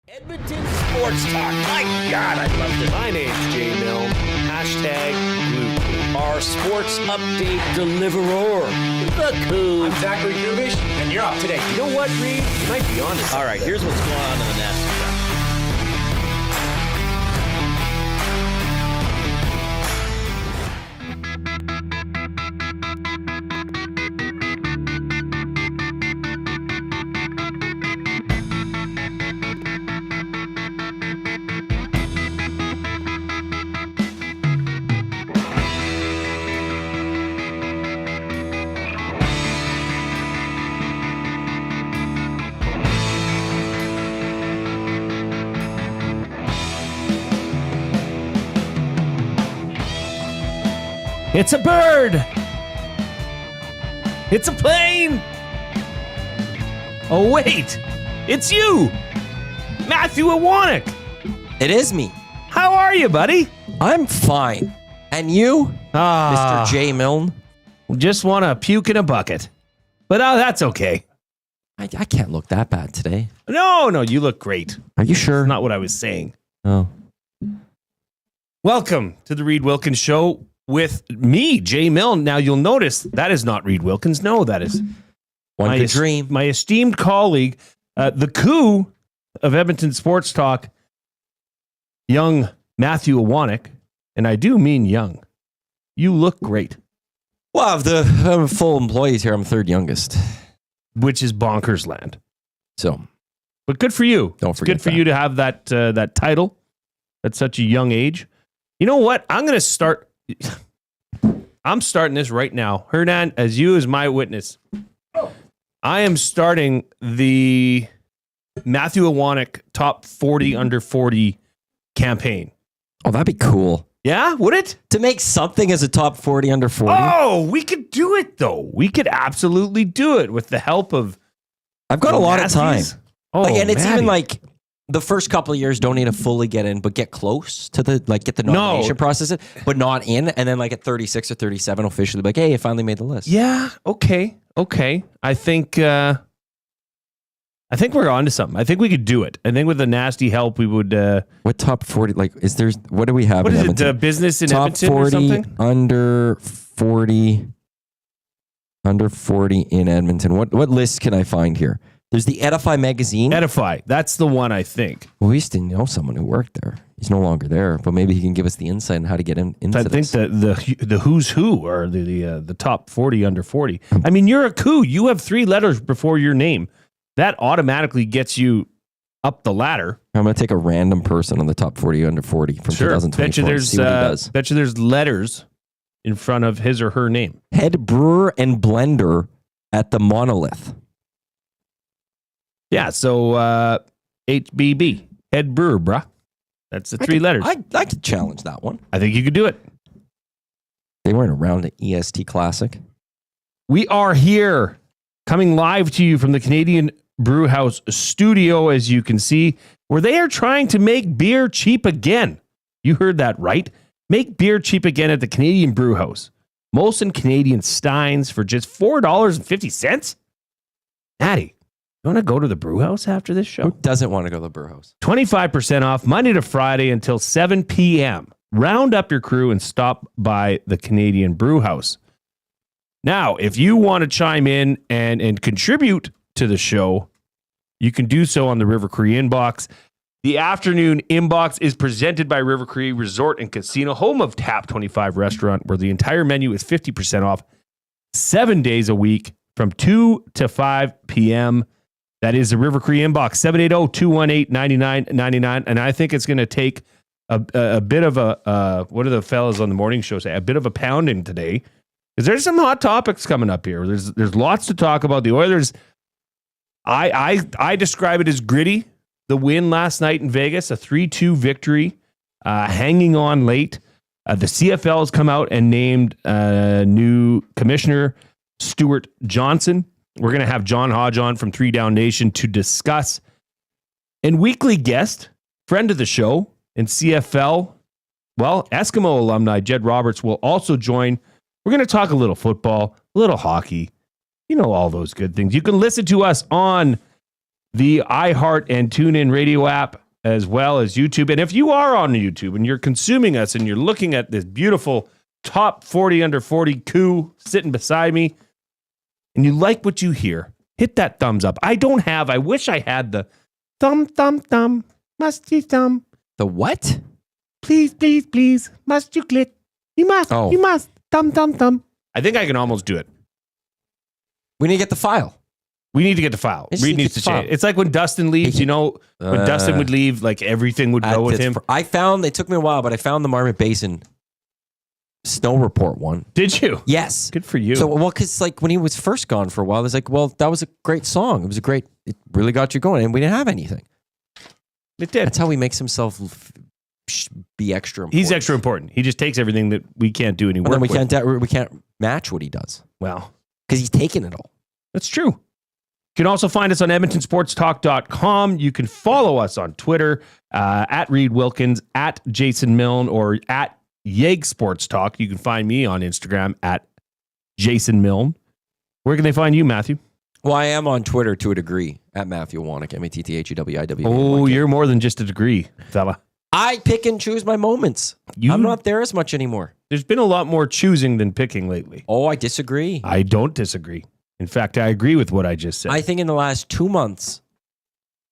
Edmonton Sports Talk. My God, I love it. My name's Jay Milne. #Blue. Our sports update deliverer. The Koob. I'm Zachary Kubusch, and you're up today. You know what, Reid? You might be honest. All right, here's what's going on in the nasty stuff. It's a bird. It's a plane. Oh, wait. It's you, Matthew Iwanyk. It is me. How are you, buddy? I'm fine. And you, Mr. J. Milne? Just want to puke in a bucket. But that's okay. I can't look that bad today. No, you look great. Are you sure? That's not what I was saying. Oh. Welcome to the Reid Wilkins Show with me, Jay Milne. Now, you'll notice that is not Reid Wilkins. No, that is One could dream. My esteemed colleague, the Koob of Edmonton Sports Talk, young Matthew Iwanyk, and I do mean young. You look great. Well, I'm full employees here. I'm third youngest. Which is bonkers land. So, but good for you. Don't forget It's good for that. you to have that title at such a young age. You know what? I'm starting this right now. Hernan, as you as my witness, I am starting the Matthew Iwanyk top 40 under 40 campaign. oh, that'd be cool. Yeah, would it? To make something as a top 40 under 40. Oh, we could do it though. We could absolutely do it with the help of I've got a lot of time. Oh, and it's Maddie. even like the first couple of years don't need to fully get in, but get close to get the nomination process, but not in. And then like at 36 or 37 officially, like, hey, I finally made the list. Yeah. Okay. I think we're on to something. I think we could do it. I think with the nasty help, we would. What top 40? Like, what do we have What in is Edmonton? it? Business in Top Edmonton 40 or something? under 40 in Edmonton. What list can I find here? There's the Edify magazine. Edify. That's the one, I think. Well, we used to know someone who worked there. He's no longer there, but maybe he can give us the insight on how to get into I think this. the who's who are the top 40 under 40. I mean, you're a Koob. You have 3 letters before your name. That automatically gets you up the ladder. I'm going to take a random person on the top 40 under 40 from 2024 and see what he does. Bet you there's letters in front of his or her name. Head brewer and blender at the Monolith. Yeah, so HBB, head brewer, bruh. That's the 3 letters. I could challenge that one. I think you could do it. They weren't around at EST Classic. We are here, coming live to you from the Canadian Brewhouse studio, as you can see, where they are trying to make beer cheap again. You heard that right. Make beer cheap again at the Canadian Brewhouse. Molson Canadian Steins for just $4.50. Natty, you want to go to the Brewhouse after this show? Who doesn't want to go to the Brewhouse? 25% off Monday to Friday until 7 p.m. Round up your crew and stop by the Canadian Brewhouse. Now, if you want to chime in and contribute to the show, you can do so on the River Cree inbox. The afternoon inbox is presented by River Cree Resort and Casino, home of Tap 25 Restaurant, where the entire menu is 50% off 7 days a week from 2 to 5 p.m. That is the River Cree inbox, 780-218-9999. And I think it's going to take a bit of a, what do the fellas on the morning show say? A bit of a pounding today. Because there's some hot topics coming up here. There's lots to talk about. The Oilers, I describe it as gritty. The win last night in Vegas, a 3-2 victory, hanging on late. The CFL has come out and named new commissioner, Stuart Johnson. We're going to have John Hodge on from 3 Down Nation to discuss. And weekly guest, friend of the show, and CFL, Eskimo alumni, Jed Roberts, will also join. We're going to talk a little football, a little hockey, all those good things. You can listen to us on the iHeart and TuneIn radio app, as well as YouTube. And if you are on YouTube and you're consuming us and you're looking at this beautiful top 40 under 40 Koob sitting beside me, and you like what you hear, hit that thumbs up. I wish I had the thumb, must you thumb. The what? Please, must you click? You must, thumb. I think I can almost do it. We need to get the file. We need to get the file. Reid needs to change. It's like when Dustin leaves, when Dustin would leave, like everything would go with him. It took me a while, but I found the Marmot Basin snow report one. Did you? Yes. Good for you. So, because like when he was first gone for a while, it's like, well, that was a great song. It really got you going, and we didn't have anything. It did. That's how he makes himself be extra important. He's extra important. He just takes everything that we can't do any work with. We can't match what he does. Well, because he's taking it all. That's true. You can also find us on EdmontonSportsTalk.com. You can follow us on Twitter at Reid Wilkins, at Jason Milne, or at Yeg Sports Talk. You can find me on Instagram at Jason Milne. Where can they find you, Matthew? Well, I am on Twitter to a degree at Matthew Iwanyk, MATTHEWIW. Oh, you're more than just a degree, fella. I pick and choose my moments. I'm not there as much anymore. There's been a lot more choosing than picking lately. Oh, I disagree. I don't disagree. In fact, I agree with what I just said. I think in the last 2 months,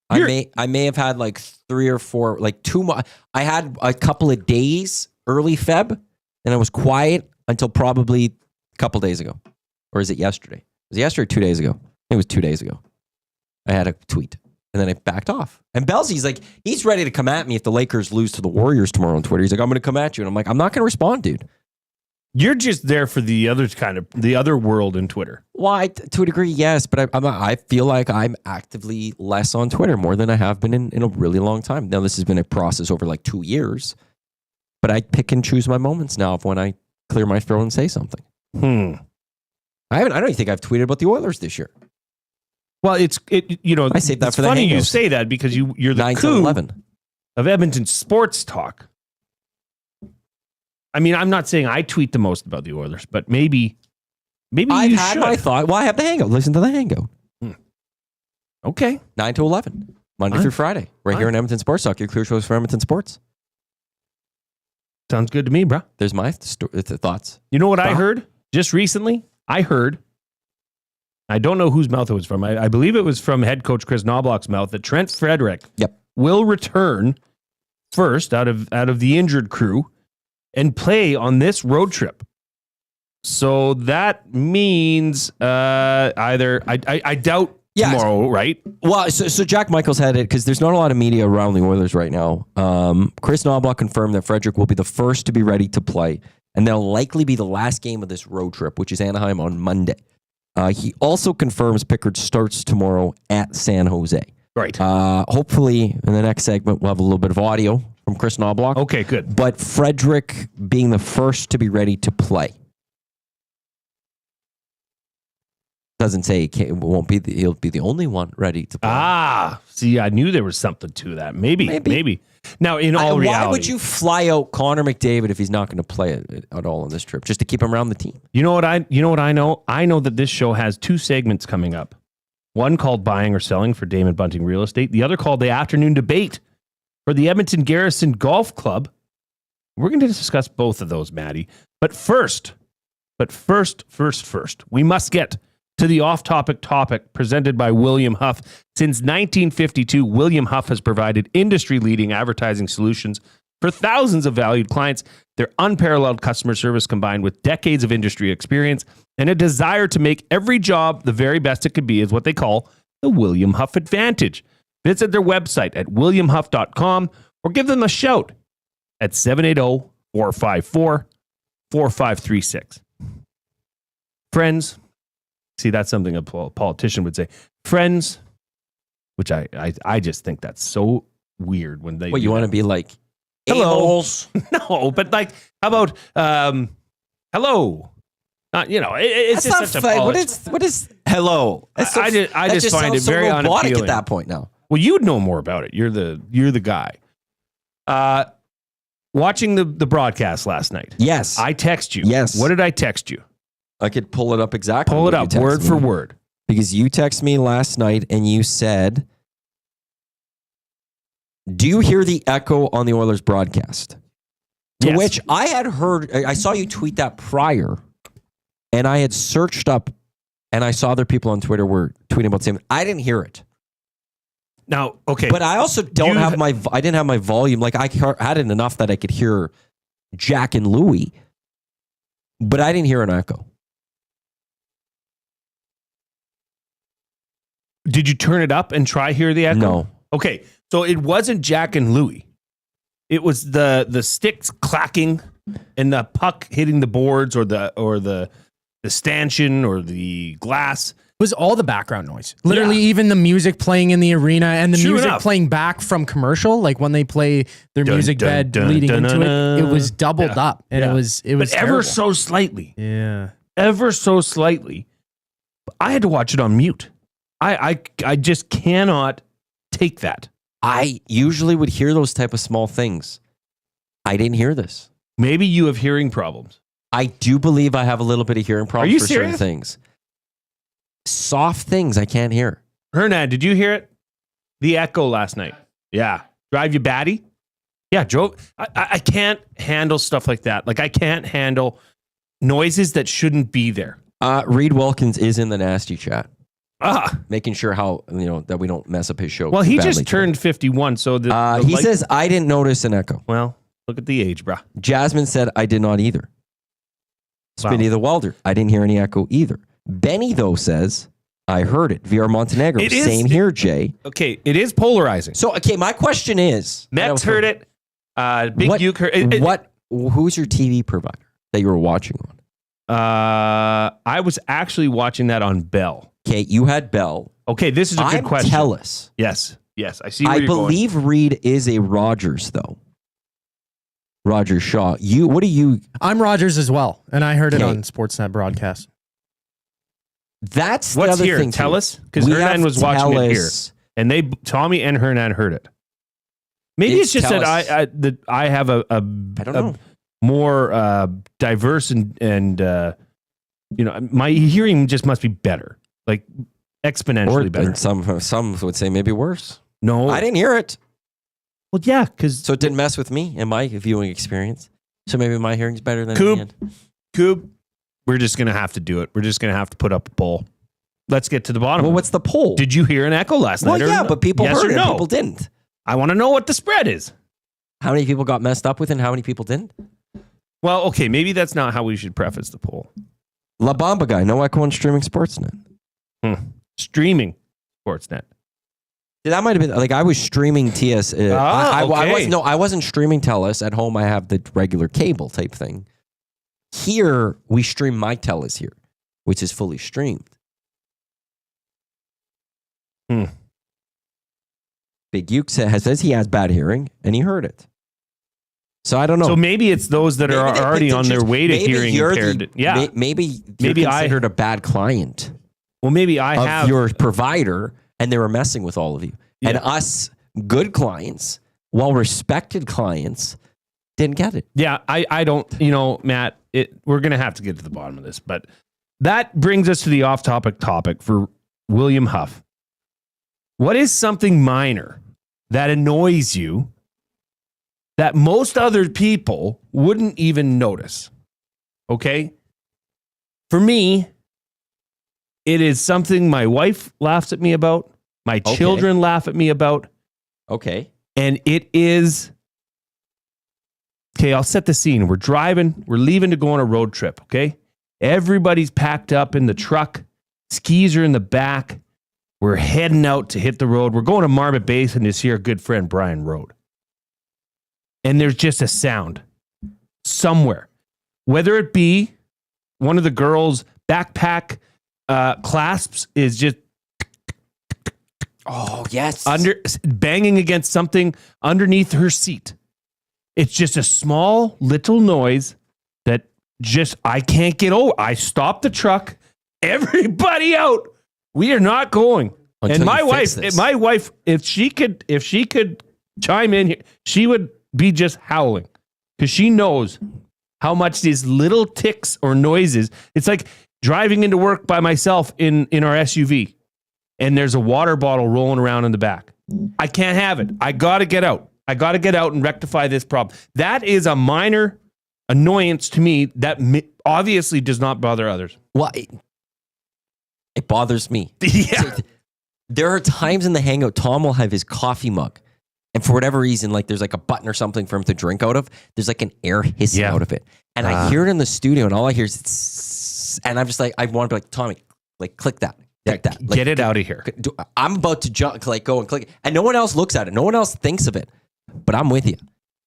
I may have had like 3 or 4, like 2 months. I had a couple of days early Feb, and I was quiet until probably a couple days ago. Or is it yesterday? Was it yesterday or 2 days ago? I think it was 2 days ago. I had a tweet, and then I backed off. And Belzy's like, he's ready to come at me if the Lakers lose to the Warriors tomorrow on Twitter. He's like, I'm going to come at you. And I'm like, I'm not going to respond, dude. You're just there for the other world in Twitter. Well, to a degree, yes, but I feel like I'm actively less on Twitter more than I have been in a really long time. Now, this has been a process over like 2 years, but I pick and choose my moments now of when I clear my throat and say something. I don't even think I've tweeted about the Oilers this year. Well, I saved that for the funny you say that because you're the Koob of Edmonton Sports Talk. I mean, I'm not saying I tweet the most about the Oilers, but maybe I've you had should. my thought. Well, I have the Hangout. Listen to the Hangout. Okay. 9 to 11, Monday through Friday, right here in Edmonton Sports Talk. Your clear shows for Edmonton Sports. Sounds good to me, bro. There's my thoughts. You know what I heard just recently? I don't know whose mouth it was from. I believe it was from head coach Chris Knobloch's mouth that Trent Frederick will return first out of the injured crew and play on this road trip. So that means either I doubt tomorrow, right? Well, so Jack Michaels had it because there's not a lot of media around the Oilers right now. Chris Knobloch confirmed that Frederick will be the first to be ready to play, and they'll likely be the last game of this road trip, which is Anaheim on Monday. He also confirms Pickard starts tomorrow at San Jose. Right. Hopefully, in the next segment, we'll have a little bit of audio from Chris Knobloch. Okay, good. But Frederick being the first to be ready to play. Doesn't say he'll be the only one ready to play. See, I knew there was something to that. Maybe. Now, in all reality, why would you fly out Connor McDavid if he's not going to play at all on this trip, just to keep him around the team? You know what I know? I know that this show has 2 segments coming up. One called Buying or Selling for Damon Bunting Real Estate. The other called The Afternoon Debate for the Edmonton Garrison Golf Club. We're going to discuss both of those, Maddie. But first, we must get to the off-topic topic presented by William Huff. Since 1952, William Huff has provided industry-leading advertising solutions for thousands of valued clients. Their unparalleled customer service combined with decades of industry experience and a desire to make every job the very best it could be is what they call the William Huff Advantage. Visit their website at williamhuff.com or give them a shout at 780-454-4536. Friends, see, that's something a politician would say. Friends, which I just think that's so weird when they. What, you want to be like, hello? No, but like, how about hello? It's that's just such a what is hello? I just find it very robotic unappealing at that point now. Well, you'd know more about it. You're the guy. Watching the broadcast last night. Yes, I text you. Yes, what did I text you? I could pull it up exactly. Pull it up word for word. Because you texted me last night and you said Do you hear the echo on the Oilers broadcast? To Yes. which I had heard, I saw you tweet that prior, and I had searched up, and I saw other people on Twitter were tweeting about the same. I didn't hear it. Now, okay. But I also don't have I didn't have my volume. Like, I had it enough that I could hear Jack and Louie, but I didn't hear an echo. Did you turn it up and try hear the echo? No. Okay, so it wasn't Jack and Louie. It was the sticks clacking and the puck hitting the boards or the stanchion or the glass. It was all the background noise. Literally, Yeah. even the music playing in the arena and the True music enough. playing back from commercial, like when they play their Dun, music dun, bed dun, leading dun, into dun, it. It was doubled yeah. up, and Yeah. it was But ever terrible. so slightly. Yeah. Ever so slightly. I had to watch it on mute. I just cannot take that. I usually would hear those type of small things. I didn't hear this. Maybe you have hearing problems. I do believe I have a little bit of hearing problems you for certain serious? things. Soft things I can't hear. Hernan, did you hear it? The echo last night. Yeah. Drive you batty? Yeah, Joe. I can't handle stuff like that. Like, I can't handle noises that shouldn't be there. Reid Wilkins is in the nasty chat, Ah. making sure that we don't mess up his show. Well, too he badly just today. turned 51, so the He light- says, I didn't notice an echo. well, look at the age, bruh. Jasmine said, I did not either. Wow. Spinny the Welder, I didn't hear any echo either. Benny, though, says, I heard it. VR Montenegro, It is- same here, Jay. Okay, it is polarizing. So, okay, my question is... Mets heard it. Big What- Uke heard it. Who's your TV provider that you were watching on? I was actually watching that on Bell. Okay, you had Bell. Okay, this is a good I'm question. Telus. Yes, I see where I you're going. believe Reid is a Rogers, though. Rogers Shaw. What do you... I'm Rogers as well, and I heard it Okay. on Sportsnet broadcast. That's the What's other here? thing. Tell too. us, because We Hernan have was watching it here, Telus. and Tommy and Hernan heard it. Maybe it's just Tell that us. that I have a I don't know. more diverse and my hearing just must be better, like exponentially better. And some would say maybe worse. No, I didn't hear it. Well, yeah, because So it didn't mess with me and my viewing experience. So maybe my hearing's better than Koob. the end. Koob, we're just gonna have to do it. We're just gonna have to put up a poll. Let's get to the bottom. Well, of it. what's the poll? Did you hear an echo last well, night? or yeah, no? but people Yes heard or it. no? People didn't. I want to know what the spread is. How many people got messed up with it and how many people didn't? Well, okay, maybe that's not how we should preface the poll. La Bamba guy, no echo on streaming Sportsnet. Streaming Sportsnet. That might have been like I was streaming TS. okay. I wasn't streaming Telus at home. I have the regular cable type thing. Here we stream my Telus here, which is fully streamed. Big Uke says he has bad hearing and he heard it. So I don't know. So maybe it's those that are Maybe they already picked on and their choose. way to Maybe hearing you're impaired. Yeah. Maybe you're Maybe considered a bad client Well, maybe I of have. your provider, and they were messing with all of you. Yeah. And us good clients, well-respected clients, didn't get it. Yeah, I don't, Matt, we're going to have to get to the bottom of this, but that brings us to the off-topic topic for William Huff. What is something minor that annoys you that most other people wouldn't even notice? Okay? For me, it is something my wife laughs at me about, my children laugh at me about, Okay. and it is... Okay, I'll set the scene. We're driving. We're leaving to go on a road trip, okay? Everybody's packed up in the truck. Skis are in the back. We're heading out to hit the road. We're going to Marmot Basin to see our good friend Brian Road. And there's just a sound somewhere. Whether it be one of the girls' backpack clasps is just Oh, yes. banging against something underneath her seat. It's just a small little noise that just I can't get over. I stopped the truck. Everybody out. We are not going. Until and my you fix wife, this. if she could chime in here, she would be just howling because she knows how much these little ticks or noises. It's like driving into work by myself in our SUV, and there's a water bottle rolling around in the back. I can't have it. I got to get out. I got to get out and rectify this problem. That is a minor annoyance to me that obviously does not bother others. Well, it bothers me. Yeah. So, there are times in the hangout, Tom will have his coffee mug. And for whatever reason, like there's like a button or something for him to drink out of. There's like an air hissing out of it. And I hear it in the studio and all I hear is, and I'm just like, I want to be like, Tommy, like click that. Like that. Like, Get it out of here. I'm about to jump, like go and click it. And no one else looks at it. No one else thinks of it. But I'm with you.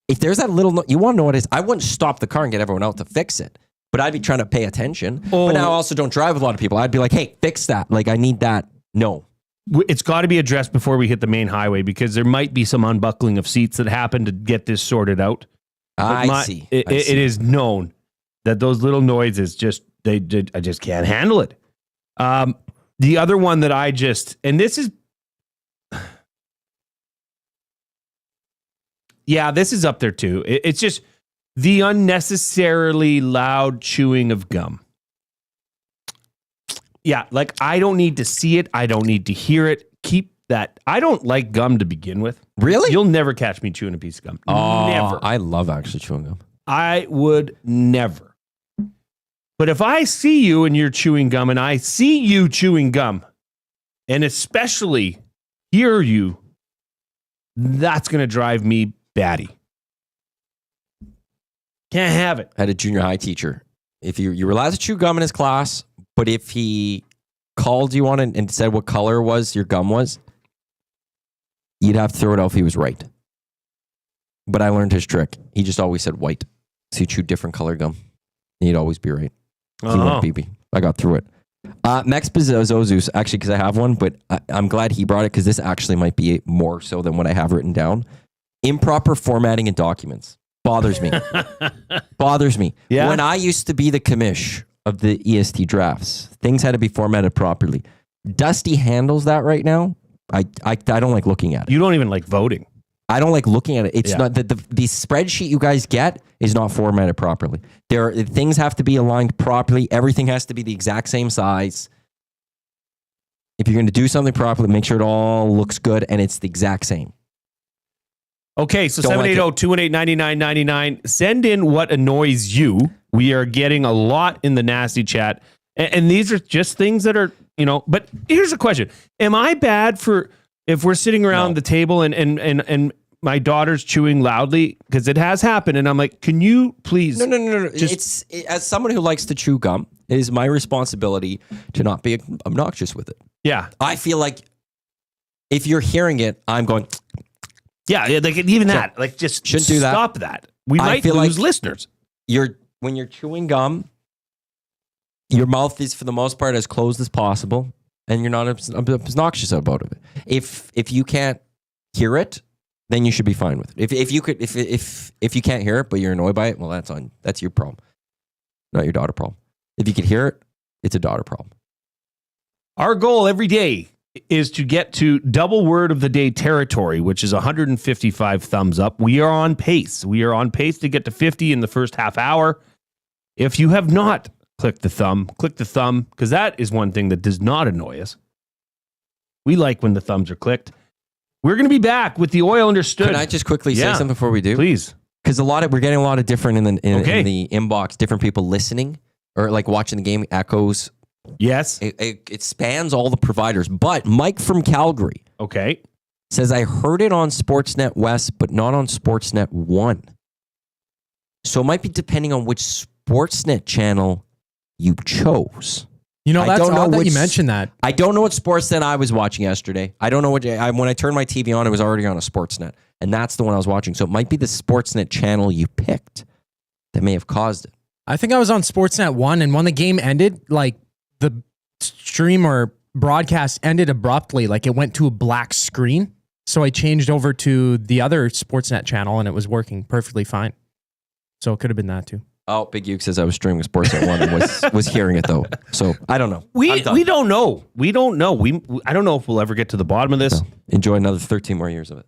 If there's that little, you want to know what it is? I wouldn't stop the car and get everyone out to fix it. But I'd be trying to pay attention. Oh. But now I also don't drive with a lot of people. I'd be like, hey, fix that. Like I need that. No. It's got to be addressed before we hit the main highway because there might be some unbuckling of seats that happen to get this sorted out. I see. It is known that those little noises I just can't handle it. The other one that and this is, this is up there too. It's just the unnecessarily loud chewing of gum. Yeah, like I don't need to see it. I don't need to hear it. Keep that. I don't like gum to begin with. Really? You'll never catch me chewing a piece of gum. Never. I love actually chewing gum. I would never. But if I see you and you're chewing gum and I see you chewing gum and especially hear you, that's going to drive me batty. Can't have it. I had a junior high teacher. If you were allowed to chew gum in his class, but if he called you on it and said what color your gum was, you'd have to throw it out if he was right. But I learned his trick. He just always said white. So he chewed different color gum. And he'd always be right. He wouldn't beat me. I got through it. Max Bezozus, actually, because I have one, but I'm glad he brought it because this actually might be more so than what I have written down. Improper formatting in documents. Bothers me. Bothers me. Yeah? When I used to be the commish of the EST drafts, things had to be formatted properly. Dusty handles that right now. I don't like looking at it. You don't even like voting. I don't like looking at it. It's not the spreadsheet you guys get is not formatted properly. Things have to be aligned properly. Everything has to be the exact same size. If you're going to do something properly, make sure it all looks good and it's the exact same. Okay, so 780-218-9999. Send in what annoys you. We are getting a lot in the nasty chat. And these are just things that are, but here's a question. Am I bad for if we're sitting around the table and my daughter's chewing loudly? Because it has happened. And I'm like, can you please? No. As someone who likes to chew gum, it is my responsibility to not be obnoxious with it. Yeah. I feel like if you're hearing it, I'm going... Yeah, like even that, like just shouldn't do that. Stop that. We might feel lose like listeners. When you're chewing gum, your mouth is for the most part as closed as possible, and you're not obnoxious about it. If you can't hear it, then you should be fine with it. If you can't hear it but you're annoyed by it, well, that's your problem, not your daughter problem. If you can hear it, it's a daughter problem. Our goal every day is to get to double word of the day territory, which is 155 thumbs up. We are on pace. We are on pace to get to 50 in the first half hour. If you have not click the thumb, because that is one thing that does not annoy us. We like when the thumbs are clicked. We're going to be back with the Oil Understood. Can I just quickly say something before we do? Please. Because we're getting a lot of different in the inbox, different people listening or like watching the game, echoes. Yes. It spans all the providers. But Mike from Calgary says, I heard it on Sportsnet West, but not on Sportsnet 1. So it might be depending on which Sportsnet channel you chose. That's odd that you mentioned that. I don't know what Sportsnet I was watching yesterday. I don't know when I turned my TV on, it was already on a Sportsnet. And that's the one I was watching. So it might be the Sportsnet channel you picked that may have caused it. I think I was on Sportsnet 1, and when the game ended, like, the stream or broadcast ended abruptly, like it went to a black screen. So I changed over to the other Sportsnet channel and it was working perfectly fine. So it could have been that too. Oh, Big Uke says I was streaming Sportsnet 1 and was hearing it though. So I don't know. We don't know. I don't know if we'll ever get to the bottom of this. So, enjoy another 13 more years of it.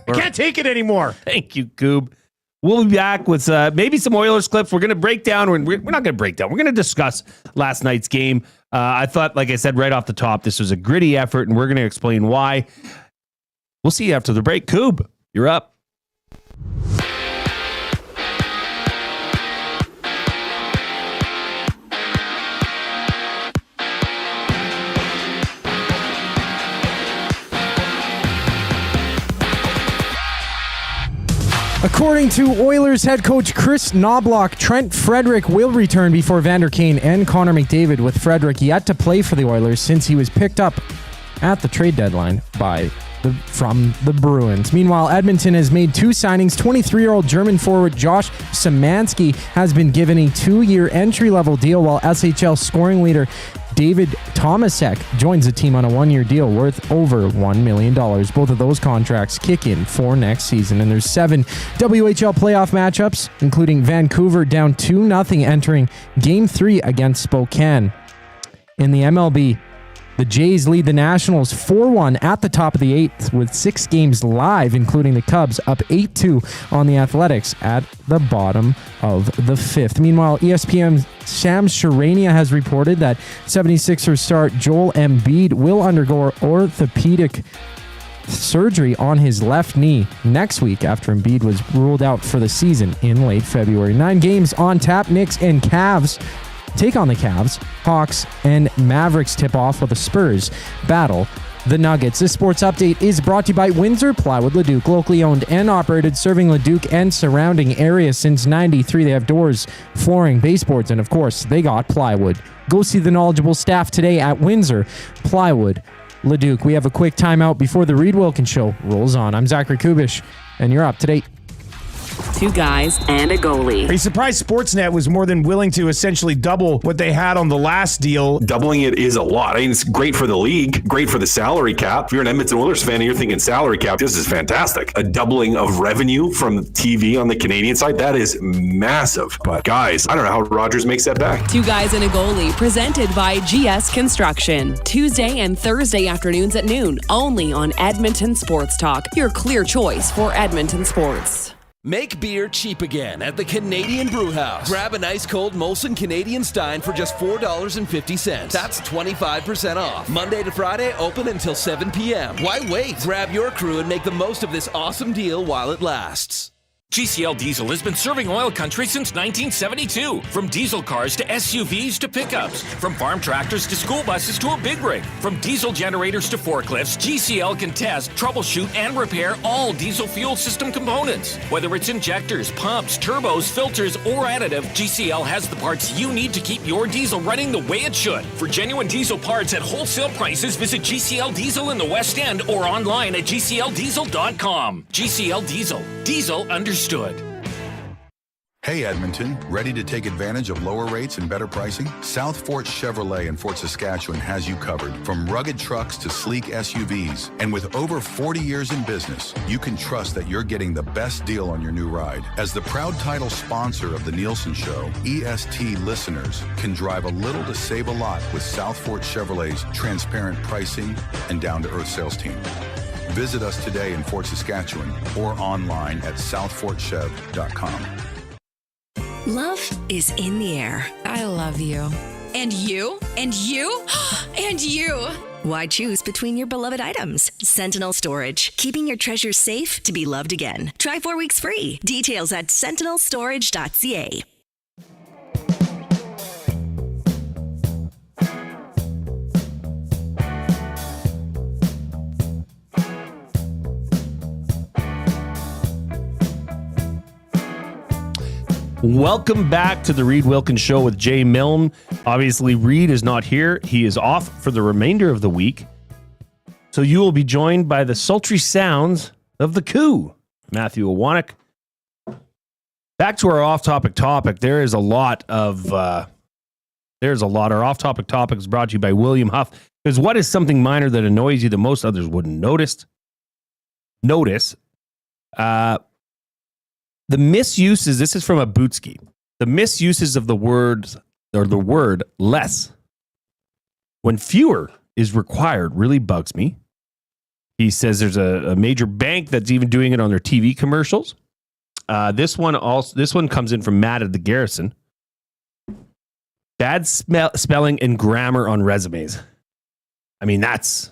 I can't take it anymore. Thank you, Koob. We'll be back with maybe some Oilers clips. We're going to break down. We're not going to break down. We're going to discuss last night's game. I thought, like I said right off the top, this was a gritty effort, and we're going to explain why. We'll see you after the break. Koob, you're up. According to Oilers head coach Chris Knobloch, Trent Frederick will return before Vander Kane and Connor McDavid, with Frederick yet to play for the Oilers since he was picked up at the trade deadline from the Bruins. Meanwhile, Edmonton has made 2 signings. 23-year-old German forward Josh Samanski has been given a 2-year entry-level deal, while SHL scoring leader David Tomasek joins the team on a 1-year deal worth over $1 million. Both of those contracts kick in for next season. And there's 7 WHL playoff matchups, including Vancouver down 2-0 entering Game 3 against Spokane. In the MLB, the Jays lead the Nationals 4-1 at the top of the 8th with 6 games live, including the Cubs up 8-2 on the Athletics at the bottom of the 5th. Meanwhile, ESPN's Sam Sharania has reported that 76ers star Joel Embiid will undergo orthopedic surgery on his left knee next week after Embiid was ruled out for the season in late February. 9 games on tap. Knicks and Cavs take on the Cavs. Hawks and Mavericks tip off with the Spurs battle the Nuggets. This sports update is brought to you by Windsor Plywood Leduc, locally owned and operated, serving Leduc and surrounding areas since '93. They have doors, flooring, baseboards, and of course, they got plywood. Go see the knowledgeable staff today at Windsor Plywood Leduc. We have a quick timeout before the Reid Wilkins Show rolls on. I'm Zachary Kubusch, and you're up to date. 2 guys and a goalie. Are you surprised Sportsnet was more than willing to essentially double what they had on the last deal? Doubling it is a lot. I mean, it's great for the league, great for the salary cap. If you're an Edmonton Oilers fan and you're thinking salary cap, this is fantastic. A doubling of revenue from TV on the Canadian side, that is massive. But guys, I don't know how Rogers makes that back. 2 guys and a goalie, presented by GS Construction. Tuesday and Thursday afternoons at noon, only on Edmonton Sports Talk, your clear choice for Edmonton sports. Make beer cheap again at the Canadian Brewhouse. Grab an ice-cold Molson Canadian Stein for just $4.50. That's 25% off. Monday to Friday, open until 7 p.m. Why wait? Grab your crew and make the most of this awesome deal while it lasts. GCL Diesel has been serving oil country since 1972. From diesel cars to SUVs to pickups. From farm tractors to school buses to a big rig. From diesel generators to forklifts, GCL can test, troubleshoot, and repair all diesel fuel system components. Whether it's injectors, pumps, turbos, filters, or additive, GCL has the parts you need to keep your diesel running the way it should. For genuine diesel parts at wholesale prices, visit GCL Diesel in the West End or online at GCLDiesel.com. GCL Diesel. Diesel understood. Hey Edmonton, ready to take advantage of lower rates and better pricing? South Fort Chevrolet in Fort Saskatchewan has you covered. From rugged trucks to sleek SUVs. And with over 40 years in business, you can trust that you're getting the best deal on your new ride. As the proud title sponsor of the Nielsen Show, EST listeners can drive a little to save a lot with South Fort Chevrolet's transparent pricing and down-to-earth sales team. Visit us today in Fort Saskatchewan or online at southfortchev.com. Love is in the air. I love you. And you? And you? And you! Why choose between your beloved items? Sentinel Storage, keeping your treasures safe to be loved again. Try 4 weeks free. Details at sentinelstorage.ca. Welcome back to the Reid Wilkins Show with Jay Milne. Obviously, Reid is not here. He is off for the remainder of the week. So you will be joined by the sultry sounds of the Koob, Matthew Iwanyk. Back to our off-topic topic. There is a lot. Our off-topic topic is brought to you by William Huff. Because what is something minor that annoys you that most others wouldn't notice? The misuses, this is from a Bootski. The misuses of the words or the word less when fewer is required really bugs me. He says there's a major bank that's even doing it on their TV commercials. This one comes in from Matt at the Garrison. Bad spelling and grammar on resumes. I mean, that's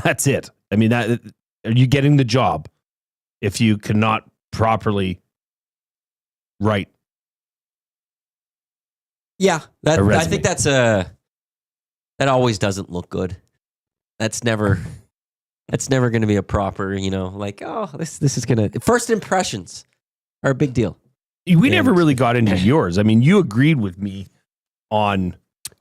That's it. I mean, are you getting the job if you cannot properly write? Yeah, I think that always doesn't look good. That's never going to be a proper, like, oh, this is going to, first impressions are a big deal. We never really got into yours. I mean, you agreed with me on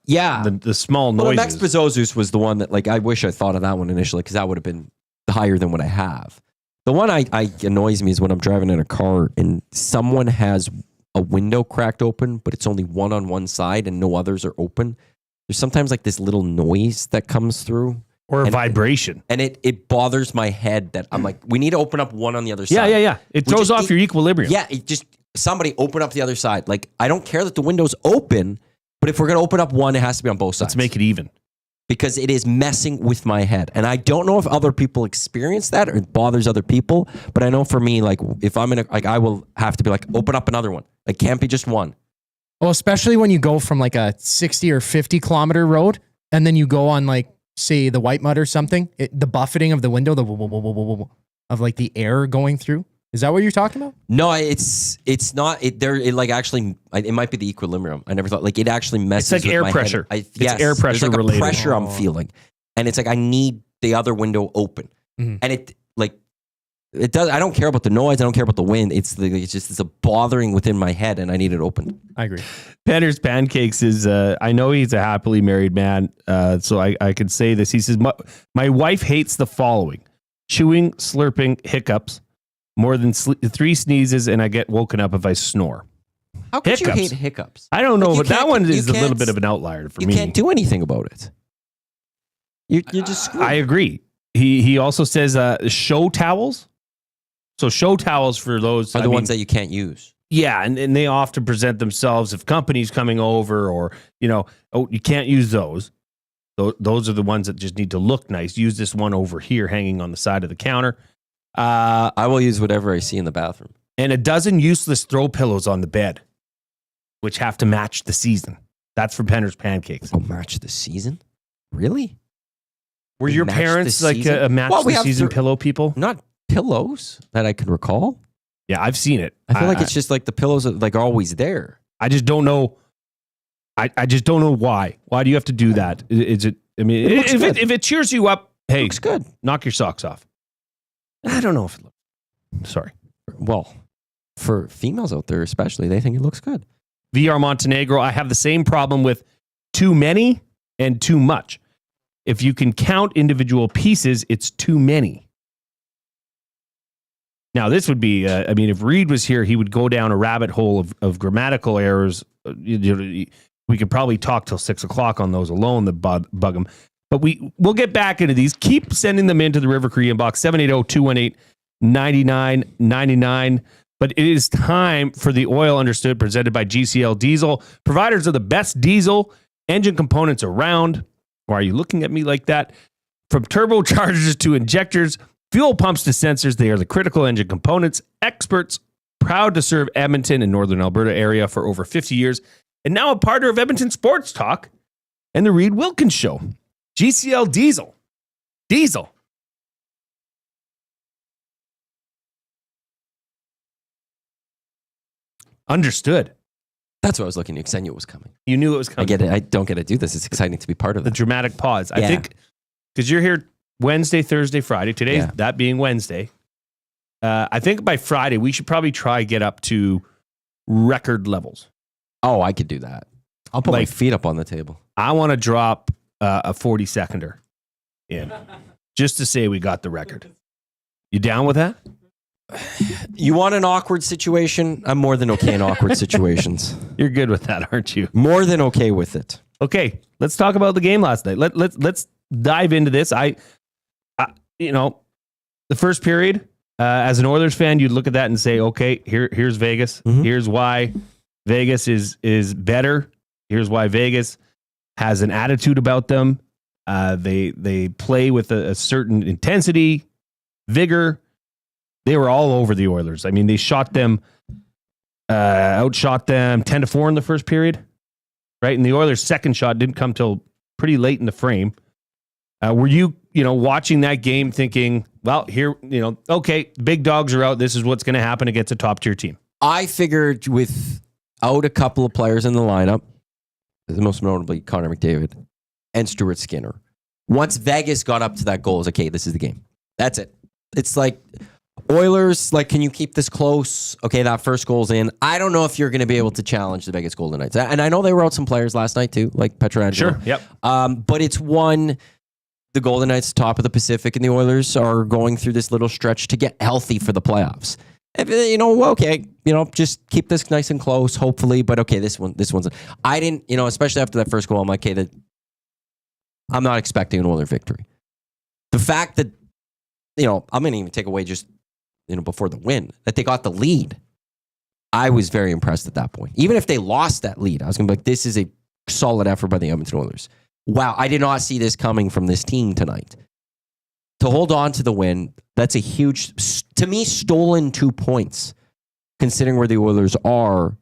the small noises. Well, the Max was the one that, like, I wish I thought of that one initially because that would have been higher than what I have. The one I annoys me is when I'm driving in a car and someone has a window cracked open, but it's only one on one side and no others are open. There's sometimes like this little noise that comes through. Or a vibration. And it bothers my head that I'm like, we need to open up one on the other side. Yeah. It throws off your equilibrium. Yeah, somebody open up the other side. Like, I don't care that the window's open, but if we're going to open up one, it has to be on both sides. Let's make it even. Because it is messing with my head. And I don't know if other people experience that or it bothers other people, but I know for me, like, if I'm I will have to be like, open up another one. It can't be just one. Well, especially when you go from like a 60 or 50 kilometer road and then you go on like, say the white mud or something, the buffeting of the window, of like the air going through. Is that what you're talking about? No, it's not. It might be the equilibrium. I never thought, like, it actually messes with It's like air my pressure. head. It's air pressure there's like related. A pressure I'm feeling. And it's like, I need the other window open. Mm-hmm. And it does. I don't care about the noise. I don't care about the wind. It's a bothering within my head and I need it open. I agree. Penner's Pancakes is, I know he's a happily married man, so I can say this. He says, my wife hates the following: chewing, slurping, hiccups, more than 3 sneezes, and I get woken up if I snore. How could you hate hiccups? I don't know, but that one is a little bit of an outlier for me. You can't do anything about it. You're just screwed. I agree. He also says show towels. So show towels for those are the ones that you can't use. Yeah, and they often present themselves if companies coming over or, you can't use those. Those are the ones that just need to look nice. Use this one over here hanging on the side of the counter. I will use whatever I see in the bathroom. And a dozen useless throw pillows on the bed, which have to match the season. That's for Penner's Pancakes. Oh, match the season? Really? Were your parents like a match the season pillow people? Not pillows that I can recall. Yeah, I've seen it. I feel like it's just like the pillows are like always there. I just don't know. I just don't know why. Why do you have to do that? Is it? I mean, if it cheers you up, hey, looks good. Knock your socks off. I don't know if it looks. Sorry. Well, for females out there especially, they think it looks good. VR Montenegro, I have the same problem with too many and too much. If you can count individual pieces, it's too many. Now, this would be, if Reid was here, he would go down a rabbit hole of grammatical errors. We could probably talk till 6 o'clock on those alone that bug him. But we'll get back into these. Keep sending them into the River Cree inbox, 780-218-9999. But it is time for the Oil Understood, presented by GCL Diesel, providers of the best diesel engine components around. Why are you looking at me like that? From turbochargers to injectors, fuel pumps to sensors, they are the critical engine components experts, proud to serve Edmonton and Northern Alberta area for over 50 years, and now a partner of Edmonton Sports Talk and the Reid Wilkins Show. GCL Diesel. Diesel. Understood. That's what I was looking at because I knew it was coming. You knew it was coming. I get it. I don't get to do this. It's exciting to be part of the dramatic pause. I think because you're here Wednesday, Thursday, Friday. Today, that being Wednesday. I think by Friday, we should probably try get up to record levels. Oh, I could do that. I'll put my feet up on the table. I want to drop a 40-seconder in just to say we got the record. You down with that? You want an awkward situation? I'm more than okay in awkward situations. You're good with that, aren't you? More than okay with it. Okay, let's talk about the game last night. Let's dive into this. The first period, as an Oilers fan, you'd look at that and say, okay, here's Vegas. Mm-hmm. Here's why Vegas is better. Here's why Vegas has an attitude about them. They play with a certain intensity, vigor. They were all over the Oilers. I mean, they outshot them 10-4 in the first period, right? And the Oilers' second shot didn't come till pretty late in the frame. Were you watching that game thinking, well, here, okay, big dogs are out. This is what's going to happen against a top tier team? I figured without a couple of players in the lineup, the most notably Connor McDavid and Stuart Skinner, once Vegas got up to that goal, it was okay, this is the game. That's it. It's like Oilers, like, can you keep this close? Okay, that first goal's in. I don't know if you're going to be able to challenge the Vegas Golden Knights. And I know they were out some players last night too, like Pietrangelo. Sure, yep. But it's the Golden Knights, top of the Pacific, and the Oilers are going through this little stretch to get healthy for the playoffs. Okay, just keep this nice and close, hopefully. But okay, this one's. I didn't, especially after that first goal, I'm like, okay, I'm not expecting an Oiler victory. The fact that, I'm going to even take away just, before the win, that they got the lead. I was very impressed at that point. Even if they lost that lead, I was going to be like, this is a solid effort by the Edmonton Oilers. Wow, I did not see this coming from this team tonight. To hold on to the win, that's a huge, to me, stolen 2 points, considering where the Oilers are,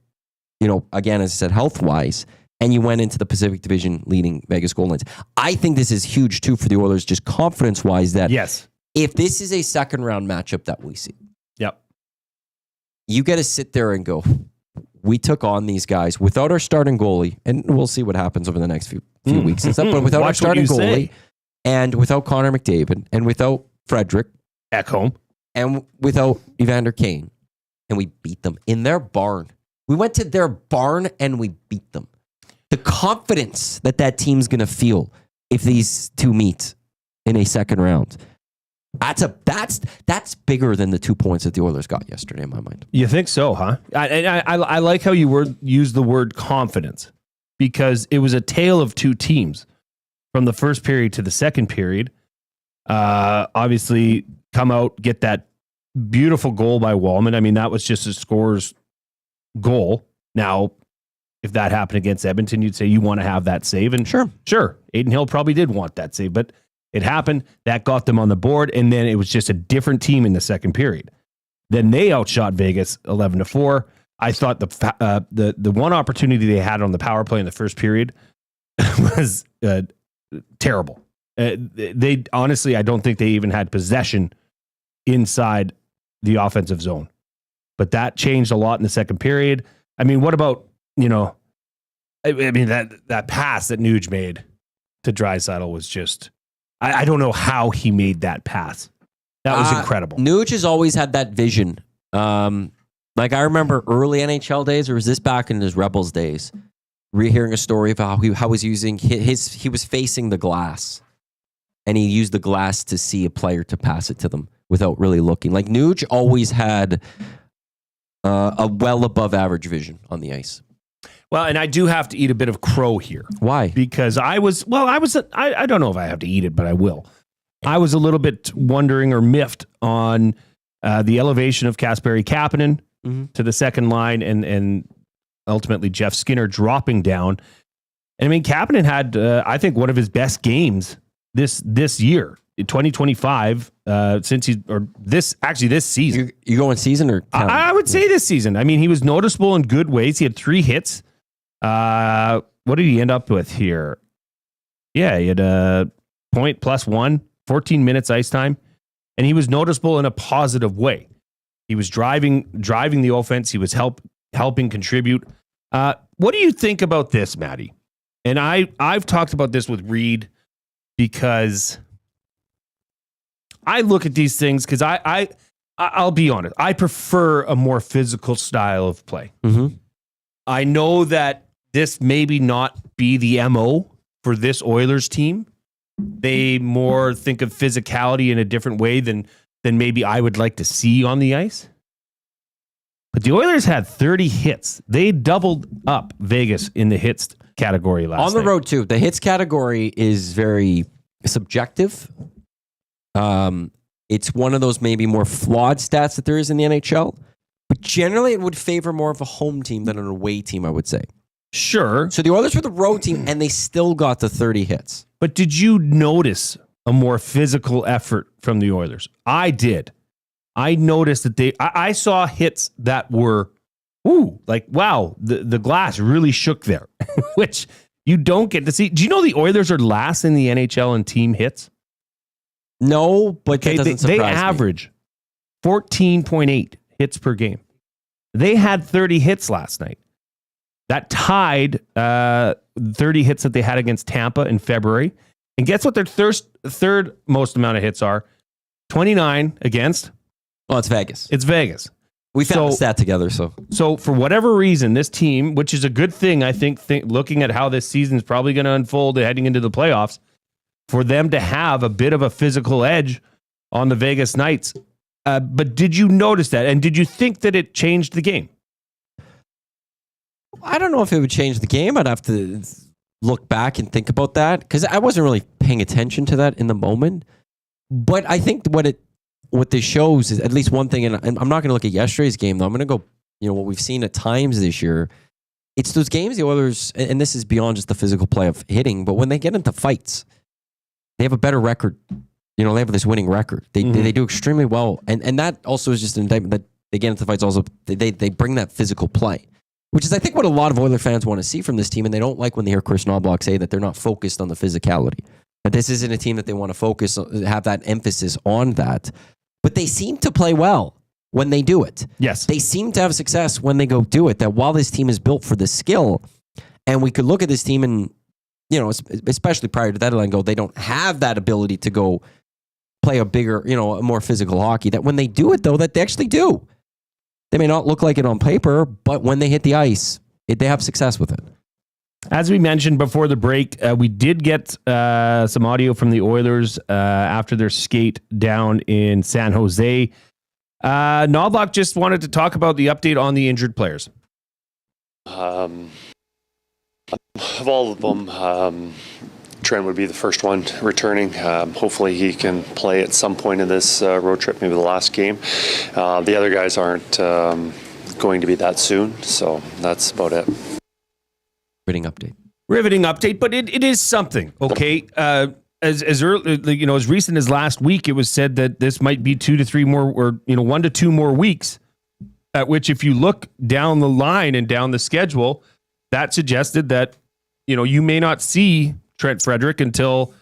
again, as I said, health-wise, and you went into the Pacific Division leading Vegas Golden Knights. I think this is huge, too, for the Oilers, just confidence-wise, that yes, if this is a second-round matchup that we see, yep, you got to sit there and go, we took on these guys without our starting goalie, and we'll see what happens over the next few weeks and stuff, but without our starting goalie, and without Connor McDavid, and without Frederick Ekholm, and without Evander Kane, and we beat them in their barn. We went to their barn and we beat them. The confidence that team's going to feel if these two meet in a second round, that's bigger than the 2 points that the Oilers got yesterday in my mind. You think so, huh? I like how you used the word confidence, because it was a tale of two teams from the first period to the second period. Obviously, come out, get that beautiful goal by Wallman. I mean, that was just a scorer's goal. Now, if that happened against Edmonton, you'd say you want to have that save. And sure, Aiden Hill probably did want that save, but it happened. That got them on the board, and then it was just a different team in the second period. Then they outshot Vegas 11-4. I thought the one opportunity they had on the power play in the first period was terrible. They honestly, I don't think they even had possession inside the offensive zone. But that changed a lot in the second period. I mean, what about, I mean, that pass that Nuge made to Draisaitl was just, I don't know how he made that pass. That was incredible. Nuge has always had that vision. Like I remember early NHL days, or was this back in his Rebels days, hearing a story of how he was using he was facing the glass, and he used the glass to see a player to pass it to them without really looking. Like Nuge always had a well above average vision on the ice. Well, and I do have to eat a bit of crow here. Why? Because I don't know if I have to eat it, but I will. I was a little bit wondering or miffed on the elevation of Kasperi Kapanen to the second line, and ultimately Jeff Skinner dropping down. And I mean, Kapanen had, I think, one of his best games this year, 2025, this season. You going season or? I would say this season. I mean, he was noticeable in good ways. He had 3 hits. What did he end up with here? Yeah, he had a point +1, 14 minutes ice time, and he was noticeable in a positive way. He was driving the offense. He was helping contribute. What do you think about this, Maddie? And I've talked about this with Reid, because I look at these things because I'll be honest. I prefer a more physical style of play. Mm-hmm. I know that this maybe not be the MO for this Oilers team. They more think of physicality in a different way than maybe I would like to see on the ice. But the Oilers had 30 hits. They doubled up Vegas in the hits category last night. On the road, too. The hits category is very subjective. It's one of those maybe more flawed stats that there is in the NHL. But generally, it would favor more of a home team than an away team, I would say. Sure. So the Oilers were the road team, and they still got the 30 hits. But did you notice a more physical effort from the Oilers? I did. I noticed that I saw hits that were, like, wow, the glass really shook there, which, You don't get to see. Do you know the Oilers are last in the NHL in team hits? No, but that doesn't they surprise me. average 14.8 hits per game. They had 30 hits last night. That tied 30 hits that they had against Tampa in February. And guess what their third most amount of hits are? 29 against? Well, it's Vegas. It's Vegas. We found the stat together. So for whatever reason, this team, which is a good thing, I think looking at how this season is probably going to unfold heading into the playoffs, for them to have a bit of a physical edge on the Vegas Knights. But did you notice that? And did you think that it changed the game? I don't know if it would change the game. I'd have to look back and think about that because I wasn't really paying attention to that in the moment. But I think what this shows is at least one thing, and I'm not going to look at yesterday's game, though. I'm going to go, what we've seen at times this year. It's those games the Oilers, and this is beyond just the physical play of hitting, but when they get into fights, they have a better record. They have this winning record. They do extremely well. And that also is just an indictment that they get into fights also. They bring that physical play, which is, I think, what a lot of Oilers fans want to see from this team. And they don't like when they hear Chris Knobloch say that they're not focused on the physicality. That this isn't a team that they want to focus on, have that emphasis on that. But they seem to play well when they do it. Yes. They seem to have success when they go do it. That while this team is built for the skill, and we could look at this team and, especially prior to that deadline, they don't have that ability to go play a bigger, a more physical hockey. That when they do it, though, that they actually do. They may not look like it on paper, but when they hit the ice, they have success with it. As we mentioned before the break, we did get some audio from the Oilers after their skate down in San Jose. Knobloch just wanted to talk about the update on the injured players. Of all of them, Trent would be the first one returning. Hopefully he can play at some point in this road trip, maybe the last game. The other guys aren't going to be that soon, so that's about it. Riveting update, but it is something, okay? As early, as recent as last week, it was said that this might be 2 to 3 more, or 1 to 2 more weeks. At which, if you look down the line and down the schedule, that suggested that you may not see Trent Frederick until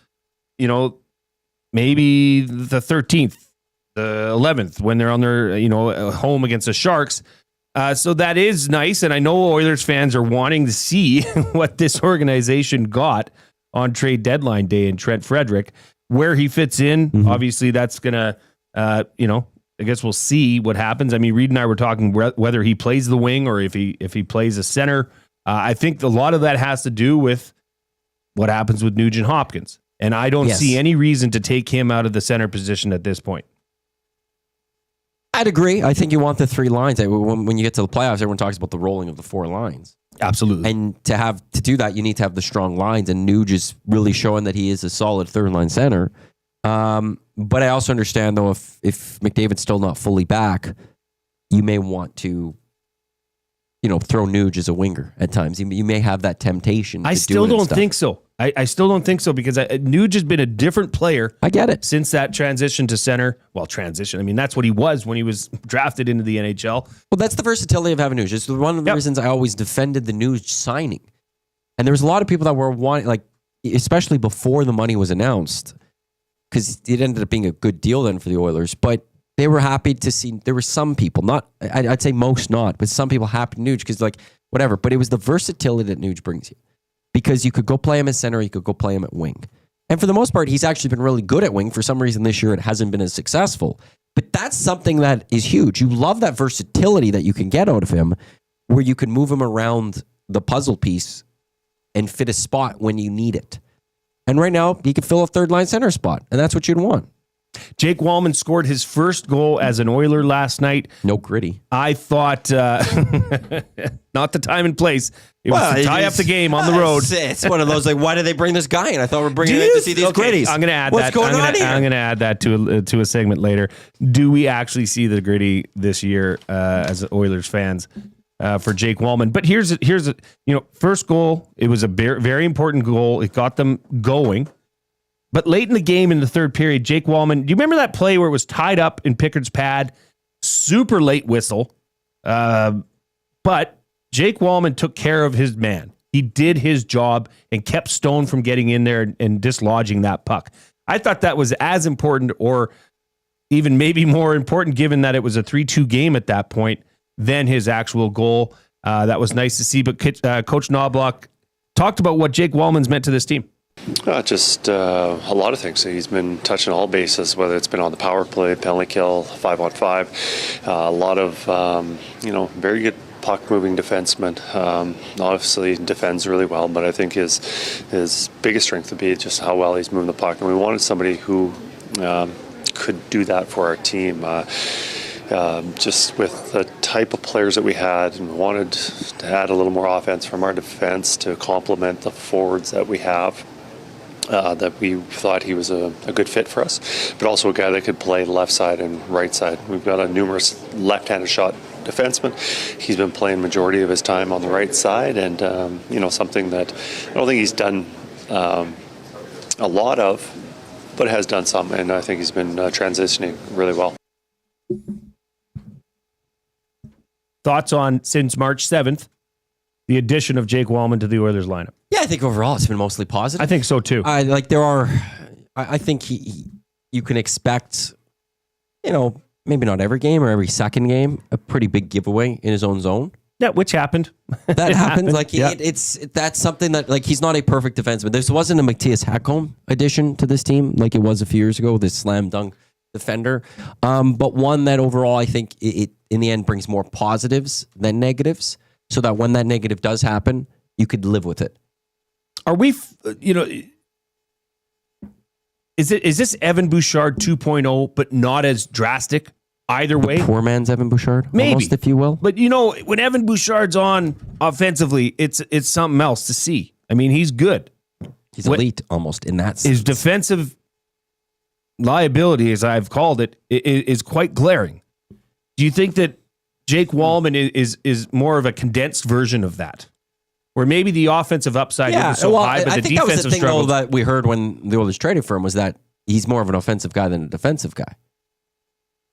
maybe the 13th, the 11th, when they're on their home against the Sharks. So that is nice, and I know Oilers fans are wanting to see what this organization got on trade deadline day in Trent Frederick, where he fits in. Mm-hmm. Obviously, that's gonna, I guess we'll see what happens. I mean, Reid and I were talking whether he plays the wing or if he plays a center. I think a lot of that has to do with what happens with Nugent Hopkins, and I don't see any reason to take him out of the center position at this point. I'd agree. I think you want the 3 lines. When you get to the playoffs, everyone talks about the rolling of the 4 lines. Absolutely. And to do that, you need to have the strong lines. And Nuge is really showing that he is a solid 3rd-line center. But I also understand, though, if McDavid's still not fully back, you may want to, throw Nuge as a winger at times. You may have that temptation. I still don't think so. I still don't think so because Nuge has been a different player. I get it. Since that transition to center. Well, transition. I mean, that's what he was when he was drafted into the NHL. Well, that's the versatility of having Nuge. It's one of the reasons I always defended the Nuge signing. And there was a lot of people that were wanting, especially before the money was announced, because it ended up being a good deal then for the Oilers. But they were happy to see, there were some people, I'd say most not, but some people happy to Nuge because whatever. But it was the versatility that Nuge brings you. Because you could go play him at center, you could go play him at wing. And for the most part, he's actually been really good at wing. For some reason this year, it hasn't been as successful. But that's something that is huge. You love that versatility that you can get out of him, where you can move him around the puzzle piece and fit a spot when you need it. And right now, he could fill a 3rd-line center spot, and that's what you'd want. Jake Wallman scored his first goal as an Oiler last night. No gritty. I thought, not the time and place. It was to tie up the game on the road. It's one of those, why did they bring this guy in? I thought we're bringing him in to see these gritties. I'm going to add What's that. What's going on here? I'm going to add that to a segment later. Do we actually see the gritty this year as Oilers fans for Jake Wallman? But here's first goal. It was a very important goal. It got them going. But late in the game, in the 3rd period, Jake Wallman, do you remember that play where it was tied up in Pickard's pad? Super late whistle. But Jake Wallman took care of his man. He did his job and kept Stone from getting in there and dislodging that puck. I thought that was as important, or even maybe more important, given that it was a 3-2 game at that point, than his actual goal. That was nice to see. But Coach Knobloch talked about what Jake Wallman's meant to this team. Just a lot of things. He's been touching all bases, whether it's been on the power play, penalty kill, 5-on-5. A lot of, very good puck-moving defenseman. Obviously defends really well, but I think his biggest strength would be just how well he's moving the puck. And we wanted somebody who could do that for our team. Just with the type of players that we had, and wanted to add a little more offense from our defense to complement the forwards that we have. That we thought he was a good fit for us, but also a guy that could play left side and right side. We've got a numerous left-handed shot defenseman. He's been playing majority of his time on the right side, and something that I don't think he's done a lot of, but has done some, and I think he's been transitioning really well. Thoughts on, since March 7th, the addition of Jake Wallman to the Oilers lineup? Yeah, I think overall it's been mostly positive. I think so too. I think you can expect, maybe not every game or every second game, a pretty big giveaway in his own zone. Yeah, which happened. That happens. That's something that he's not a perfect defenseman. This wasn't a Matthias Ekholm addition to this team like it was a few years ago, this slam dunk defender. But one that overall I think it in the end brings more positives than negatives, so that when that negative does happen, you could live with it. Are we, is this Evan Bouchard 2.0, but not as drastic either way? Poor man's Evan Bouchard, maybe, almost, if you will. But when Evan Bouchard's on offensively, it's something else to see. I mean, he's good. He's elite almost in that sense. His defensive liability, as I've called it, is quite glaring. Do you think that Jake Wallman is more of a condensed version of that? Where maybe the offensive upside isn't so high, but the defensive struggle. I think that was the thing, though, that we heard when the Oilers traded for him, was that he's more of an offensive guy than a defensive guy.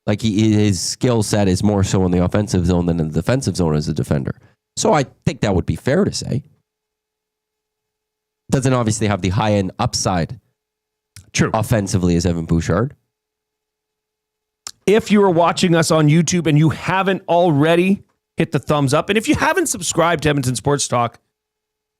Like his skill set is more so in the offensive zone than in the defensive zone as a defender. So I think that would be fair to say. Doesn't obviously have the high-end upside offensively as Evan Bouchard. If you are watching us on YouTube and you haven't already, hit the thumbs up. And if you haven't subscribed to Edmonton Sports Talk,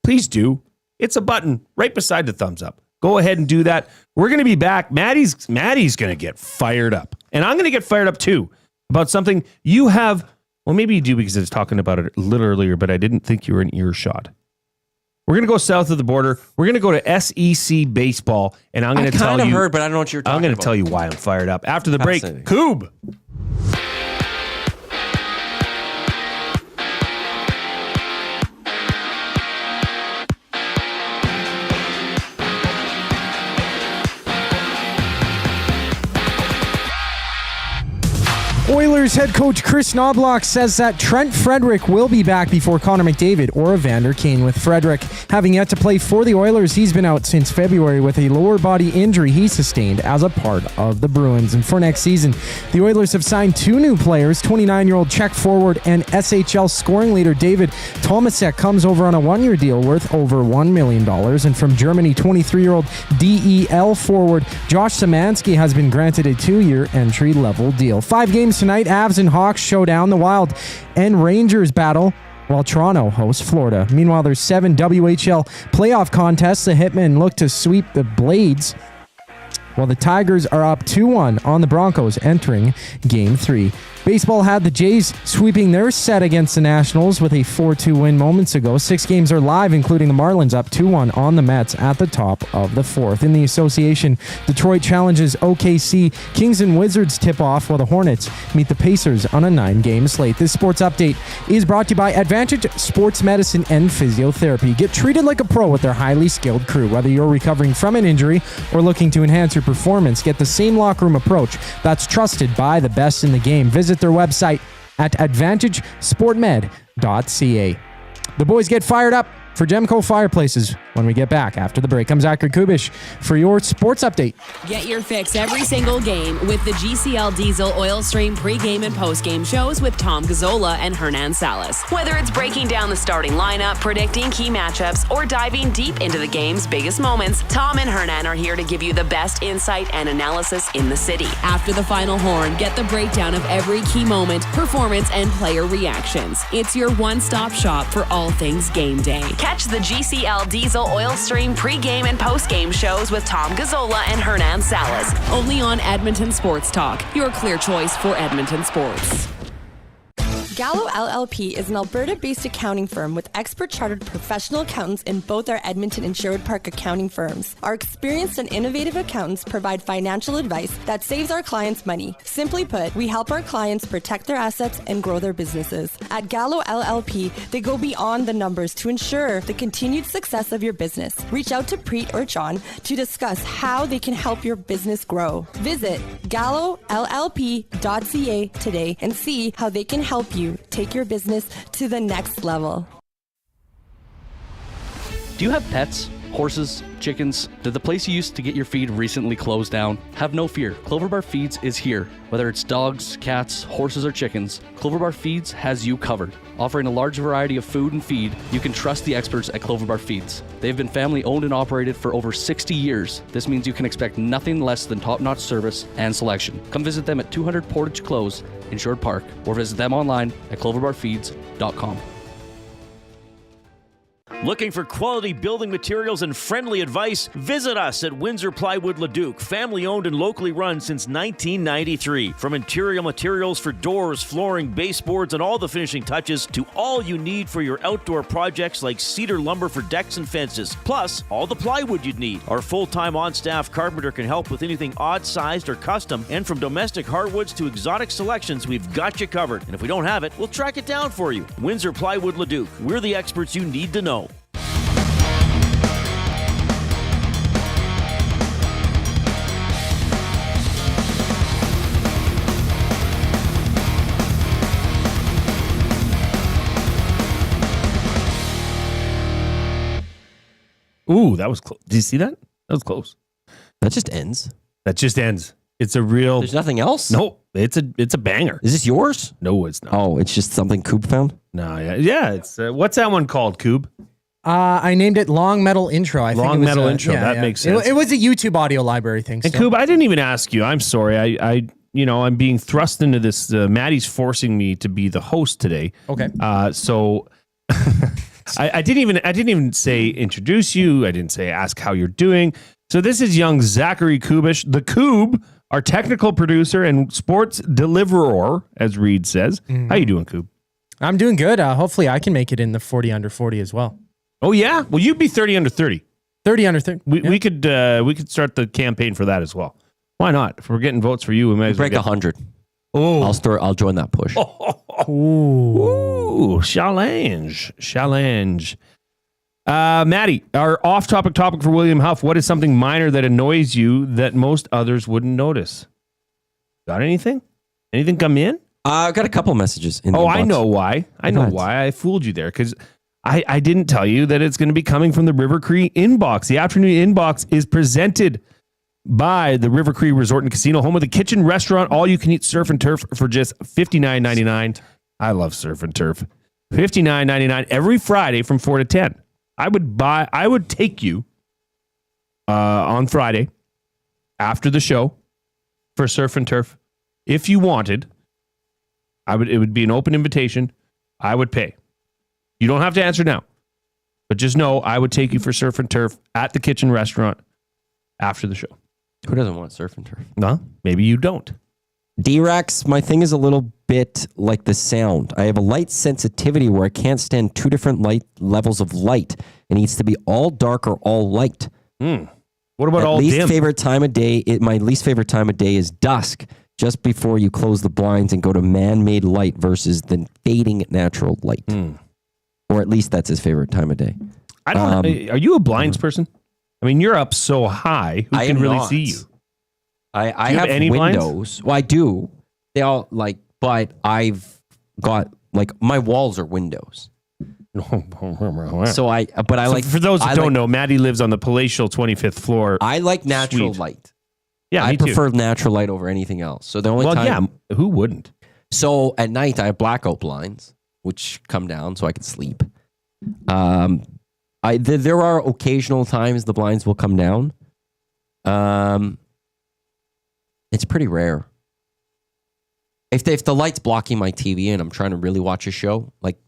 please do. It's a button right beside the thumbs up. Go ahead and do that. We're going to be back. Maddie's going to get fired up. And I'm going to get fired up too about something you have. Well, maybe you do, because I was talking about it a little earlier, but I didn't think you were in earshot. We're going to go south of the border. We're going to go to SEC baseball. And I'm going to tell you. I kind of heard, but I don't know what you're talking about. I'm going to tell you why I'm fired up. After the break, Koob. Oilers head coach Chris Knobloch says that Trent Frederick will be back before Connor McDavid or Evander Kane. With Frederick having yet to play for the Oilers, he's been out since February with a lower body injury he sustained as a part of the Bruins. And for next season, the Oilers have signed two new players. 29-year-old Czech forward and SHL scoring leader David Tomasek comes over on a one-year deal worth over $1 million. And from Germany, 23-year-old DEL forward Josh Samanski has been granted a 2-year entry-level deal. 5 games tonight, Avs and Hawks showdown, the Wild and Rangers battle, while Toronto hosts Florida. Meanwhile, there's 7 WHL playoff contests. The Hitmen look to sweep the Blades, while the Tigers are up 2-1 on the Broncos entering Game 3. Baseball had the Jays sweeping their set against the Nationals with a 4-2 win moments ago. 6 games are live, including the Marlins up 2-1 on the Mets at the top of the 4th. In the association, Detroit challenges OKC. Kings and Wizards tip off, while the Hornets meet the Pacers on a 9-game slate. This sports update is brought to you by Advantage Sports Medicine and Physiotherapy. Get treated like a pro with their highly skilled crew. Whether you're recovering from an injury or looking to enhance your performance, get the same locker room approach that's trusted by the best in the game. Visit their website at advantagesportmed.ca. The boys get fired up for Gemco Fireplaces when we get back. After the break comes Zachary Kubusch for your sports update. Get your fix every single game with the GCL Diesel Oil Stream pregame and postgame shows with Tom Gazzola and Hernan Salas. Whether it's breaking down the starting lineup, predicting key matchups, or diving deep into the game's biggest moments, Tom and Hernan are here to give you the best insight and analysis in the city. After the final horn, get the breakdown of every key moment, performance, and player reactions. It's your one-stop shop for all things game day. Catch the GCL Diesel Oil Stream pregame and postgame shows with Tom Gazzola and Hernan Salas. Only on Edmonton Sports Talk, your clear choice for Edmonton sports. Gallo LLP is an Alberta-based accounting firm with expert chartered professional accountants in both our Edmonton and Sherwood Park accounting firms. Our experienced and innovative accountants provide financial advice that saves our clients money. Simply put, we help our clients protect their assets and grow their businesses. At Gallo LLP, they go beyond the numbers to ensure the continued success of your business. Reach out to Preet or John to discuss how they can help your business grow. Visit GalloLLP.ca today and see how they can help you take your business to the next level. Do you have pets? Horses? Chickens? Did the place you used to get your feed recently close down? Have no fear. Clover Bar Feeds is here. Whether it's dogs, cats, horses, or chickens, Clover Bar Feeds has you covered. Offering a large variety of food and feed, you can trust the experts at Clover Bar Feeds. They've been family owned and operated for over 60 years. This means you can expect nothing less than top-notch service and selection. Come visit them at 200 Portage Close in Sherwood Park or visit them online at cloverbarfeeds.com. Looking for quality building materials and friendly advice? Visit us at Windsor Plywood Leduc, family owned and locally run since 1993. From interior materials for doors, flooring, baseboards, and all the finishing touches to all you need for your outdoor projects like cedar lumber for decks and fences, plus all the plywood you'd need. Our full-time on-staff carpenter can help with anything odd-sized or custom, and from domestic hardwoods to exotic selections, we've got you covered. And if we don't have it, we'll track it down for you. Windsor Plywood Leduc. We're the experts you need to know. Ooh, that was close. Did you see that? That was close. That just ends. That just ends. It's a real. There's nothing else? No, it's a banger. Is this yours? No, it's not. Oh, it's just something Koob found? No, yeah. It's what's that one called, Koob? I named it Long Metal Intro. I think Long it was Metal Intro. That makes sense. It was a YouTube audio library thing. And Koob, I didn't even ask you. I'm sorry. I'm being thrust into this. Maddie's forcing me to be the host today. Okay. So I didn't even say introduce you. I didn't say ask how you're doing. So this is young Zachary Kubusch, the Koob, our technical producer and sports deliverer, as Reid says. Mm-hmm. How you doing, Koob? I'm doing good. Hopefully I can make it in the 40 under 40 as well. Oh yeah? Well, you'd be 30 under 30. 30 under 30. We could start the campaign for that as well. Why not? If we're getting votes for you, we might as well break 100. Oh, I'll join that push. Ooh, challenge. Maddie, our off-topic topic for William Huff. What is something minor that annoys you that most others wouldn't notice? Got anything? Anything come in? I've got a couple messages. In the inbox. I know why. I fooled you there because I didn't tell you that it's going to be coming from the River Cree inbox. The afternoon inbox is presented by the River Cree Resort and Casino, home of the kitchen restaurant, all you can eat surf and turf for just $59.99. I love surf and turf. $59.99 every Friday from 4 to 10. I would take you on Friday after the show for surf and turf. If you wanted, it would be an open invitation. I would pay. You don't have to answer now, but just know I would take you for surf and turf at the kitchen restaurant after the show. Who doesn't want surf and turf? No, maybe you don't. D-Rex, my thing is a little bit like the sound. I have a light sensitivity where I can't stand two different light levels of light. It needs to be all dark or all light. What about all dim? My least favorite time of day is dusk, just before you close the blinds and go to man-made light versus the fading natural light. Or at least that's his favorite time of day. I don't know. Are you a blinds person? I mean, you're up so high. Who can really see you? I have any windows. Blinds? Well, I do. They all but I've got my walls are windows. So I like. For those that don't know, Maddie lives on the palatial 25th floor. I like natural light. Yeah, I me too. prefer natural light over anything else. So the only time, who wouldn't? So at night I have blackout blinds, which come down so I can sleep. There are occasional times the blinds will come down. It's pretty rare. If the light's blocking my TV and I'm trying to really watch a show, like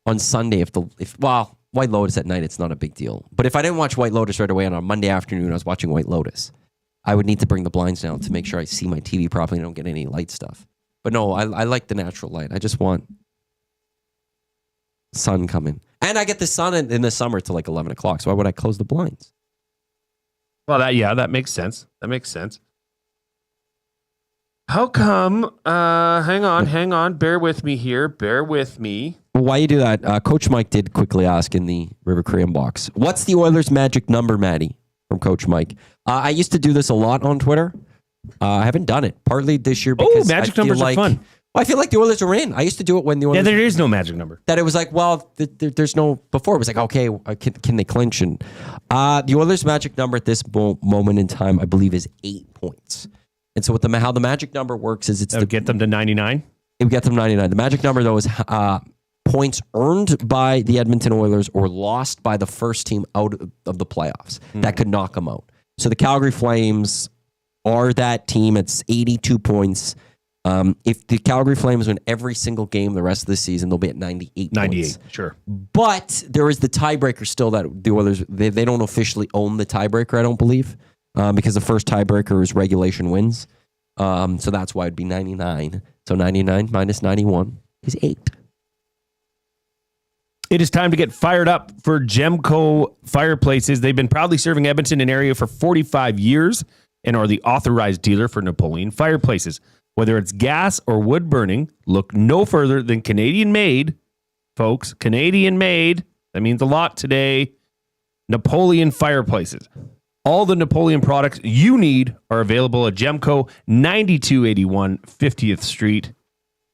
on Sunday, White Lotus at night, it's not a big deal. But if I didn't watch White Lotus right away and on Monday afternoon I was watching White Lotus, I would need to bring the blinds down to make sure I see my TV properly and don't get any light stuff. But no, I like the natural light. I just want sun coming. And I get the sun in the summer till like 11 o'clock. So why would I close the blinds? Well, that makes sense. That makes sense. How come? Hang on. Bear with me here. Bear with me. Why you do that? Coach Mike did quickly ask in the River Crane box. What's the Oilers' magic number, Maddie? From Coach Mike. I used to do this a lot on Twitter. I haven't done it. Partly this year because magic numbers are fun. Well, I feel like the Oilers are in. I used to do it when the Oilers... Yeah, there is no magic number. That it was like, well, there's no... Before it was like, okay, can they clinch? And the Oilers' magic number at this moment in time, I believe, is 8 points. And so how the magic number works is it's... get them to 99? It would get them 99. The magic number, though, is points earned by the Edmonton Oilers or lost by the first team out of the playoffs. That could knock them out. So the Calgary Flames are that team. It's 82 points. If the Calgary Flames win every single game the rest of the season, they'll be at 98 points. Sure. But there is the tiebreaker still that the Oilers, they don't officially own the tiebreaker, I don't believe, because the first tiebreaker is regulation wins. So that's why it'd be 99. So 99 minus 91 is 8. It is time to get fired up for Gemco Fireplaces. They've been proudly serving Edmonton and area for 45 years and are the authorized dealer for Napoleon Fireplaces. Whether it's gas or wood burning, look no further than Canadian-made, folks. Canadian-made. That means a lot today. Napoleon Fireplaces. All the Napoleon products you need are available at Gemco, 9281 50th Street.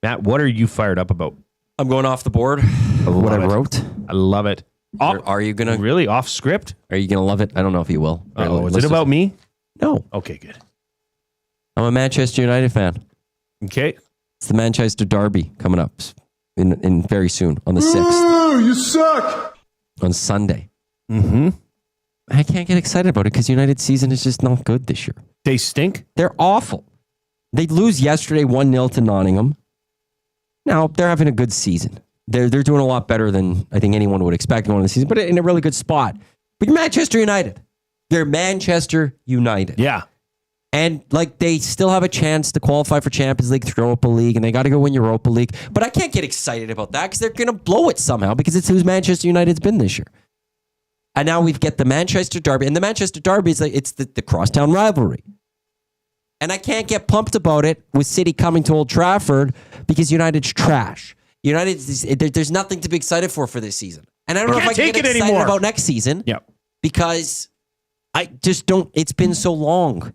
Matt, what are you fired up about? I'm going off the board. What I wrote. I love it. Are you going to... Really? Off script? Are you going to love it? I don't know if you will. Is it about me? No. Okay, good. I'm a Manchester United fan. Okay. It's the Manchester Derby coming up in very soon on the 6th. Oh, you suck! On Sunday. Mm-hmm. I can't get excited about it because United's season is just not good this year. They stink? They're awful. They lose yesterday 1-0 to Nottingham. Now, they're having a good season. They're doing a lot better than I think anyone would expect going into the season, but in a really good spot. But you're Manchester United. They're Manchester United. Yeah. And like they still have a chance to qualify for Champions League, Europa League, and they got to go win Europa League. But I can't get excited about that because they're going to blow it somehow because it's who's Manchester United's been this year. And now we've got the Manchester Derby. And the Manchester Derby is like, it's the crosstown rivalry. And I can't get pumped about it with City coming to Old Trafford because United's trash. There's nothing to be excited for this season. And I don't know if I can get excited about next season. Yeah. Because I just don't. It's been so long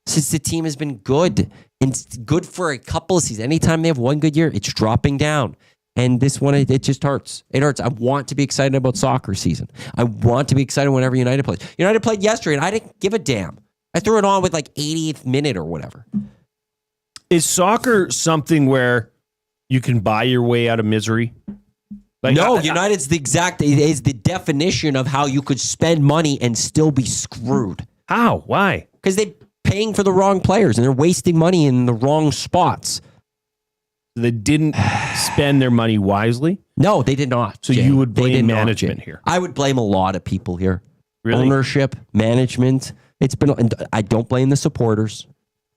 since the team has been good. And it's good for a couple of seasons. Anytime they have one good year, it's dropping down. And this one, it just hurts. It hurts. I want to be excited about soccer season. I want to be excited whenever United plays. United played yesterday, and I didn't give a damn. I threw it on with like 80th minute or whatever. Is soccer something where you can buy your way out of misery? Like, no, United's is the definition of how you could spend money and still be screwed. How? Why? Because they're paying for the wrong players and they're wasting money in the wrong spots. They didn't spend their money wisely? No, they did not. So you would blame management here? I would blame a lot of people here. Really? Ownership, management. I don't blame the supporters.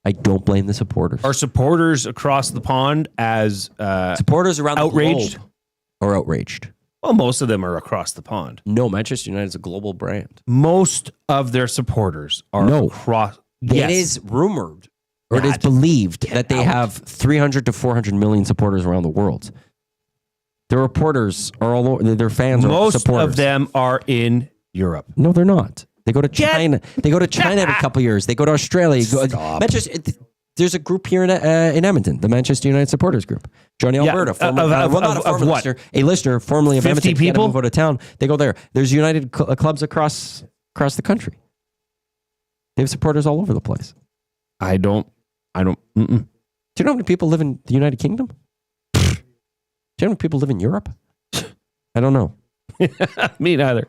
Are supporters across the pond as supporters around outraged? The globe are outraged? Well, most of them are across the pond. No, Manchester United is a global brand. Most of their supporters are across. It is rumored or it is believed that they have 300 to 400 million supporters around the world. Their reporters are all over. Their fans are supporters. Most of them are in Europe. No, they're not. They go to China. They go to China every couple of years. They go to Australia. Manchester, there's a group here in Edmonton, the Manchester United supporters group. Johnny Alberta, a listener formerly of 50 Edmonton, people? move out of town. They go there. There's United clubs across the country. They have supporters all over the place. I don't. Do you know how many people live in the United Kingdom? Do you know how many people live in Europe? I don't know. Me neither.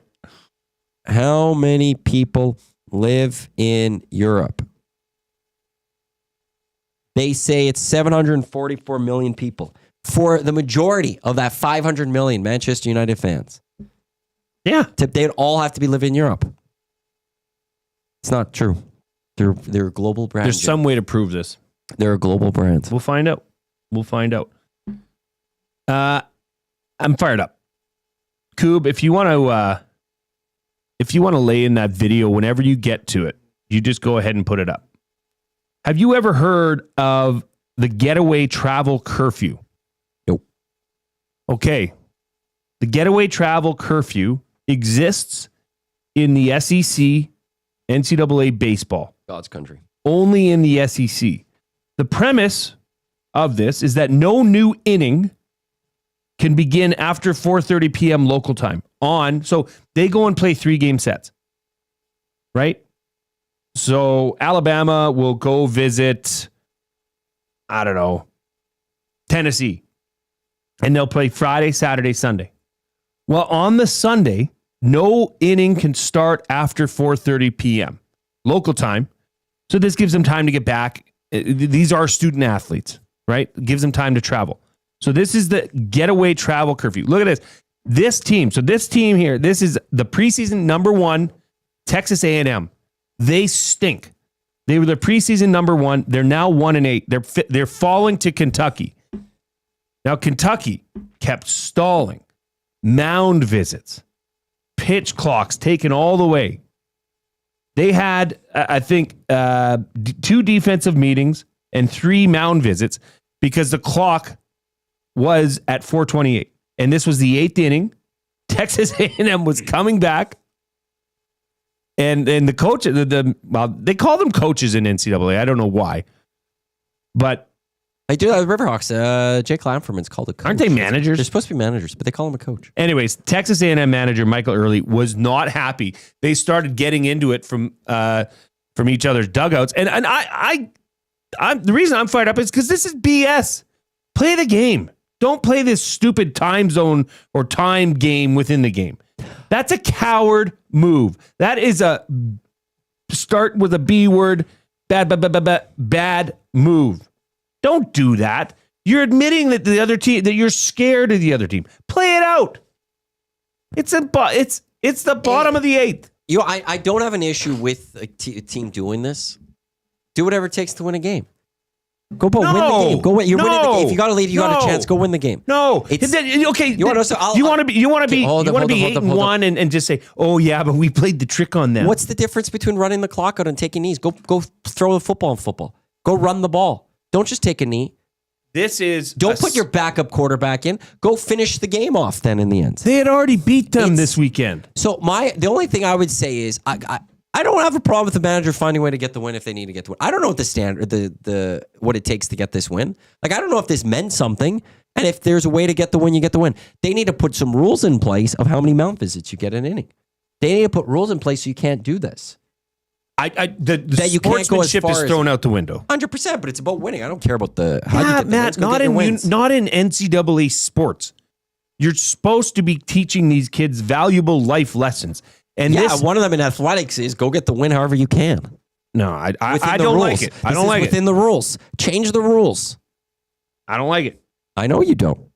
How many people live in Europe? They say it's 744 million people. For the majority of that 500 million Manchester United fans. Yeah. They'd all have to be living in Europe. It's not true. They're a global brand. There's some way to prove this. They're a global brand. We'll find out. I'm fired up. Koob, if you want to lay in that video whenever you get to it, you just go ahead and put it up. Have you ever heard of the getaway travel curfew? Nope. Okay. The getaway travel curfew exists in the SEC, NCAA baseball. God's country. Only in the SEC. The premise of this is that no new inning can begin after 4:30 p.m. local time so they go and play 3-game sets, right? So Alabama will go visit, I don't know, Tennessee, and they'll play Friday, Saturday, Sunday. Well, on the Sunday, no inning can start after 4:30 p.m. local time. So this gives them time to get back. These are student athletes, right? It gives them time to travel. So this is the getaway travel curfew. Look at this. This team here, this is the preseason number 1, Texas A&M. They stink. They were the preseason number 1. They're now 1-8. They're falling to Kentucky. Now Kentucky kept stalling. Mound visits. Pitch clocks taken all the way. They had, I think, 2 defensive meetings and 3 mound visits because the clock was at 4:28. And this was the 8th inning. Texas A&M was coming back. And the coach, they call them coaches in NCAA. I don't know why. But I do. Riverhawks, Jake Lamferman's called a coach. Aren't they managers? They're supposed to be managers, but they call him a coach. Anyways, Texas A&M manager Michael Early was not happy. They started getting into it from each other's dugouts. And I'm the reason I'm fired up is because this is BS. Play the game. Don't play this stupid time zone or time game within the game. That's a coward move. That is a start with a B word, bad move. Don't do that. You're admitting that the other team, that you're scared of the other team. Play it out. It's the bottom of the 8th. I don't have an issue with a team doing this. Do whatever it takes to win a game. Go win the game. Go win. You're winning the game. If you got a lead, you got a chance. Go win the game. No. Okay. You want to be 8-1 and just say, oh yeah, but we played the trick on them. What's the difference between running the clock out and taking knees? Go throw the football in football. Go run the ball. Don't just take a knee. Don't put your backup quarterback in. Go finish the game off then in the end. They had already beat them this weekend. So the only thing I would say is I don't have a problem with the manager finding a way to get the win if they need to get the win. I don't know what the standard, what it takes to get this win. Like, I don't know if this meant something. And if there's a way to get the win, you get the win. They need to put some rules in place of how many mound visits you get in an inning. They need to put rules in place so you can't do this. The sportsmanship is thrown out the window. 100%, but it's about winning. I don't care about Matt, not in NCAA sports. You're supposed to be teaching these kids valuable life lessons. And one of them in athletics is go get the win however you can. No, I don't like it. I don't like it. Within the rules. Change the rules. I don't like it. I know you don't.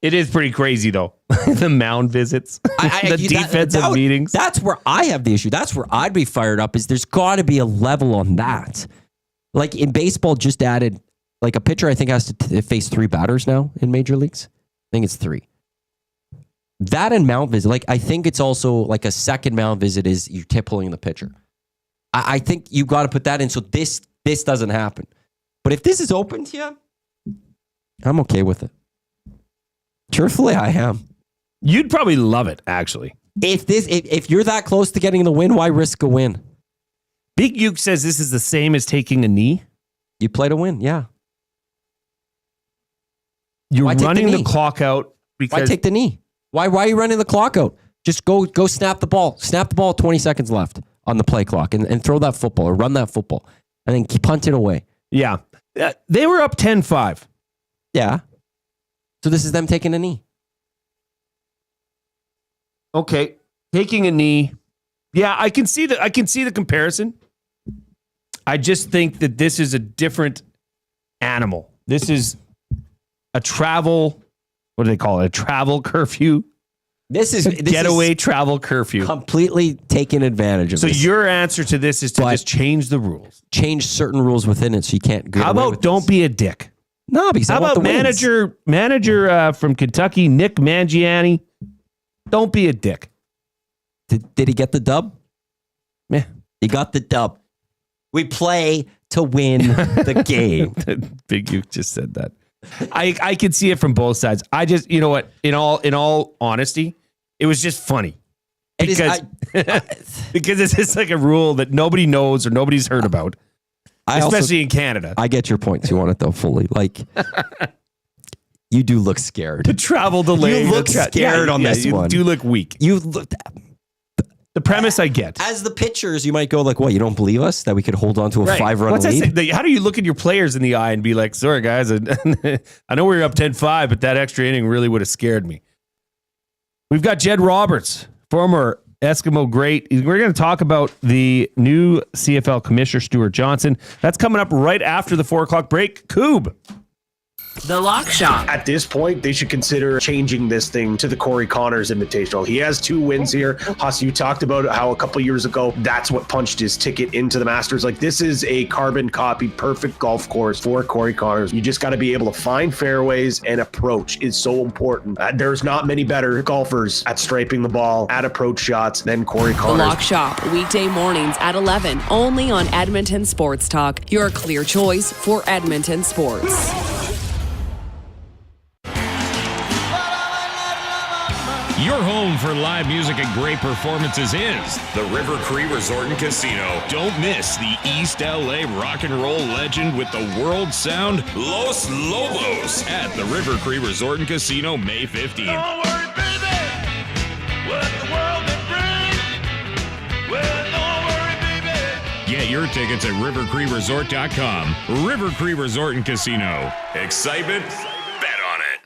It is pretty crazy, though. The mound visits, the defensive meetings. That's where I have the issue. That's where I'd be fired up, is there's got to be a level on that. Like in baseball, just added, like a pitcher, I think, has to face 3 batters now in major leagues. I think it's 3. That and mound visit, like I think it's also like a second mound visit is you're pulling the pitcher. I think you got to put that in so this doesn't happen. But if this is open to you, I'm okay with it. Truthfully, I am. You'd probably love it, actually. If you're that close to getting the win, why risk a win? Big Uke says this is the same as taking a knee. You play to win, yeah. You're Why take the running the knee? clock out because Why take the knee? Why are you running the clock out? Just go snap the ball. Snap the ball 20 seconds left on the play clock and throw that football or run that football and then punt it away. Yeah. They were up 10-5. Yeah. So this is them taking a knee. Okay. Taking a knee. Yeah, I can see the comparison. I just think that this is a different animal. This is a travel, what do they call it? A travel curfew? This is getaway travel curfew. Completely taking advantage of So this. your answer to this is to just change the rules. Change certain rules within it so you can't go. How about don't be a dick? No, because how I want about the manager from Kentucky, Nick Mangiani? Don't be a dick. Did he get the dub? Yeah. He got the dub. We play to win the game. Big you just said that. I can see it from both sides. I just, you know what? In all honesty, it was just funny because it's just like a rule that nobody knows or nobody's heard about, especially in Canada. I get your points. You want it though fully. Like you do look scared. The travel delay. You look scared on this one. You do look weak. You look. The premise I get. As the pitchers, you might go like, "What? You don't believe us that we could hold on to a 5-run lead?" How do you look at your players in the eye and be like, "Sorry, guys, I know we were up 10-5, but that extra inning really would have scared me." We've got Jed Roberts, former Eskimo great. We're going to talk about the new CFL commissioner, Stuart Johnson. That's coming up right after the 4:00 break. Koob. The Lock Shop. At this point, they should consider changing this thing to the Corey Connors Invitational. He has 2 wins here. Huss, you talked about how a couple years ago, that's what punched his ticket into the Masters. Like, this is a carbon copy, perfect golf course for Corey Connors. You just got to be able to find fairways, and approach is so important. There's not many better golfers at striping the ball, at approach shots than Corey Connors. The Lock Shop, weekday mornings at 11, only on Edmonton Sports Talk, your clear choice for Edmonton sports. Your home for live music and great performances is the River Cree Resort and Casino. Don't miss the East LA rock and roll legend with the world sound Los Lobos at the River Cree Resort and Casino May 15th. Don't worry, baby, what the world may bring. Well, don't worry, baby. Get your tickets at rivercreeresort.com. River Cree Resort and Casino. Excitement? Bet on it.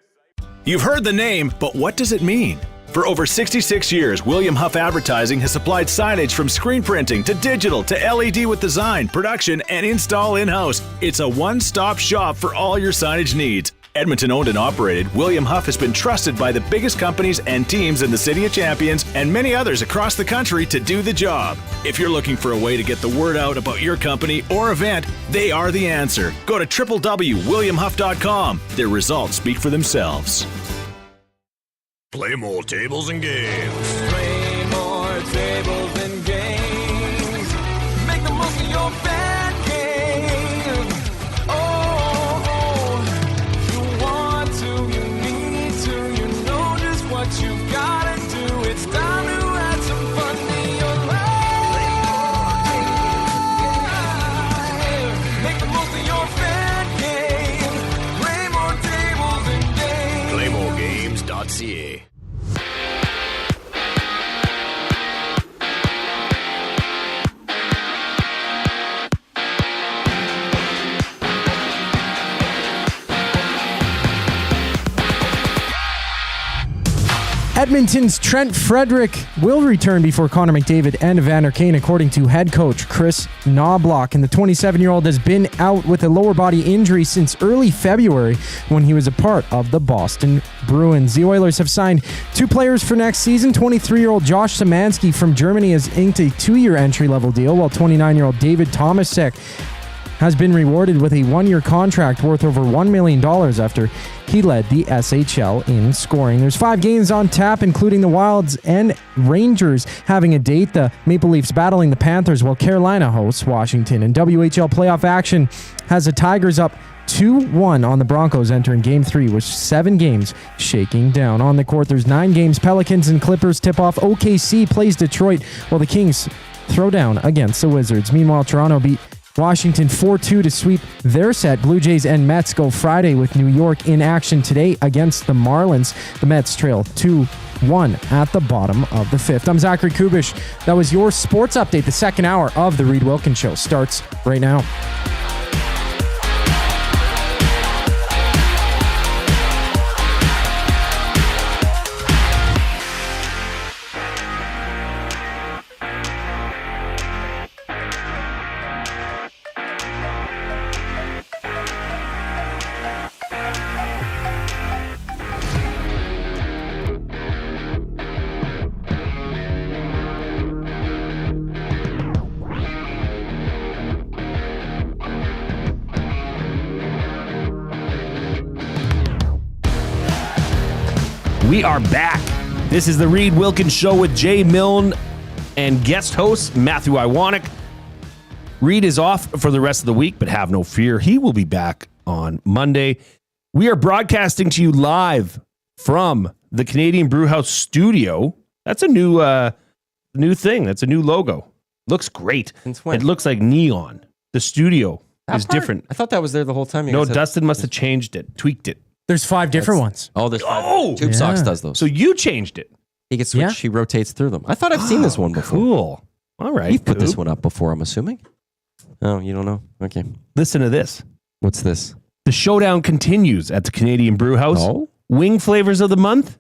You've heard the name, but what does it mean? For over 66 years, William Huff Advertising has supplied signage from screen printing to digital to LED with design, production, and install in-house. It's a one-stop shop for all your signage needs. Edmonton owned and operated, William Huff has been trusted by the biggest companies and teams in the City of Champions and many others across the country to do the job. If you're looking for a way to get the word out about your company or event, they are the answer. Go to www.williamhuff.com. Their results speak for themselves. Play more tables and games. Play more tables and games. Make the most of your bad game. Oh, you want to, you need to, you know just what you gotta do. It's time to add some fun to your life. Make the most of your bad game. Play more tables and games. PlayMoreGames.ca. Edmonton's Trent Frederick will return before Connor McDavid and Evander Kane, according to head coach Chris Knobloch. And the 27-year-old has been out with a lower body injury since early February when he was a part of the Boston Bruins. The Oilers have signed 2 players for next season. 23-year-old Josh Samanski from Germany has inked a 2-year entry-level deal, while 29-year-old David Tomasek has been rewarded with a 1-year contract worth over $1 million after he led the SHL in scoring. There's 5 games on tap, including the Wilds and Rangers having a date. The Maple Leafs battling the Panthers, while Carolina hosts Washington. And WHL playoff action has the Tigers up 2-1 on the Broncos entering Game 3, with 7 games shaking down. On the court, there's 9 games. Pelicans and Clippers tip off. OKC plays Detroit, while the Kings throw down against the Wizards. Meanwhile, Toronto beat Washington 4-2 to sweep their set. Blue Jays and Mets go Friday with New York in action today against the Marlins. The Mets trail 2-1 at the bottom of the fifth. I'm Zachary Kubusch. That was your sports update. The second hour of the Reid Wilkins Show starts right now. We are back. This is the Reid Wilkins Show with Jay Milne and guest host Matthew Iwanyk. Reid is off for the rest of the week, but have no fear. He will be back on Monday. We are broadcasting to you live from the Canadian Brewhouse studio. That's a new thing. That's a new logo. Looks great. It looks like neon. The studio is different. I thought that was there the whole time. No, Dustin must have changed it, tweaked it. There's 5 different ones. Oh, there's 5. Oh! Tube Socks does those. So you changed it. He gets switched. He rotates through them. I thought I've seen this one before. Cool. All right. You've put this one up before, I'm assuming. Oh, you don't know? Okay. Listen to this. What's this? The showdown continues at the Canadian Brewhouse. Oh? Wing flavors of the month.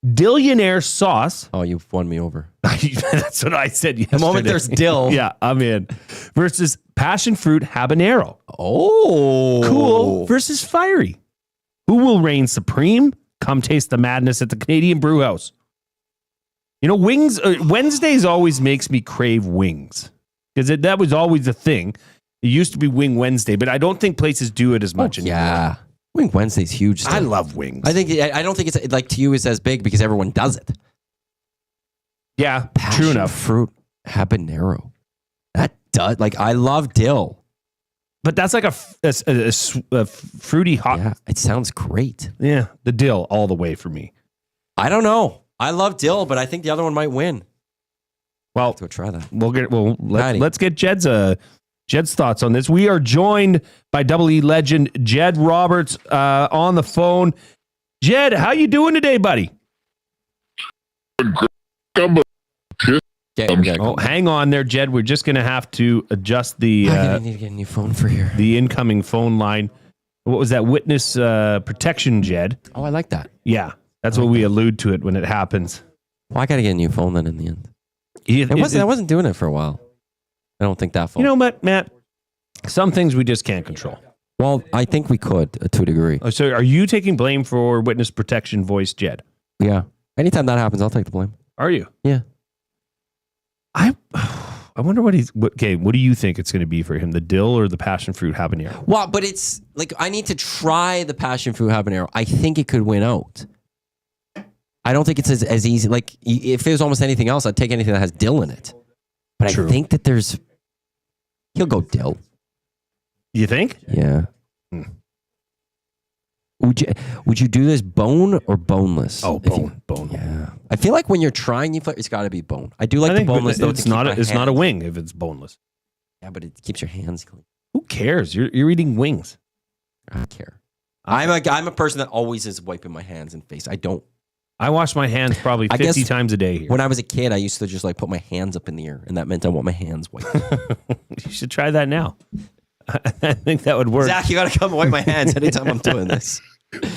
Dillionaire sauce. Oh, you've won me over. That's what I said yesterday. The moment there's dill. Yeah, I'm in. Versus passion fruit habanero. Oh. Cool versus fiery. Who will reign supreme? Come taste the madness at the Canadian Brewhouse. You know, wings. Wednesdays always makes me crave wings because that was always a thing. It used to be Wing Wednesday, but I don't think places do it as much anymore. Yeah, Wing Wednesday's huge. Still. I love wings. I don't think it's like to you it's as big because everyone does it. Yeah, Passion true enough. Fruit habanero. That does I love dill. But that's like a fruity hot. Yeah, it sounds great. Yeah, the dill all the way for me. I don't know. I love dill, but I think the other one might win. Well, let's go try that. Let's get Jed's thoughts on this. We are joined by E legend Jed Roberts on the phone. Jed, how you doing today, buddy? Oh, hang on there, Jed. We're just going to have to adjust the. I need to get a new phone for here. The incoming phone line. What was that? Witness protection, Jed. Oh, I like that. Yeah, that's what we allude to it when it happens. Well, I got to get a new phone then in the end. I wasn't doing it for a while. I don't think that phone. You know what, Matt? Some things we just can't control. Well, I think we could to a degree. Oh, so are you taking blame for witness protection voice, Jed? Yeah. Anytime that happens, I'll take the blame. Are you? Yeah. I wonder what what do you think it's going to be for him? The dill or the passion fruit habanero? Well, but it's like I need to try the passion fruit habanero. I think it could win out. I don't think it's as easy. Like if it was almost anything else, I'd take anything that has dill in it. But I think that he'll go dill. You think? Yeah. Would you do this bone or boneless? Oh, bone. Yeah. I feel like when you're trying, it's got to be bone. I do like the boneless though. It's not a wing if it's boneless. Yeah, but it keeps your hands clean. Who cares? You're eating wings. I care. I'm a person that always is wiping my hands and face. I wash my hands probably 50 times a day here. When I was a kid, I used to just put my hands up in the air, and that meant I want my hands wiped. You should try that now. I think that would work. Zach, you got to come and wipe my hands anytime I'm doing this.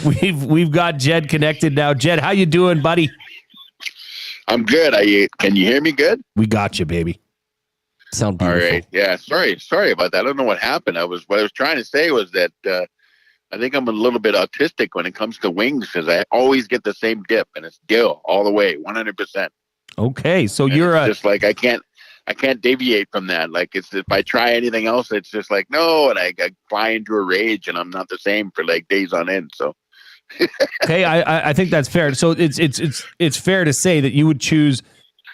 We've got Jed connected now. Jed, how you doing, buddy? I'm good. Can you hear me good? We got you, baby. Sound beautiful. All right. Yeah. Sorry about that. I don't know what happened. What I was trying to say was that I think I'm a little bit autistic when it comes to wings because I always get the same dip and it's dill all the way, 100%. Okay, so and you're just like I can't deviate from that. Like if I try anything else, it's just like no, and I fly into a rage, and I'm not the same for days on end. So, okay, I think that's fair. So it's fair to say that you would choose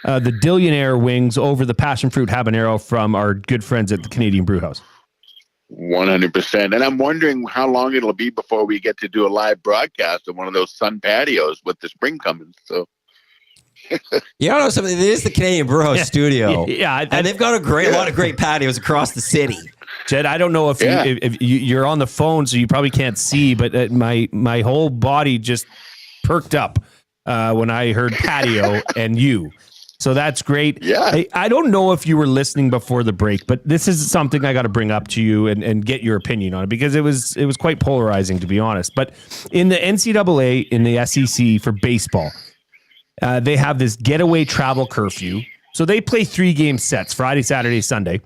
the Dillionaire wings over the passion fruit habanero from our good friends at the Canadian Brewhouse. 100%. And I'm wondering how long it'll be before we get to do a live broadcast of one of those sun patios with the spring coming. So. You know something? It is the Canadian Brewhouse studio. Yeah, and they've got a lot of great patios across the city. Jed, I don't know if, you're on the phone, so you probably can't see, but my whole body just perked up when I heard patio and you. So that's great. Yeah. I don't know if you were listening before the break, but this is something I got to bring up to you and get your opinion on it, because it was quite polarizing, to be honest. But in the NCAA, in the SEC for baseball, they have this getaway travel curfew. So they play 3-game sets, Friday, Saturday, Sunday.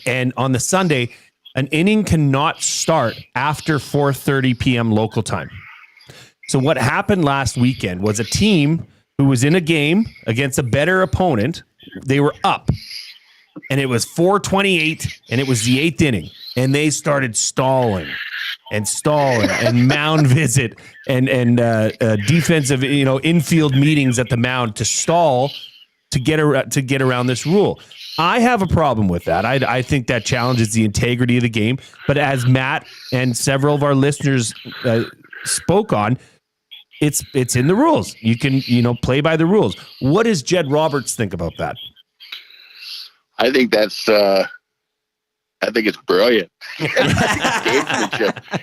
And on the Sunday, an inning cannot start after 4:30 p.m. local time. So what happened last weekend was a team who was in a game against a better opponent. They were up, and it was 4:28, and it was the 8th inning, and they started stalling and mound visit and defensive, infield meetings at the mound to stall to get around this rule. I have a problem with that. I think that challenges the integrity of the game. But as Matt and several of our listeners spoke on, it's in the rules. You can, play by the rules. What does Jed Roberts think about that? I think that's, I think it's brilliant. Gamesmanship.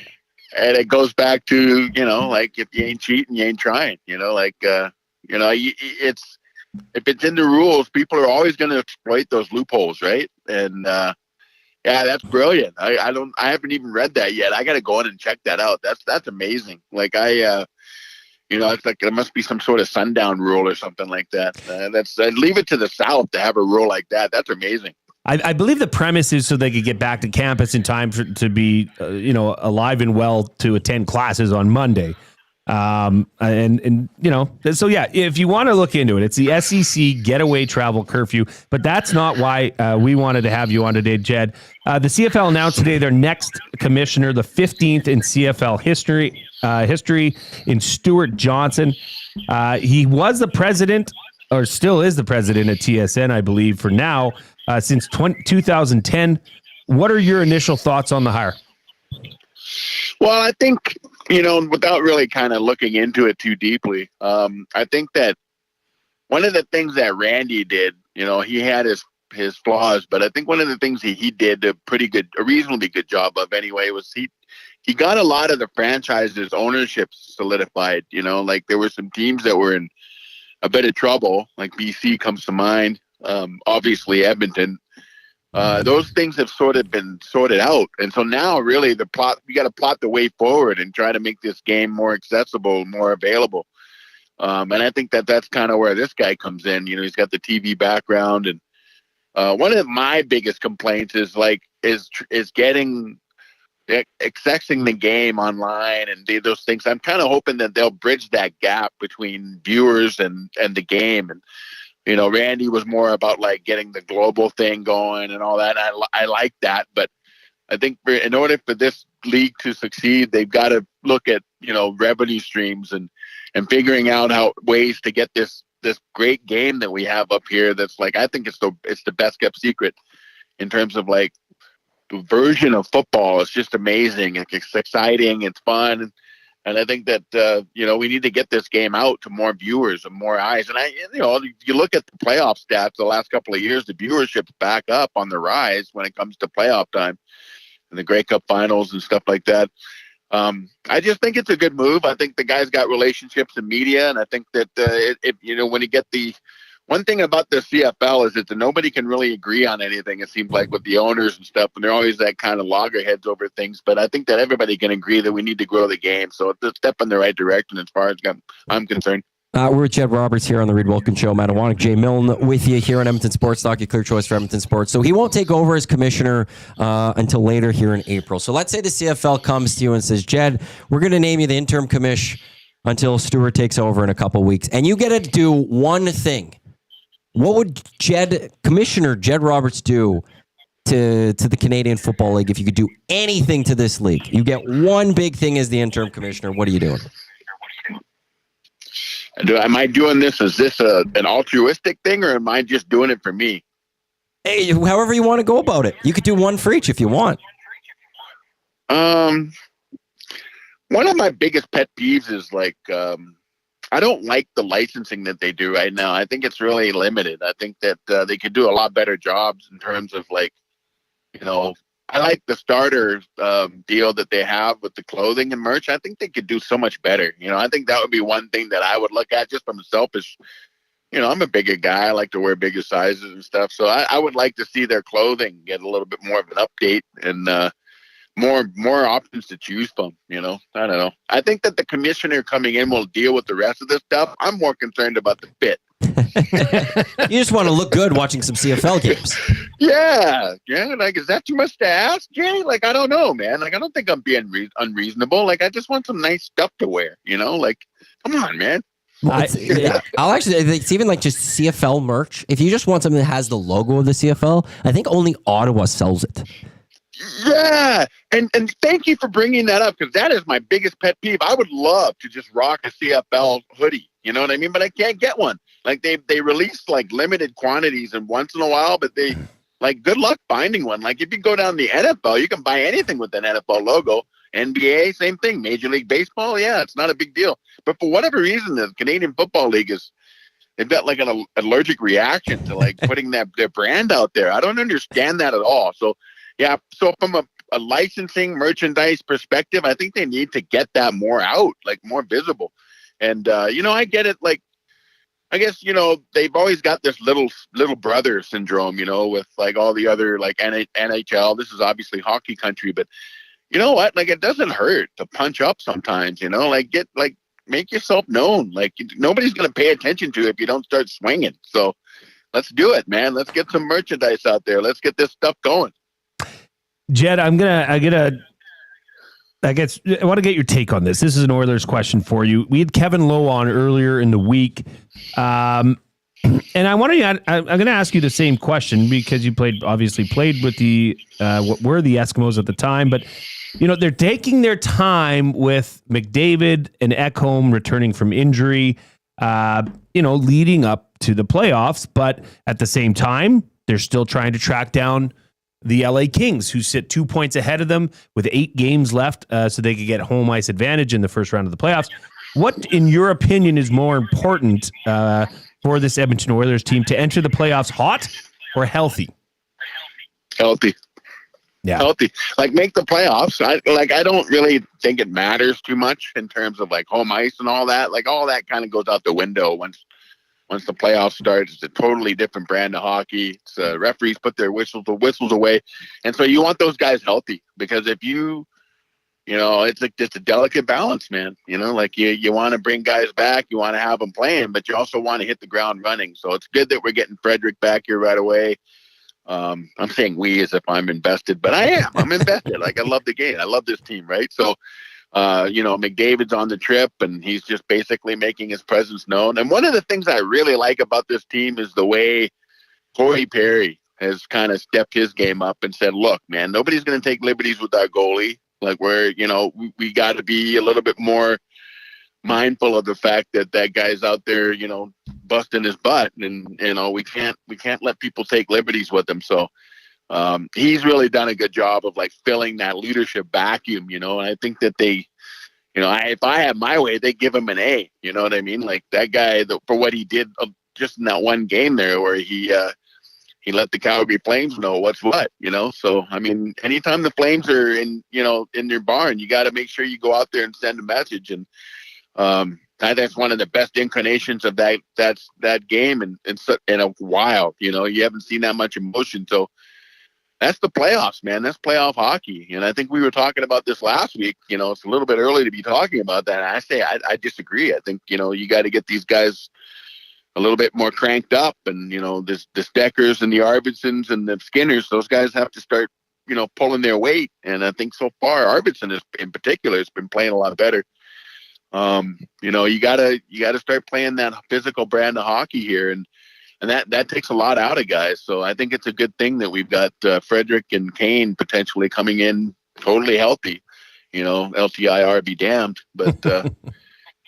And it goes back to, like, if you ain't cheating, you ain't trying, it's, if it's in the rules, people are always going to exploit those loopholes. Right. And, that's brilliant. I haven't even read that yet. I got to go in and check that out. That's amazing. Like it's like there must be some sort of sundown rule or something like that. Leave it to the South to have a rule like that. That's amazing. I believe the premise is so they could get back to campus in time to be, alive and well to attend classes on Monday. So yeah, if you want to look into it, it's the SEC getaway travel curfew, but that's not why we wanted to have you on today, Jed. The CFL announced today their next commissioner, the 15th in CFL history in Stuart Johnson. He was the president, or still is the president at TSN, I believe, for now, since 2010. What are your initial thoughts on the hire? Well, I think, without really kind of looking into it too deeply, I think that one of the things that Randy did, he had his flaws, but I think one of the things he did a reasonably good job of anyway, was he got a lot of the franchise's ownership solidified. Like there were some teams that were in a bit of trouble, like BC comes to mind, obviously Edmonton. Those things have sort of been sorted out. And so now really we got to plot the way forward and try to make this game more accessible, more available. And I think that that's kind of where this guy comes in. He's got the TV background. And one of my biggest complaints is getting accessing the game online and those things. I'm kind of hoping that they'll bridge that gap between viewers and the game. And Randy was more about like getting the global thing going and all that. I like that, but I think in order for this league to succeed, they've got to look at revenue streams and figuring out ways to get this great game that we have up here. That's like, I think it's the best kept secret in terms of like the version of football. It's just amazing. It's exciting. It's fun. And I think that, we need to get this game out to more viewers and more eyes. And you look at the playoff stats the last couple of years, the viewership's back up on the rise when it comes to playoff time and the Grey Cup finals and stuff like that. I just think it's a good move. I think the guy's got relationships in media. And I think that, when you get one thing about the CFL is that nobody can really agree on anything, it seems like, with the owners and stuff. And they're always that kind of loggerheads over things. But I think that everybody can agree that we need to grow the game. So it's a step in the right direction as far as I'm concerned. We're with Jed Roberts here on the Reid Wilkins Show. Matt Iwanyk, Jay Milne with you here on Edmonton Sports Talk, your clear choice for Edmonton Sports. So he won't take over as commissioner until later here in April. So let's say the CFL comes to you and says, Jed, we're going to name you the interim commish until Stuart takes over in a couple weeks. And you get to do one thing. What would Commissioner Jed Roberts do to the Canadian Football League if you could do anything to this league? You get one big thing as the interim commissioner. What are you doing? Am I doing this? Is this an altruistic thing, or am I just doing it for me? Hey, however you want to go about it. You could do one for each if you want. One of my biggest pet peeves is like, I don't like the licensing that they do right now. I think it's really limited. I think that they could do a lot better jobs in terms of like, I like the starter deal that they have with the clothing and merch. I think they could do so much better. I think that would be one thing that I would look at just from a selfish. I'm a bigger guy. I like to wear bigger sizes and stuff. So I would like to see their clothing get a little bit more of an update and more options to choose from. I don't know. I think that the commissioner coming in will deal with the rest of this stuff. I'm more concerned about the fit. You just want to look good watching some CFL games. Yeah. Like, is that too much to ask, Jay? Like, I don't know, man. Like, I don't think I'm being unreasonable. Like, I just want some nice stuff to wear. Like, come on, man. I'll actually, it's even like just CFL merch. If you just want something that has the logo of the CFL, I think only Ottawa sells it. Yeah, and thank you for bringing that up, because that is my biggest pet peeve. I would love to just rock a CFL hoodie, you know what I mean? But I can't get one. Like they release like limited quantities and once in a while, but they like good luck finding one. Like if you go down the NFL, you can buy anything with an NFL logo. NBA, same thing. Major League Baseball, yeah, it's not a big deal. But for whatever reason, the Canadian Football League they've got like an allergic reaction to like putting their brand out there. I don't understand that at all. So yeah, so from a licensing merchandise perspective, I think they need to get that more out, like more visible. And I get it. Like, I guess they've always got this little brother syndrome, with like all the other like NHL. This is obviously hockey country, but you know what? Like, it doesn't hurt to punch up sometimes. Make yourself known. Like, nobody's gonna pay attention to you if you don't start swinging. So let's do it, man. Let's get some merchandise out there. Let's get this stuff going. Jed, I want to get your take on this. This is an Oilers question for you. We had Kevin Lowe on earlier in the week. And I'm going to ask you the same question because you obviously played with what were the Eskimos at the time, but they're taking their time with McDavid and Ekholm returning from injury, leading up to the playoffs. But at the same time, they're still trying to track down the LA Kings, who sit 2 points ahead of them with 8 games left, so they could get home ice advantage in the first round of the playoffs. What, in your opinion, is more important for this Edmonton Oilers team to enter the playoffs hot or healthy? Healthy. Yeah. Healthy. Like, make the playoffs. I don't really think it matters too much in terms of like home ice and all that. Like, all that kind of goes out the window once the playoffs start. It's a totally different brand of hockey. It's, referees put their whistles away. And so you want those guys healthy, because if it's like just a delicate balance, man. Like you want to bring guys back, you want to have them playing, but you also want to hit the ground running. So it's good that we're getting Frederick back here right away. I'm saying we as if I'm invested, but I am. I'm invested. Like, I love the game. I love this team, right? So, McDavid's on the trip, and he's just basically making his presence known. And one of the things I really like about this team is the way Corey Perry has kind of stepped his game up and said, look, man, nobody's going to take liberties with our goalie. Like, we got to be a little bit more mindful of the fact that guy's out there, busting his butt, and we can't let people take liberties with him. So he's really done a good job of like filling that leadership vacuum, and I think that they, if I had my way, they give him an A. You know what I mean? Like, that guy, for what he did just in that one game there, where he let the Calgary Flames know what's what. So I mean, anytime the Flames are in their barn, you got to make sure you go out there and send a message. And that's one of the best incarnations of that game in a while. You haven't seen that much emotion. So that's the playoffs, man. That's playoff hockey. And I think we were talking about this last week. It's a little bit early to be talking about that. And I disagree. I think, you got to get these guys a little bit more cranked up. And, the Steckers and the Arvidssons and the Skinners, those guys have to start, pulling their weight. And I think so far, Arvidsson in particular has been playing a lot better. You gotta start playing that physical brand of hockey here. And that takes a lot out of guys. So I think it's a good thing that we've got Frederick and Kane potentially coming in totally healthy. LTIR be damned. But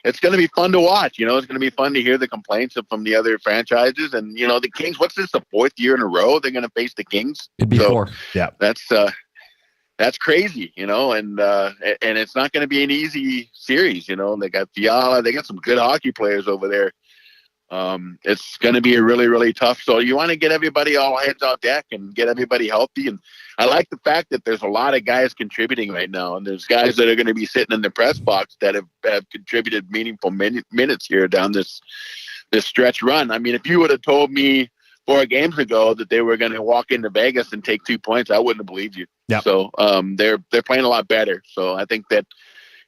it's going to be fun to watch. It's going to be fun to hear the complaints from the other franchises. And, the Kings, what's this, the 4th year in a row they're going to face the Kings? It'd be 4. Yeah. That's crazy, and it's not going to be an easy series. They got Fiala, they got some good hockey players over there. It's going to be a really, really tough. So you want to get everybody all hands on deck and get everybody healthy. And I like the fact that there's a lot of guys contributing right now, and there's guys that are going to be sitting in the press box that have contributed meaningful minutes here down this stretch run. I mean, if you would have told me 4 games ago that they were going to walk into Vegas and take 2 points, I wouldn't have believed you. Yep. So they're playing a lot better. So I think that,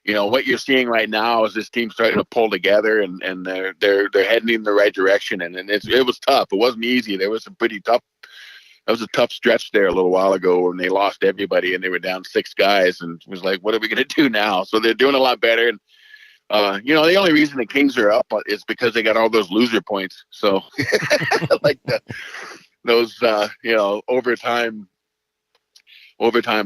you know, what you're seeing right now is this team starting to pull together, and they're heading in the right direction. And it was tough. It wasn't easy. There was some pretty tough. That was a tough stretch there a little while ago when they lost everybody and they were down 6 guys, and it was like, what are we going to do now? So they're doing a lot better. And you know, the only reason the Kings are up is because they got all those loser points. So like those you know, overtime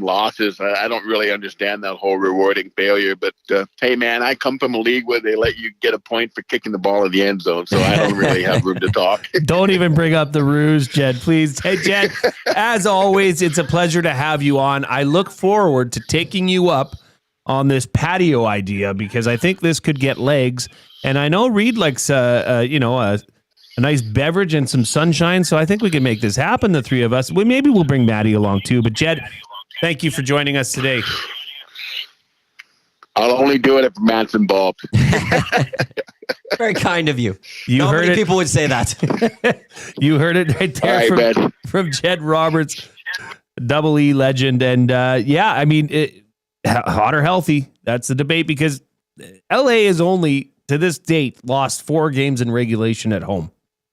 losses. I don't really understand that whole rewarding failure, but hey man, I come from a league where they let you get a point for kicking the ball in the end zone, so I don't really have room to talk. Don't even bring up the ruse, Jed, please. Hey, Jed, as always, it's a pleasure to have you on. I look forward to taking you up on this patio idea, because I think this could get legs, and I know Reid likes you know, a nice beverage and some sunshine, so I think we can make this happen, the 3 of us. Maybe we'll bring Maddie along too. But Jed, thank you for joining us today. I'll only do it if Matt's involved. Very kind of you. Not many people would say that. You heard it right there from Jed Roberts, Double E legend. And yeah, I mean, hot or healthy, that's the debate, because LA has only, to this date, lost 4 games in regulation at home.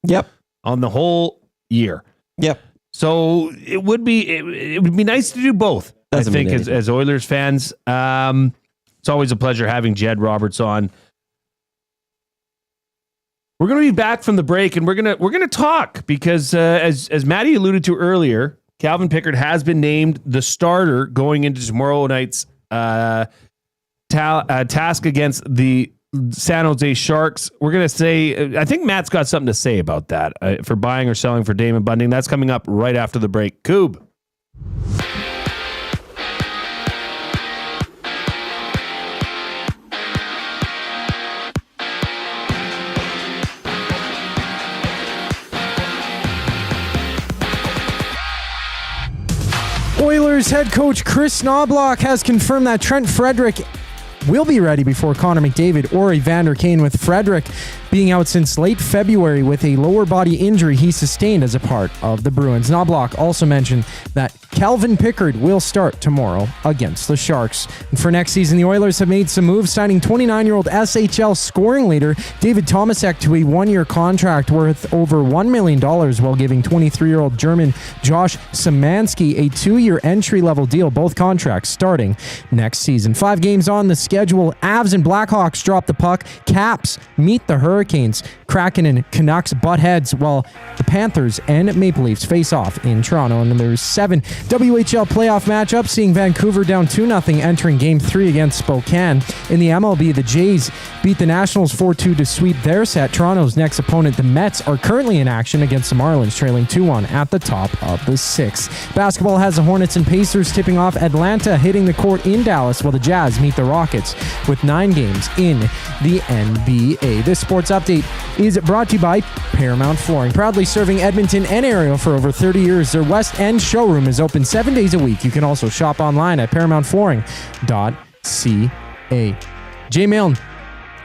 Yep. On the whole year. Yep. So it would be nice to do both. Doesn't I think as Oilers fans, it's always a pleasure having Jed Roberts on. We're going to be back from the break, and we're going to talk, because as Maddie alluded to earlier, Calvin Pickard has been named the starter going into tomorrow night's task against the San Jose Sharks. We're going to say, I think Matt's got something to say about that for buying or selling for Damon Bunting. That's coming up right after the break. Koob. Oilers head coach Chris Knobloch has confirmed that Trent Frederick will be ready before Connor McDavid or Evander Kane, with Frederick being out since late February with a lower body injury he sustained as a part of the Bruins. Knobloch also mentioned that Calvin Pickard will start tomorrow against the Sharks. And for next season, the Oilers have made some moves, signing 29-year-old SHL scoring leader David Tomasek to a 1-year contract worth over $1 million, while giving 23-year-old German Josh Samanski a 2-year entry-level deal, both contracts starting next season. 5 games on the schedule. Avs and Blackhawks drop the puck. Caps meet the Hurricanes. Kraken and Canucks butt heads, while the Panthers and Maple Leafs face off in Toronto. And then there's 7 WHL playoff matchups, seeing Vancouver down 2-0 entering Game 3 against Spokane. In the MLB, the Jays beat the Nationals 4-2 to sweep their set. Toronto's next opponent, the Mets, are currently in action against the Marlins, trailing 2-1 at the top of the 6th. Basketball has the Hornets and Pacers tipping off. Atlanta hitting the court in Dallas, while the Jazz meet the Rockets, with 9 games in the NBA. This sports update is brought to you by Paramount Flooring, proudly serving Edmonton and area for over 30 years. Their West End showroom is open 7 days a week. You can also shop online at ParamountFlooring.ca. Jay Milne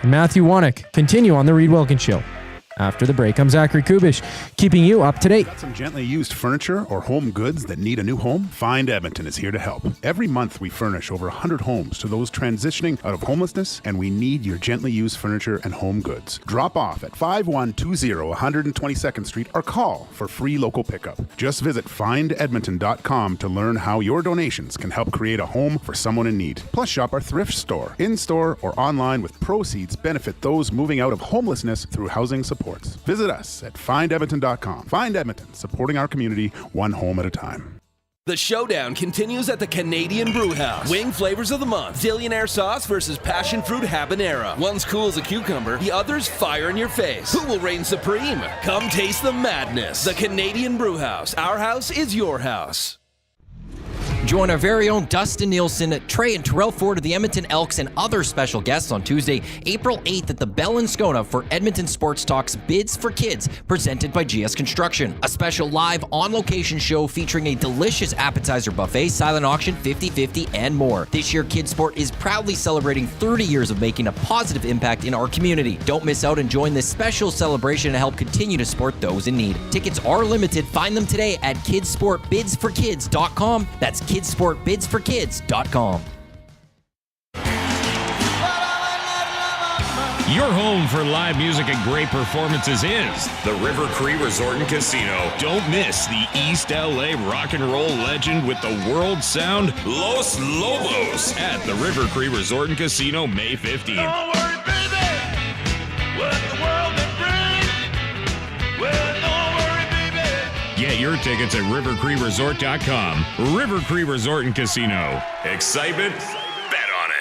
and Matthew Iwanyk continue on the Reid Wilkins Show. After the break, I'm Zachary Kubusch, keeping you up to date. Got some gently used furniture or home goods that need a new home? Find Edmonton is here to help. Every month we furnish over 100 homes to those transitioning out of homelessness, and we need your gently used furniture and home goods. Drop off at 5120 122nd Street or call for free local pickup. Just visit findedmonton.com to learn how your donations can help create a home for someone in need. Plus, shop our thrift store, in-store or online, with proceeds benefit those moving out of homelessness through housing support. Visit us at findedmonton.com. Find Edmonton, supporting our community one home at a time. The showdown continues at the Canadian Brewhouse. Wing flavors of the month. Dillionaire sauce versus passion fruit habanero. One's cool as a cucumber, the other's fire in your face. Who will reign supreme? Come taste the madness. The Canadian Brewhouse. Our house is your house. Join our very own Dustin Nielsen, Trey and Terrell Ford of the Edmonton Elks, and other special guests on Tuesday, April 8th at the Bell in Scona for Edmonton Sports Talk's Bids for Kids, presented by GS Construction. A special live on-location show featuring a delicious appetizer buffet, silent auction, 50-50, and more. This year, Kids Sport is proudly celebrating 30 years of making a positive impact in our community. Don't miss out and join this special celebration to help continue to support those in need. Tickets are limited. Find them today at kidsportbidsforkids.com. That's kidsportbidsforkids.com. Your home for live music and great performances is the River Cree Resort and Casino. Don't miss the East LA rock and roll legend with the world sound Los Lobos at the River Cree Resort and Casino May 15th. Don't worry, baby, what the world may bring. Well, don't worry, baby. Get your tickets at rivercreeresort.com. River Cree Resort and Casino. Excitement? Bet on it.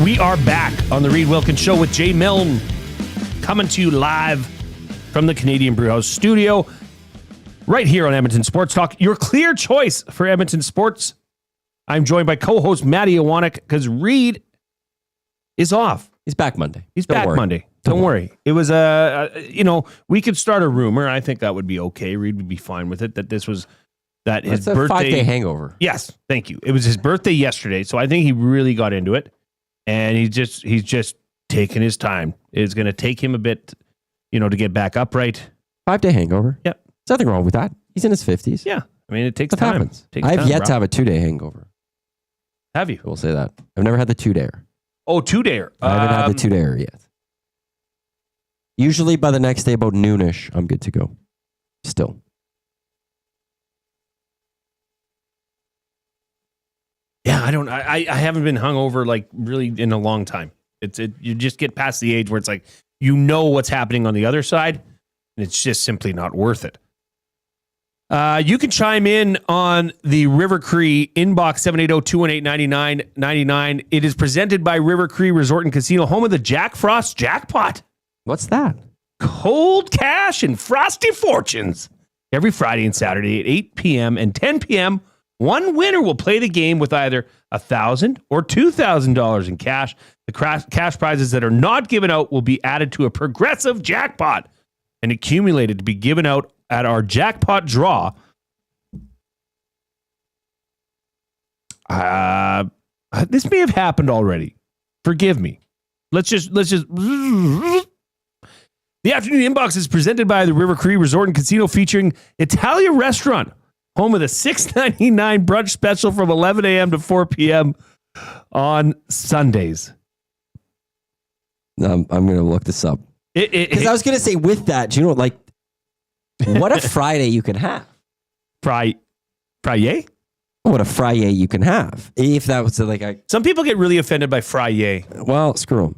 We are back on the Reid Wilkins Show with Jay Milne, coming to you live from the Canadian Brewhouse studio, right here on Edmonton Sports Talk, your clear choice for Edmonton sports. I'm joined by co-host Matthew Iwanyk because Reid is off. He's back Monday. He's back Monday. Don't worry. It was we could start a rumor. I think that would be okay. Reid would be fine with it. That his It's a birthday 5-day hangover. Yes, thank you. It was his birthday yesterday, so I think he really got into it. And he's just taking his time. It's going to take him a bit, to get back upright. 5-day hangover. Yep. There's nothing wrong with that. He's in his 50s. Yeah. I mean, it takes What time. happens? I have yet to have a 2-day hangover. Have you? We'll say that. I've never had the 2-dayer. Oh, 2-dayer. I haven't had the 2-dayer yet. Usually by the next day, about noonish, I'm good to go. Still. Yeah, I haven't been hungover like really in a long time. You just get past the age where it's like, what's happening on the other side, and it's just simply not worth it. You can chime in on the River Cree inbox 780-218-9999. It is presented by River Cree Resort and Casino, home of the Jack Frost Jackpot. What's that? Cold cash and frosty fortunes. Every Friday and Saturday at 8 p.m. and 10 p.m., one winner will play the game with either $1,000 or $2,000 in cash. The cash prizes that are not given out will be added to a progressive jackpot and accumulated to be given out at our jackpot draw. This may have happened already. Forgive me. Let's just. The afternoon inbox is presented by the River Cree Resort and Casino, featuring Italia Restaurant, home of the $6.99 brunch special from 11 a.m. to 4 p.m. on Sundays. I'm going to look this up. Because I was going to say with that, do you know, what a Friday you can have? Friday? What a Friday you can have. If that was Some people get really offended by Friday. Well, screw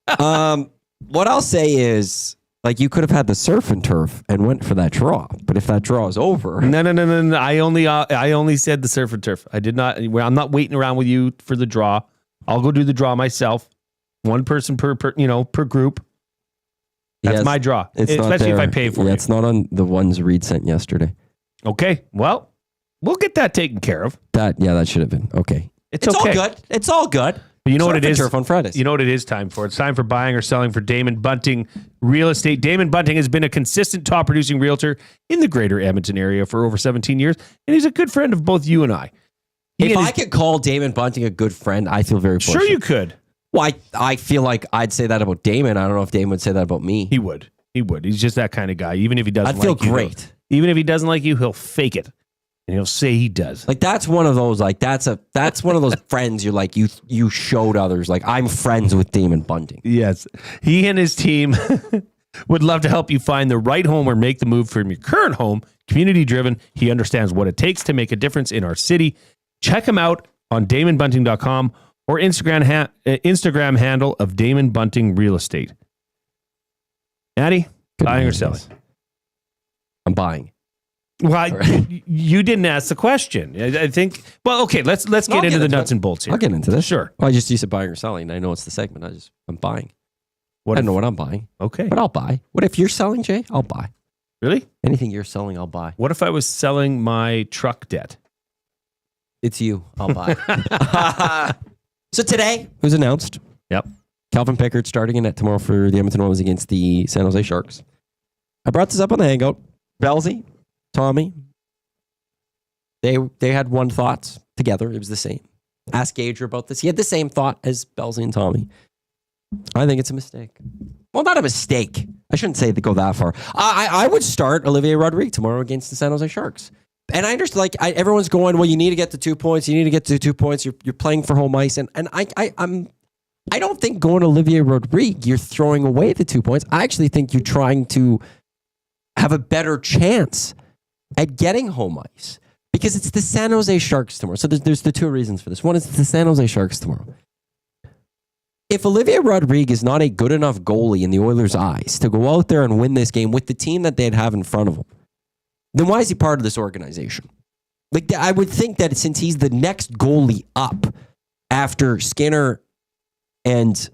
them. What I'll say is, you could have had the surf and turf and went for that draw. But if that draw is over. No. I only said the surf and turf. I did not. I'm not waiting around with you for the draw. I'll go do the draw myself. One person per group. That's my draw. Especially if I pay for it. It's not on the ones Reid sent yesterday. Okay. Well, we'll get that taken care of. That should have been. Okay. It's okay. all good. It's all good. But you know what it is? Turf on Fridays. You know what it is time for? It's time for buying or selling for Damon Bunting Real Estate. Damon Bunting has been a consistent top producing realtor in the greater Edmonton area for over 17 years, and he's a good friend of both you and I. If I could call Damon Bunting a good friend, I feel very fortunate. Sure you could. Well, I feel like I'd say that about Damon. I don't know if Damon would say that about me. He would. He's just that kind of guy. Even if he doesn't I'd feel great. Even if he doesn't like you, he'll fake it. And he'll say he does. That's one of those, that's one of those friends you're you showed others. I'm friends with Damon Bunting. Yes. He and his team would love to help you find the right home or make the move from your current home. Community driven. He understands what it takes to make a difference in our city. Check him out on DamonBunting.com or Instagram handle of Damon Bunting Real Estate. Maddie, buying or selling? I'm buying. Well, you didn't ask the question. I think. Well, okay. Let's get into the nuts and bolts here. I'll get into this. Sure. Well, I just used to buying or selling. I know it's the segment. I'm buying. What I don't know what I'm buying. Okay. But I'll buy. What if you're selling, Jay? I'll buy. Really? Anything you're selling, I'll buy. What if I was selling my truck debt? It's you. I'll buy. So today, it was announced. Yep. Calvin Pickard starting in net tomorrow for the Edmonton Oilers against the San Jose Sharks. I brought this up on the Hangout. Belzy, Tommy, they had one thought together. It was the same. Ask Gager about this. He had the same thought as Belzy and Tommy. I think it's a mistake. Well, not a mistake. I shouldn't say they go that far. I would start Olivier Rodrigue tomorrow against the San Jose Sharks. And I understand, like, everyone's going, well, you need to get to 2 points. You need to get to 2 points. You're playing for home ice. And I don't think going to Olivier Rodrigue, you're throwing away the 2 points. I actually think you're trying to have a better chance at getting home ice because it's the San Jose Sharks tomorrow. So there's the two reasons for this. One is it's the San Jose Sharks tomorrow. If Olivier Rodrigue is not a good enough goalie in the Oilers' eyes to go out there and win this game with the team that they'd have in front of him, then why is he part of this organization? Like, I would think that since he's the next goalie up after Skinner and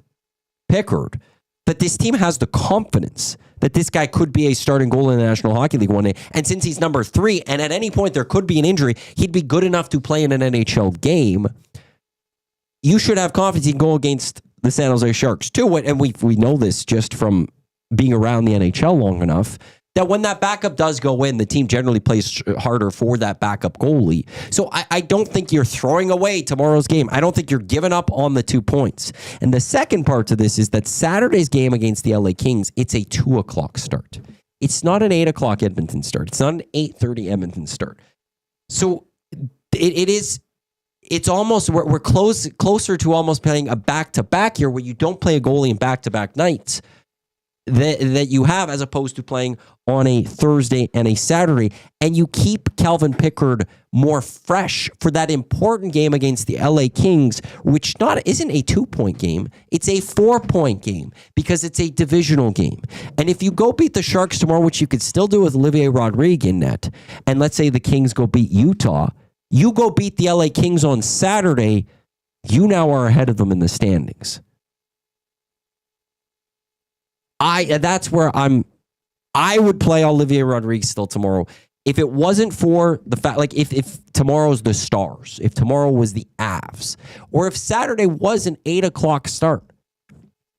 Pickard, that this team has the confidence that this guy could be a starting goalie in the National Hockey League one day. And since he's number 3, and at any point there could be an injury, he'd be good enough to play in an NHL game. You should have confidence he can go against the San Jose Sharks too. And we know this just from being around the NHL long enough, that when that backup does go in, the team generally plays harder for that backup goalie. So I don't think you're throwing away tomorrow's game. I don't think you're giving up on the 2 points. And the second part to this is that Saturday's game against the LA Kings, it's a 2:00 start. It's not an 8:00 Edmonton start. It's not an 8:30 Edmonton start. So it's almost, we're closer to almost playing a back-to-back here where you don't play a goalie in back-to-back nights that you have, as opposed to playing on a Thursday and a Saturday. And you keep Calvin Pickard more fresh for that important game against the LA Kings, which isn't a 2-point game. It's a 4-point game because it's a divisional game. And if you go beat the Sharks tomorrow, which you could still do with Olivier Rodrigue in net, and let's say the Kings go beat Utah, you go beat the LA Kings on Saturday, you now are ahead of them in the standings. That's where I would play Olivier Rodrigue still tomorrow. If it wasn't for the fact, like if tomorrow's the Stars, if tomorrow was the Avs, or if Saturday was an 8:00 start,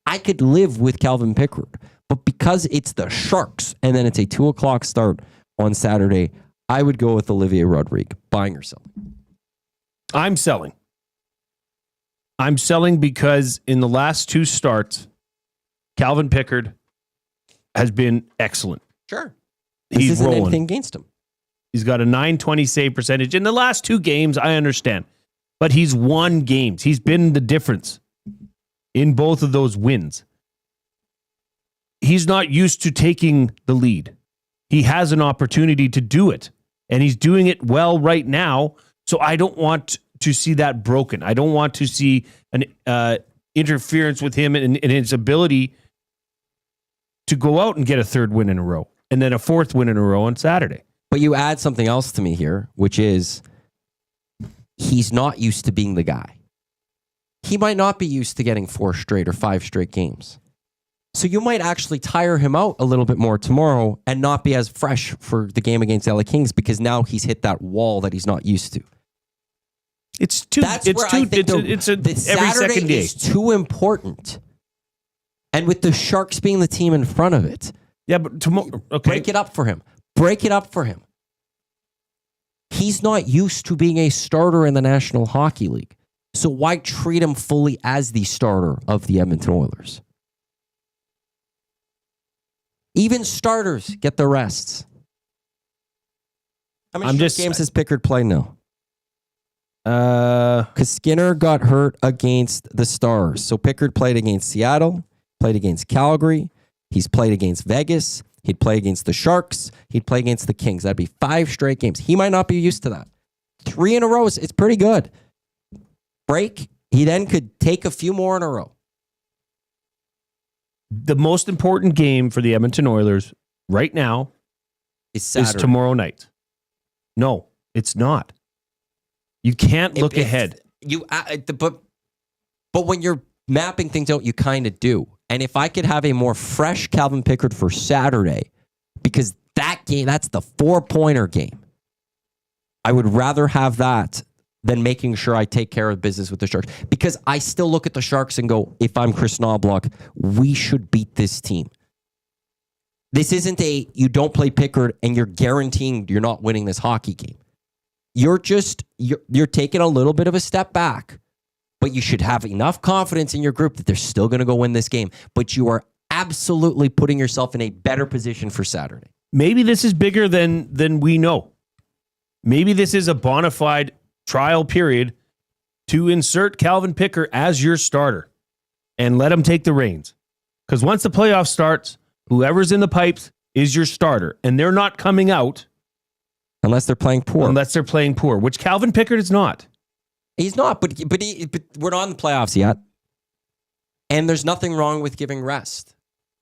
I could live with Calvin Pickard. But because it's the Sharks and then it's a 2:00 start on Saturday, I would go with Olivier Rodrigue. Buying or selling? I'm selling. I'm selling because in the last 2 starts, Calvin Pickard has been excellent. Sure. He's isn't rolling. anything against him. He's got a .920 save percentage. In the last 2 games, I understand. But he's won games. He's been the difference in both of those wins. He's not used to taking the lead. He has an opportunity to do it. And he's doing it well right now. So I don't want to see that broken. I don't want to see an interference with him and his ability to go out and get a 3rd win in a row and then a 4th win in a row on Saturday. But you add something else to me here, which is he's not used to being the guy. He might not be used to getting 4 straight or 5 straight games. So you might actually tire him out a little bit more tomorrow and not be as fresh for the game against LA Kings because now he's hit that wall that he's not used to. It's too. That's it's where too. I think It's every Saturday second day. is too important. And with the Sharks being the team in front of it, yeah, but tomorrow, okay, break it up for him. Break it up for him. He's not used to being a starter in the National Hockey League, so why treat him fully as the starter of the Edmonton Oilers? Even starters get the rests. How many games has Pickard played now? Because Skinner got hurt against the Stars. So Pickard played against Seattle, played against Calgary. He's played against Vegas. He'd play against the Sharks. He'd play against the Kings. That'd be 5 straight games. He might not be used to that. 3 in a row, it's pretty good. Break. He then could take a few more in a row. The most important game for the Edmonton Oilers right now is tomorrow night. No, it's not. You can't look ahead. But when you're mapping things out, you kind of do. And if I could have a more fresh Calvin Pickard for Saturday, because that game, that's the 4-pointer game, I would rather have that than making sure I take care of business with the Sharks. Because I still look at the Sharks and go, if I'm Chris Knobloch, we should beat this team. This isn't you don't play Pickard and you're guaranteeing you're not winning this hockey game. You're taking a little bit of a step back. But you should have enough confidence in your group that they're still going to go win this game. But you are absolutely putting yourself in a better position for Saturday. Maybe this is bigger than we know. Maybe this is a bona fide trial period to insert Calvin Pickard as your starter and let him take the reins. Because once the playoff starts, whoever's in the pipes is your starter. And they're not coming out. Unless they're playing poor. Which Calvin Pickard is not. He's not, but we're not in the playoffs yet. And there's nothing wrong with giving rest.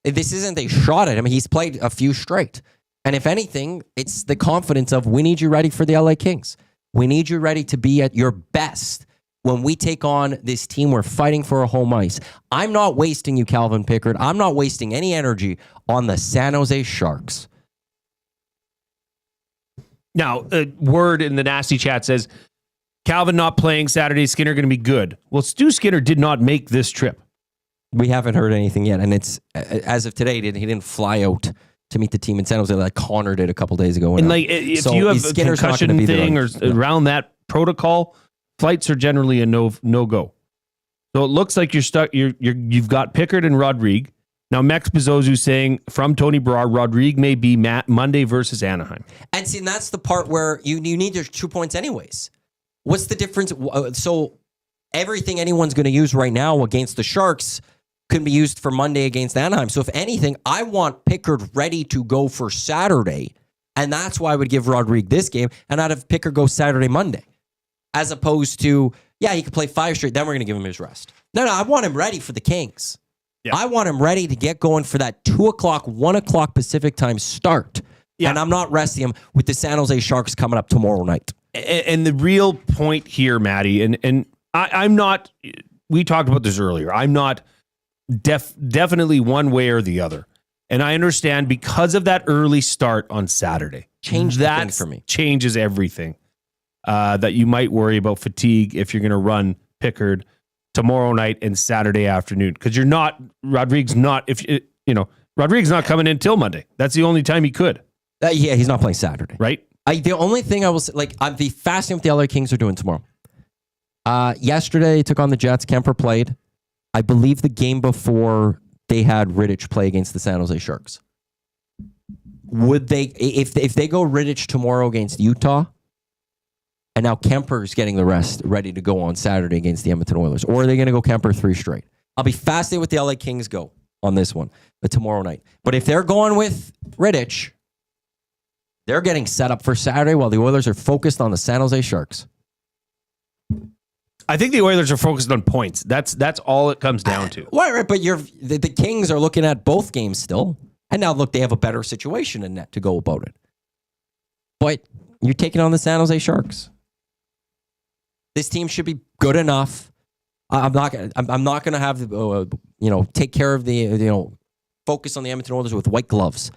This isn't a shot at him. He's played a few straight. And if anything, it's the confidence of we need you ready for the LA Kings. We need you ready to be at your best when we take on this team. We're fighting for a home ice. I'm not wasting you, Calvin Pickard. I'm not wasting any energy on the San Jose Sharks. Now, a word in the nasty chat says, Calvin not playing Saturday, Skinner going to be good. Well, Stu Skinner did not make this trip. We haven't heard anything yet. And it's, as of today, he didn't fly out to meet the team in San Jose like Connor did a couple days ago. And if you have a concussion thing or around that protocol, flights are generally a no-go. So it looks like you're stuck. You've got Pickard and Rodrigue. Now, Mex Bezozu saying from Tony Brar, Rodrigue may be Monday versus Anaheim. And see, and that's the part where you need your 2 points anyways. What's the difference? So everything anyone's going to use right now against the Sharks can be used for Monday against Anaheim. So if anything, I want Pickard ready to go for Saturday. And that's why I would give Rodrigue this game. And I'd have Pickard go Saturday, Monday. As opposed to, he could play 5 straight. Then we're going to give him his rest. No, I want him ready for the Kings. Yeah. I want him ready to get going for that 2 o'clock, 1 o'clock Pacific time start. Yeah. And I'm not resting him with the San Jose Sharks coming up tomorrow night. And the real point here, Maddie, and I'm not, we talked about this earlier, I'm not definitely one way or the other. And I understand because of that early start on Saturday. That for me. Changes everything. That you might worry about fatigue if you're going to run Pickard tomorrow night and Saturday afternoon. Because Rodrigue's not coming in till Monday. That's the only time he could. He's not playing Saturday. Right? The only thing I will say, I'd be fascinated what the LA Kings are doing tomorrow. Yesterday, they took on the Jets. Kemper played. I believe the game before they had Rittich play against the San Jose Sharks. Would they, if they go Rittich tomorrow against Utah, and now Kemper's getting the rest ready to go on Saturday against the Edmonton Oilers, or are they going to go Kemper 3 straight? I'll be fascinated with the LA Kings go on this one, tomorrow night. But if they're going with Rittich, they're getting set up for Saturday while the Oilers are focused on the San Jose Sharks. I think the Oilers are focused on points. That's all it comes down to. Right, but the Kings are looking at both games still. And now, look, they have a better situation in net to go about it. But you're taking on the San Jose Sharks. This team should be good enough. I'm not going to have take care of the focus on the Edmonton Oilers with white gloves.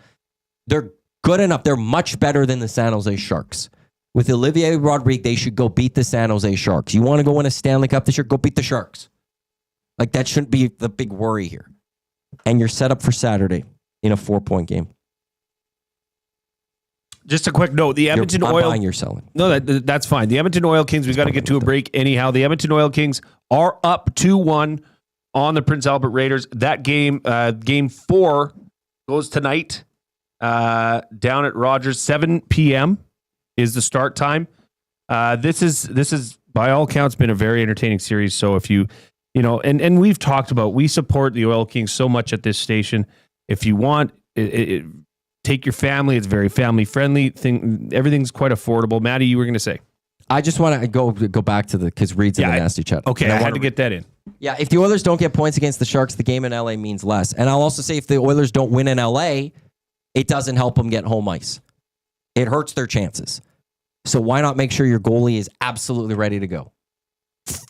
They're good enough. They're much better than the San Jose Sharks. With Olivier Rodrigue, they should go beat the San Jose Sharks. You want to go win a Stanley Cup this year? Go beat the Sharks. That shouldn't be the big worry here. And you're set up for Saturday in a 4-point game. Just a quick note: the Edmonton I'm Oil. buying, you're selling. No, that's fine. The Edmonton Oil Kings. We got to get to a break anyhow. The Edmonton Oil Kings are up 2-1 on the Prince Albert Raiders. That game, game 4, goes tonight down at Rogers. 7 p.m. is the start time. This is by all counts been a very entertaining series. So if you and we've talked about, we support the Oil Kings so much at this station. If you want take your family. It's very family friendly thing. Everything's quite affordable. Maddie, you were going to say. I just want to go back to because Reid's in the nasty chat. Okay, I had to get that in. Yeah, if the Oilers don't get points against the Sharks, the game in LA means less. And I'll also say if the Oilers don't win in LA, it doesn't help them get home ice. It hurts their chances. So why not make sure your goalie is absolutely ready to go?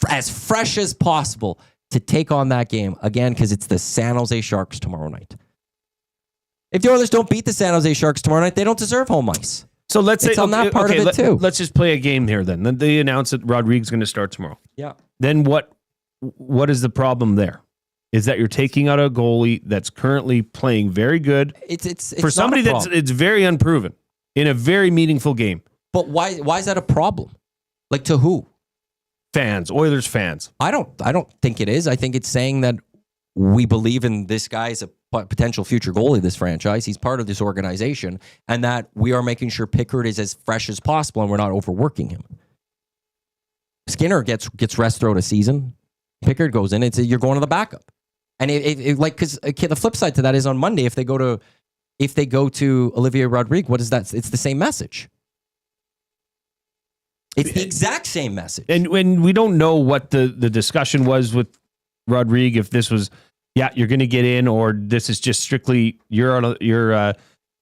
As fresh as possible to take on that game. Again, because it's the San Jose Sharks tomorrow night. If the Oilers don't beat the San Jose Sharks tomorrow night, they don't deserve home ice. So let's say it's on that part of it too. Let's just play a game here then. Then they announce that Rodrigue's going to start tomorrow. Yeah. Then what is the problem there? Is that you're taking out a goalie that's currently playing very good. It's for somebody that's it's very unproven in a very meaningful game. But why is that a problem? Like to who? Fans, Oilers fans. I don't think it is. I think it's saying that we believe in this guy as a potential future goalie of this franchise. He's part of this organization, and that we are making sure Pickard is as fresh as possible and we're not overworking him. Skinner gets rest throughout a season. Pickard goes in. You're going to the backup. And because the flip side to that is on Monday, if they go to Olivier Rodrigue, what is that? It's the same message. It's the exact same message. And when we don't know what the discussion was with Rodrigue, if this was, you're going to get in, or this is just strictly you're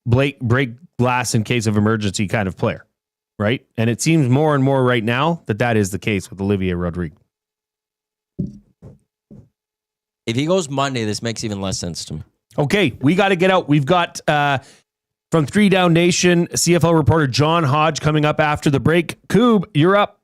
break glass in case of emergency kind of player, right? And it seems more and more right now that is the case with Olivier Rodrigue. If he goes Monday, this makes even less sense to me. Okay, we got to get out. We've got from 3 Down Nation, CFL reporter John Hodge coming up after the break. Koob, you're up.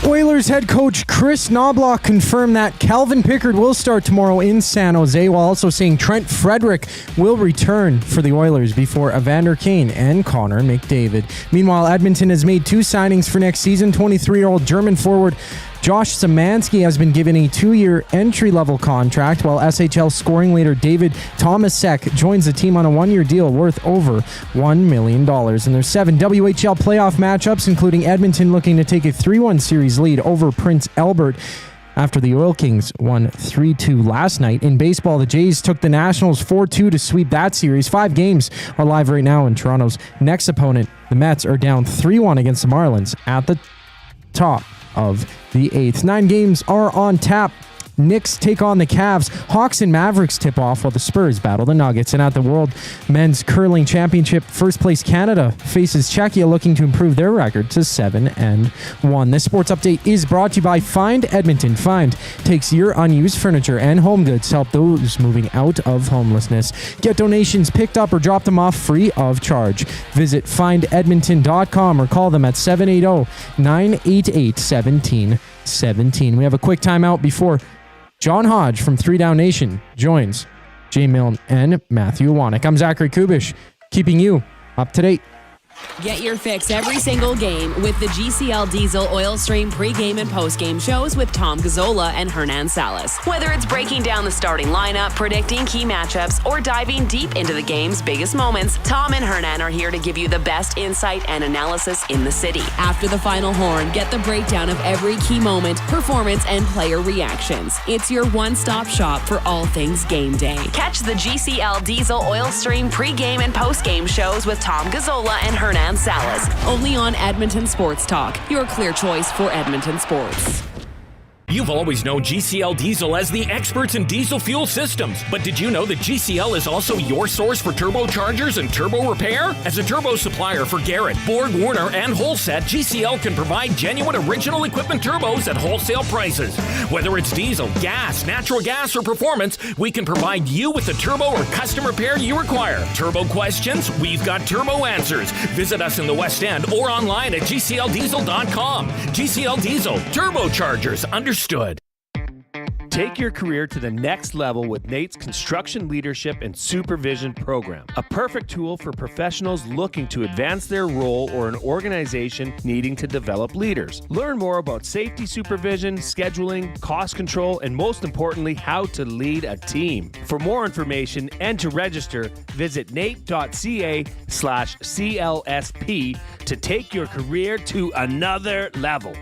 Oilers head coach Chris Knobloch confirmed that Calvin Pickard will start tomorrow in San Jose, while also saying Trent Frederick will return for the Oilers before Evander Kane and Connor McDavid. Meanwhile, Edmonton has made 2 signings for next season. 23-year-old German forward Josh Samanski has been given a 2-year entry-level contract, while SHL scoring leader David Tomasek joins the team on a 1-year deal worth over $1 million. And there's 7 WHL playoff matchups, including Edmonton looking to take a 3-1 series lead over Prince Albert after the Oil Kings won 3-2 last night. In baseball, the Jays took the Nationals 4-2 to sweep that series. 5 games are live right now in Toronto's next opponent. The Mets are down 3-1 against the Marlins at the top of the 8th. 9 games are on tap. Knicks take on the Cavs. Hawks and Mavericks tip off while the Spurs battle the Nuggets. And at the World Men's Curling Championship, first place Canada faces Czechia, looking to improve their record to 7-1. This sports update is brought to you by Find Edmonton. Find takes your unused furniture and home goods to help those moving out of homelessness. Get donations picked up or drop them off free of charge. Visit findedmonton.com or call them at 780-988-1717. We have a quick timeout before John Hodge from 3 Down Nation joins Jay Milne and Matthew Iwanyk. I'm Zachary Kubusch, keeping you up to date. Get your fix every single game with the GCL Diesel Oil Stream pregame and postgame shows with Tom Gazzola and Hernan Salas. Whether it's breaking down the starting lineup, predicting key matchups, or diving deep into the game's biggest moments, Tom and Hernan are here to give you the best insight and analysis in the city. After the final horn, get the breakdown of every key moment, performance, and player reactions. It's your one-stop shop for all things game day. Catch the GCL Diesel Oil Stream pregame and postgame shows with Tom Gazzola and Hernan Salas, only on Edmonton Sports Talk, your clear choice for Edmonton sports. You've always known GCL Diesel as the experts in diesel fuel systems, but did you know that GCL is also your source for turbochargers and turbo repair? As a turbo supplier for Garrett, Borg Warner, and Holset, GCL can provide genuine original equipment turbos at wholesale prices. Whether it's diesel, gas, natural gas, or performance, we can provide you with the turbo or custom repair you require. Turbo questions? We've got turbo answers. Visit us in the West End or online at GCLDiesel.com. GCL Diesel, turbochargers, understood. Take your career to the next level with Nate's Construction Leadership and Supervision Program, a perfect tool for professionals looking to advance their role or an organization needing to develop leaders. Learn more about safety supervision, scheduling, cost control, and most importantly, how to lead a team. For more information and to register, visit nate.ca/CLSP to take your career to another level.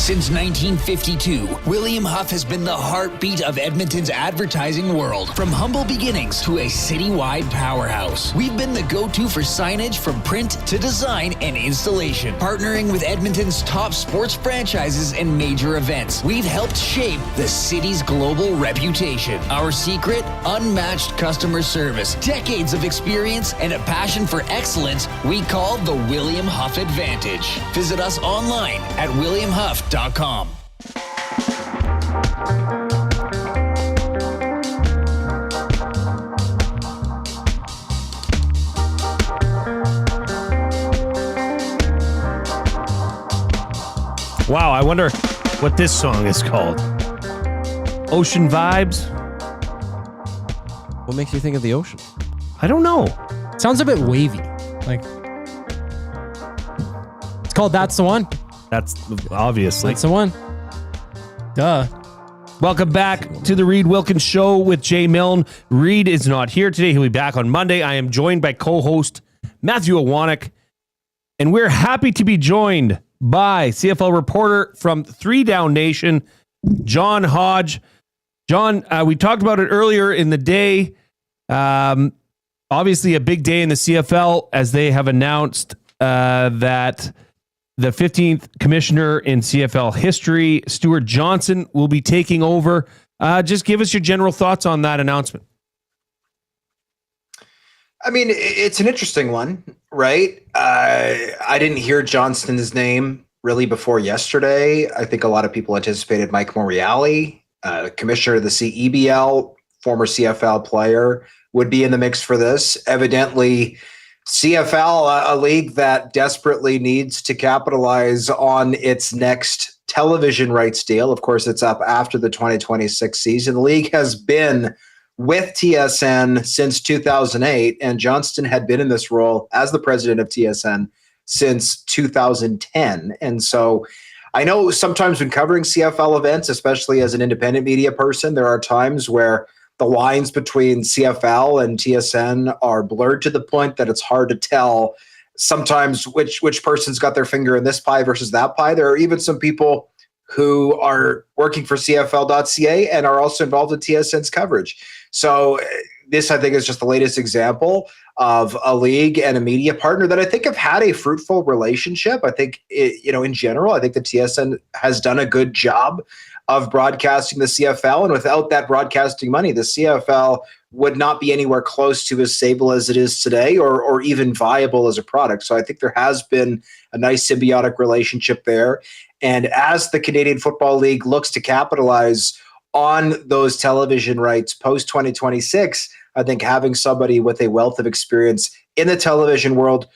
Since 1952, William Huff has been the heartbeat of Edmonton's advertising world. From humble beginnings to a citywide powerhouse, we've been the go-to for signage from print to design and installation. Partnering with Edmonton's top sports franchises and major events, we've helped shape the city's global reputation. Our secret? Unmatched customer service, decades of experience, and a passion for excellence we call the William Huff Advantage. Visit us online at williamhuff.com. Wow, I wonder what this song is called. Ocean Vibes? What makes you think of the ocean? I don't know. Sounds a bit wavy. Like, it's called That's the One. That's obviously. That's the one. Duh. Welcome back to the Reid Wilkins Show with Jay Milne. Reid is not here today. He'll be back on Monday. I am joined by co-host Matthew Iwanyk, and we're happy to be joined by CFL reporter from 3 Down Nation, John Hodge. John, we talked about it earlier in the day. Obviously, a big day in the CFL as they have announced that the 15th commissioner in CFL history, Stuart Johnson, will be taking over. Just give us your general thoughts on that announcement. I mean, it's an interesting one, right? I didn't hear Johnston's name really before yesterday. I think a lot of people anticipated Mike Morreale, commissioner of the CEBL, former CFL player, would be in the mix for this. Evidently, CFL, a league that desperately needs to capitalize on its next television rights deal. Of course, it's up after the 2026 season. The league has been with TSN since 2008, and Johnston had been in this role as the president of TSN since 2010. And so I know sometimes when covering CFL events, especially as an independent media person, there are times where the lines between CFL and TSN are blurred to the point that it's hard to tell sometimes which person's got their finger in this pie versus that pie. There are even some people who are working for CFL.ca and are also involved in TSN's coverage. So this, I think, is just the latest example of a league and a media partner that I think have had a fruitful relationship. I think, in general, I think the TSN has done a good job of broadcasting the CFL. And without that broadcasting money, the CFL would not be anywhere close to as stable as it is today or even viable as a product. So I think there has been a nice symbiotic relationship there. And as the Canadian Football League looks to capitalize on those television rights post-2026, I think having somebody with a wealth of experience in the television world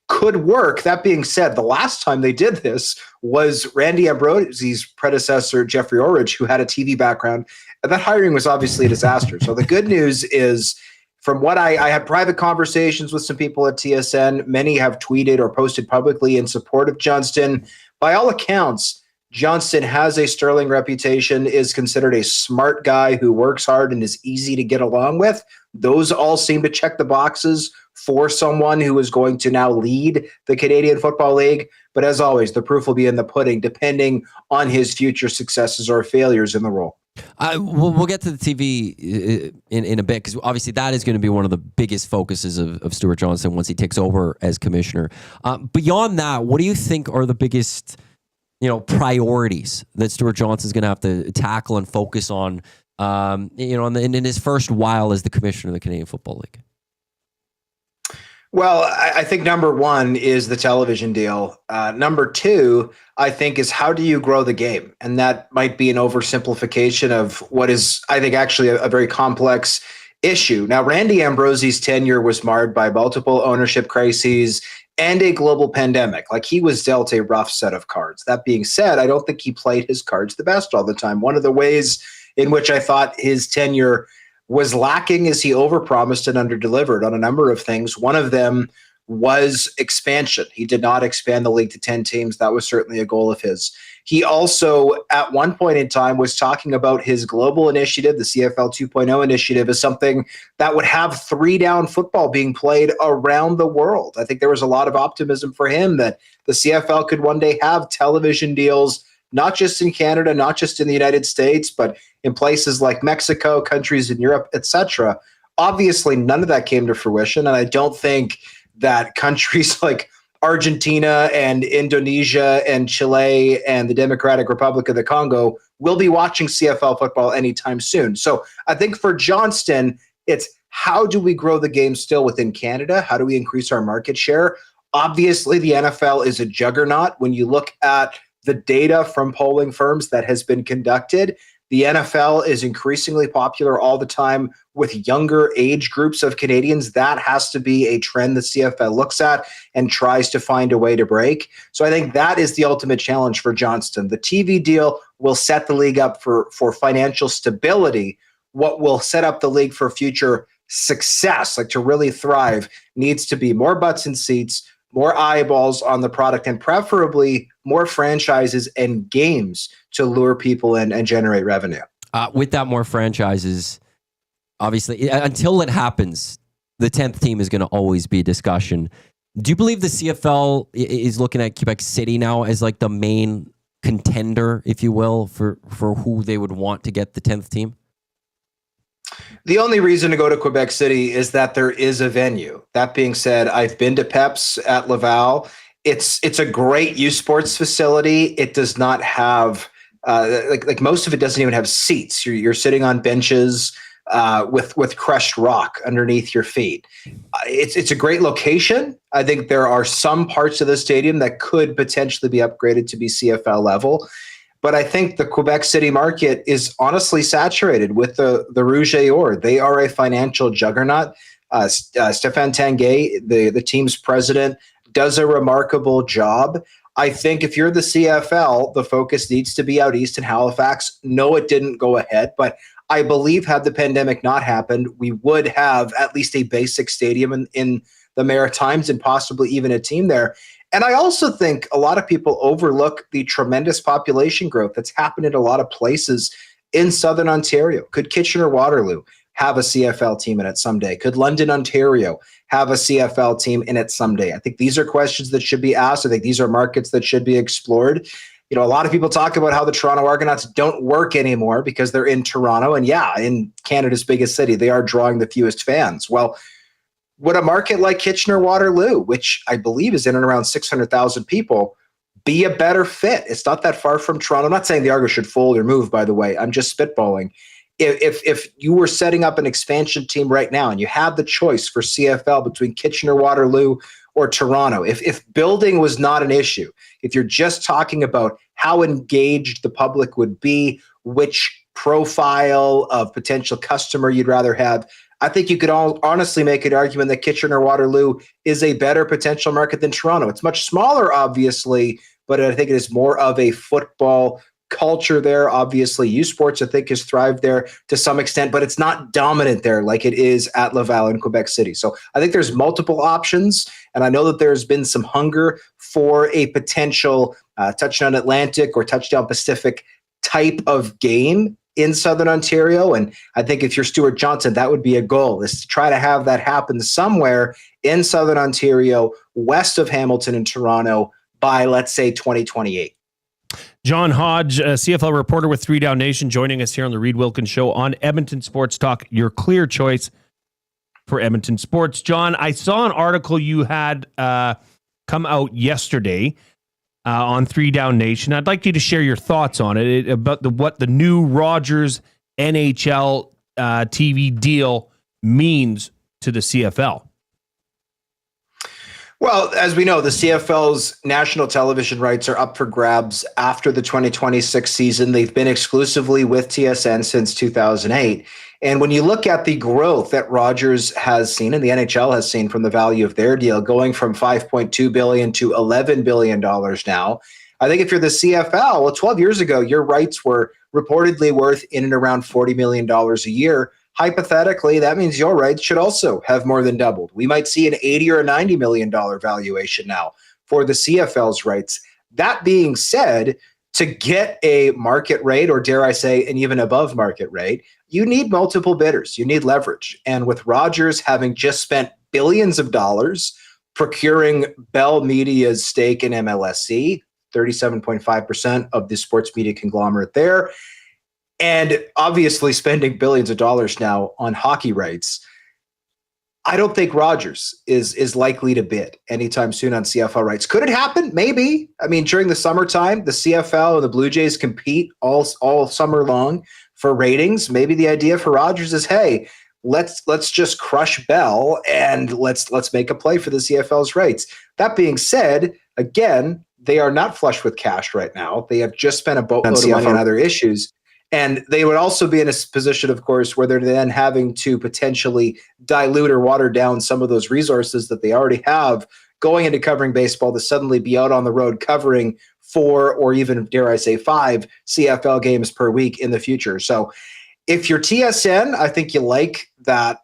could work. That being said, the last time they did this was Randy Ambrosie's predecessor, Jeffrey Orridge, who had a TV background. And that hiring was obviously a disaster. So the good news is, from what I had private conversations with some people at TSN, many have tweeted or posted publicly in support of Johnston. By all accounts, Johnston has a sterling reputation, is considered a smart guy who works hard and is easy to get along with. Those all seem to check the boxes for someone who is going to now lead the Canadian Football League. But as always, the proof will be in the pudding, depending on his future successes or failures in the role. We'll get to the TV in a bit, because obviously that is going to be one of the biggest focuses of Stuart Johnson once he takes over as commissioner. Beyond that, what do you think are the biggest priorities that Stuart Johnson is going to have to tackle and focus on in his first while as the commissioner of the Canadian Football League? Well, I think number one is the television deal. Number two, I think, is how do you grow the game? And that might be an oversimplification of what is, I think, actually a very complex issue. Now, Randy Ambrosie's tenure was marred by multiple ownership crises and a global pandemic. Like, he was dealt a rough set of cards. That being said, I don't think he played his cards the best all the time. One of the ways in which I thought his tenure was lacking is he overpromised and underdelivered on a number of things. One of them was expansion. He did not expand the league to 10 teams. That was certainly a goal of his. He also, at one point in time, was talking about his global initiative, the CFL 2.0 initiative, as something that would have 3-down football being played around the world. I think there was a lot of optimism for him that the CFL could one day have television deals not just in Canada, not just in the United States, but in places like Mexico, countries in Europe, etc. Obviously, none of that came to fruition, and I don't think that countries like Argentina and Indonesia and Chile and the Democratic Republic of the Congo will be watching CFL football anytime soon. So I think for Johnston, it's how do we grow the game still within Canada? How do we increase our market share? Obviously, the NFL is a juggernaut. When you look at the data from polling firms that has been conducted, the NFL is increasingly popular all the time with younger age groups of Canadians. That has to be a trend the CFL looks at and tries to find a way to break. So I think that is the ultimate challenge for Johnston. The TV deal will set the league up for financial stability. What will set up the league for future success, like to really thrive, needs to be more butts in seats, more eyeballs on the product, and preferably more franchises and games to lure people in and generate revenue. With that, more franchises, obviously, until it happens, the 10th team is going to always be a discussion. Do you believe the CFL is looking at Quebec City now as like the main contender, if you will, for who they would want to get the 10th team? The only reason to go to Quebec City is that there is a venue. That being said, I've been to PEPS at Laval. It's a great youth sports facility. It does not have like most of it doesn't even have seats. You're sitting on benches with crushed rock underneath your feet. It's a great location. I think there are some parts of the stadium that could potentially be upgraded to be CFL level. But I think the Quebec City market is honestly saturated with the Rouge et Or. They are a financial juggernaut. Stéphane Tanguay, the team's president, does a remarkable job. I think if you're the CFL, the focus needs to be out east in Halifax. No, it didn't go ahead, but I believe had the pandemic not happened, we would have at least a basic stadium in the Maritimes and possibly even a team there. And I also think a lot of people overlook the tremendous population growth that's happened in a lot of places in Southern Ontario. Could Kitchener-Waterloo have a CFL team in it someday? Could London, Ontario have a CFL team in it someday? I think these are questions that should be asked. I think these are markets that should be explored. You know, a lot of people talk about how the Toronto Argonauts don't work anymore because they're in Toronto. And yeah, in Canada's biggest city, they are drawing the fewest fans. Well, would a market like Kitchener-Waterloo, which I believe is in and around 600,000 people, be a better fit? It's not that far from Toronto. I'm not saying the Argos should fold or move, by the way. I'm just spitballing. If you were setting up an expansion team right now and you had the choice for CFL between Kitchener-Waterloo or Toronto, if building was not an issue, if you're just talking about how engaged the public would be, which profile of potential customer you'd rather have, I think you could all honestly make an argument that Kitchener-Waterloo is a better potential market than Toronto. It's much smaller, obviously, but I think it is more of a football culture there. Obviously, youth sports, I think, has thrived there to some extent, but it's not dominant there like it is at Laval and Quebec City. So I think there's multiple options, and I know that there's been some hunger for a potential Touchdown Atlantic or Touchdown Pacific type of game in Southern Ontario. And I think if you're Stuart Johnson, that would be a goal, is to try to have that happen somewhere in Southern Ontario, west of Hamilton and Toronto by, let's say, 2028. John Hodge, a CFL reporter with 3 Down Nation, joining us here on the Reid Wilkins Show on Edmonton Sports Talk, your clear choice for Edmonton sports. John, I saw an article you had come out yesterday on 3 Down Nation. I'd like you to share your thoughts on it about what the new Rogers NHL TV deal means to the CFL. Well, as we know, the CFL's national television rights are up for grabs after the 2026 season. They've been exclusively with TSN since 2008. And when you look at the growth that Rogers has seen and the NHL has seen from the value of their deal, going from $5.2 billion to $11 billion now, I think if you're the CFL, well, 12 years ago, your rights were reportedly worth in and around $40 million a year. Hypothetically, that means your rights should also have more than doubled. We might see an $80 or $90 million valuation now for the CFL's rights. That being said, to get a market rate, or dare I say, an even above market rate, you need multiple bidders. You need leverage. And with Rogers having just spent billions of dollars procuring Bell Media's stake in MLSE, 37.5% of the sports media conglomerate there. And obviously spending billions of dollars now on hockey rights. I don't think Rogers is likely to bid anytime soon on CFL rights. Could it happen? Maybe. I mean, during the summertime, the CFL and the Blue Jays compete all summer long for ratings. Maybe the idea for Rogers is, hey, let's just crush Bell and let's make a play for the CFL's rights. That being said, again, they are not flush with cash right now. They have just spent a boatload of money on other issues. And they would also be in a position, of course, where they're then having to potentially dilute or water down some of those resources that they already have going into covering baseball to suddenly be out on the road covering 4 or even, dare I say, 5 CFL games per week in the future. So if you're TSN, I think you like that,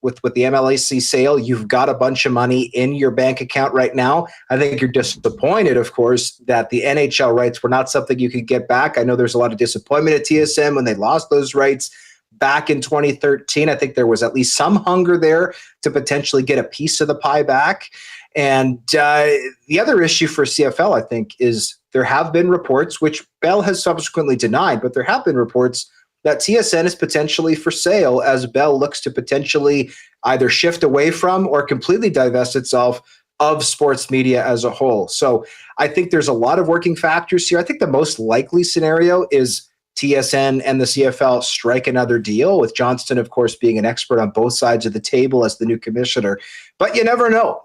with the MLAC sale, you've got a bunch of money in your bank account right now. I think you're disappointed, of course, that the NHL rights were not something you could get back. I know there's a lot of disappointment at TSN when they lost those rights back in 2013. I think there was at least some hunger there to potentially get a piece of the pie back. And the other issue for CFL, I think, is there have been reports, which Bell has subsequently denied, but there have been reports that TSN is potentially for sale as Bell looks to potentially either shift away from or completely divest itself of sports media as a whole. So I think there's a lot of working factors here. I think the most likely scenario is TSN and the CFL strike another deal, with Johnston, of course, being an expert on both sides of the table as the new commissioner. But you never know.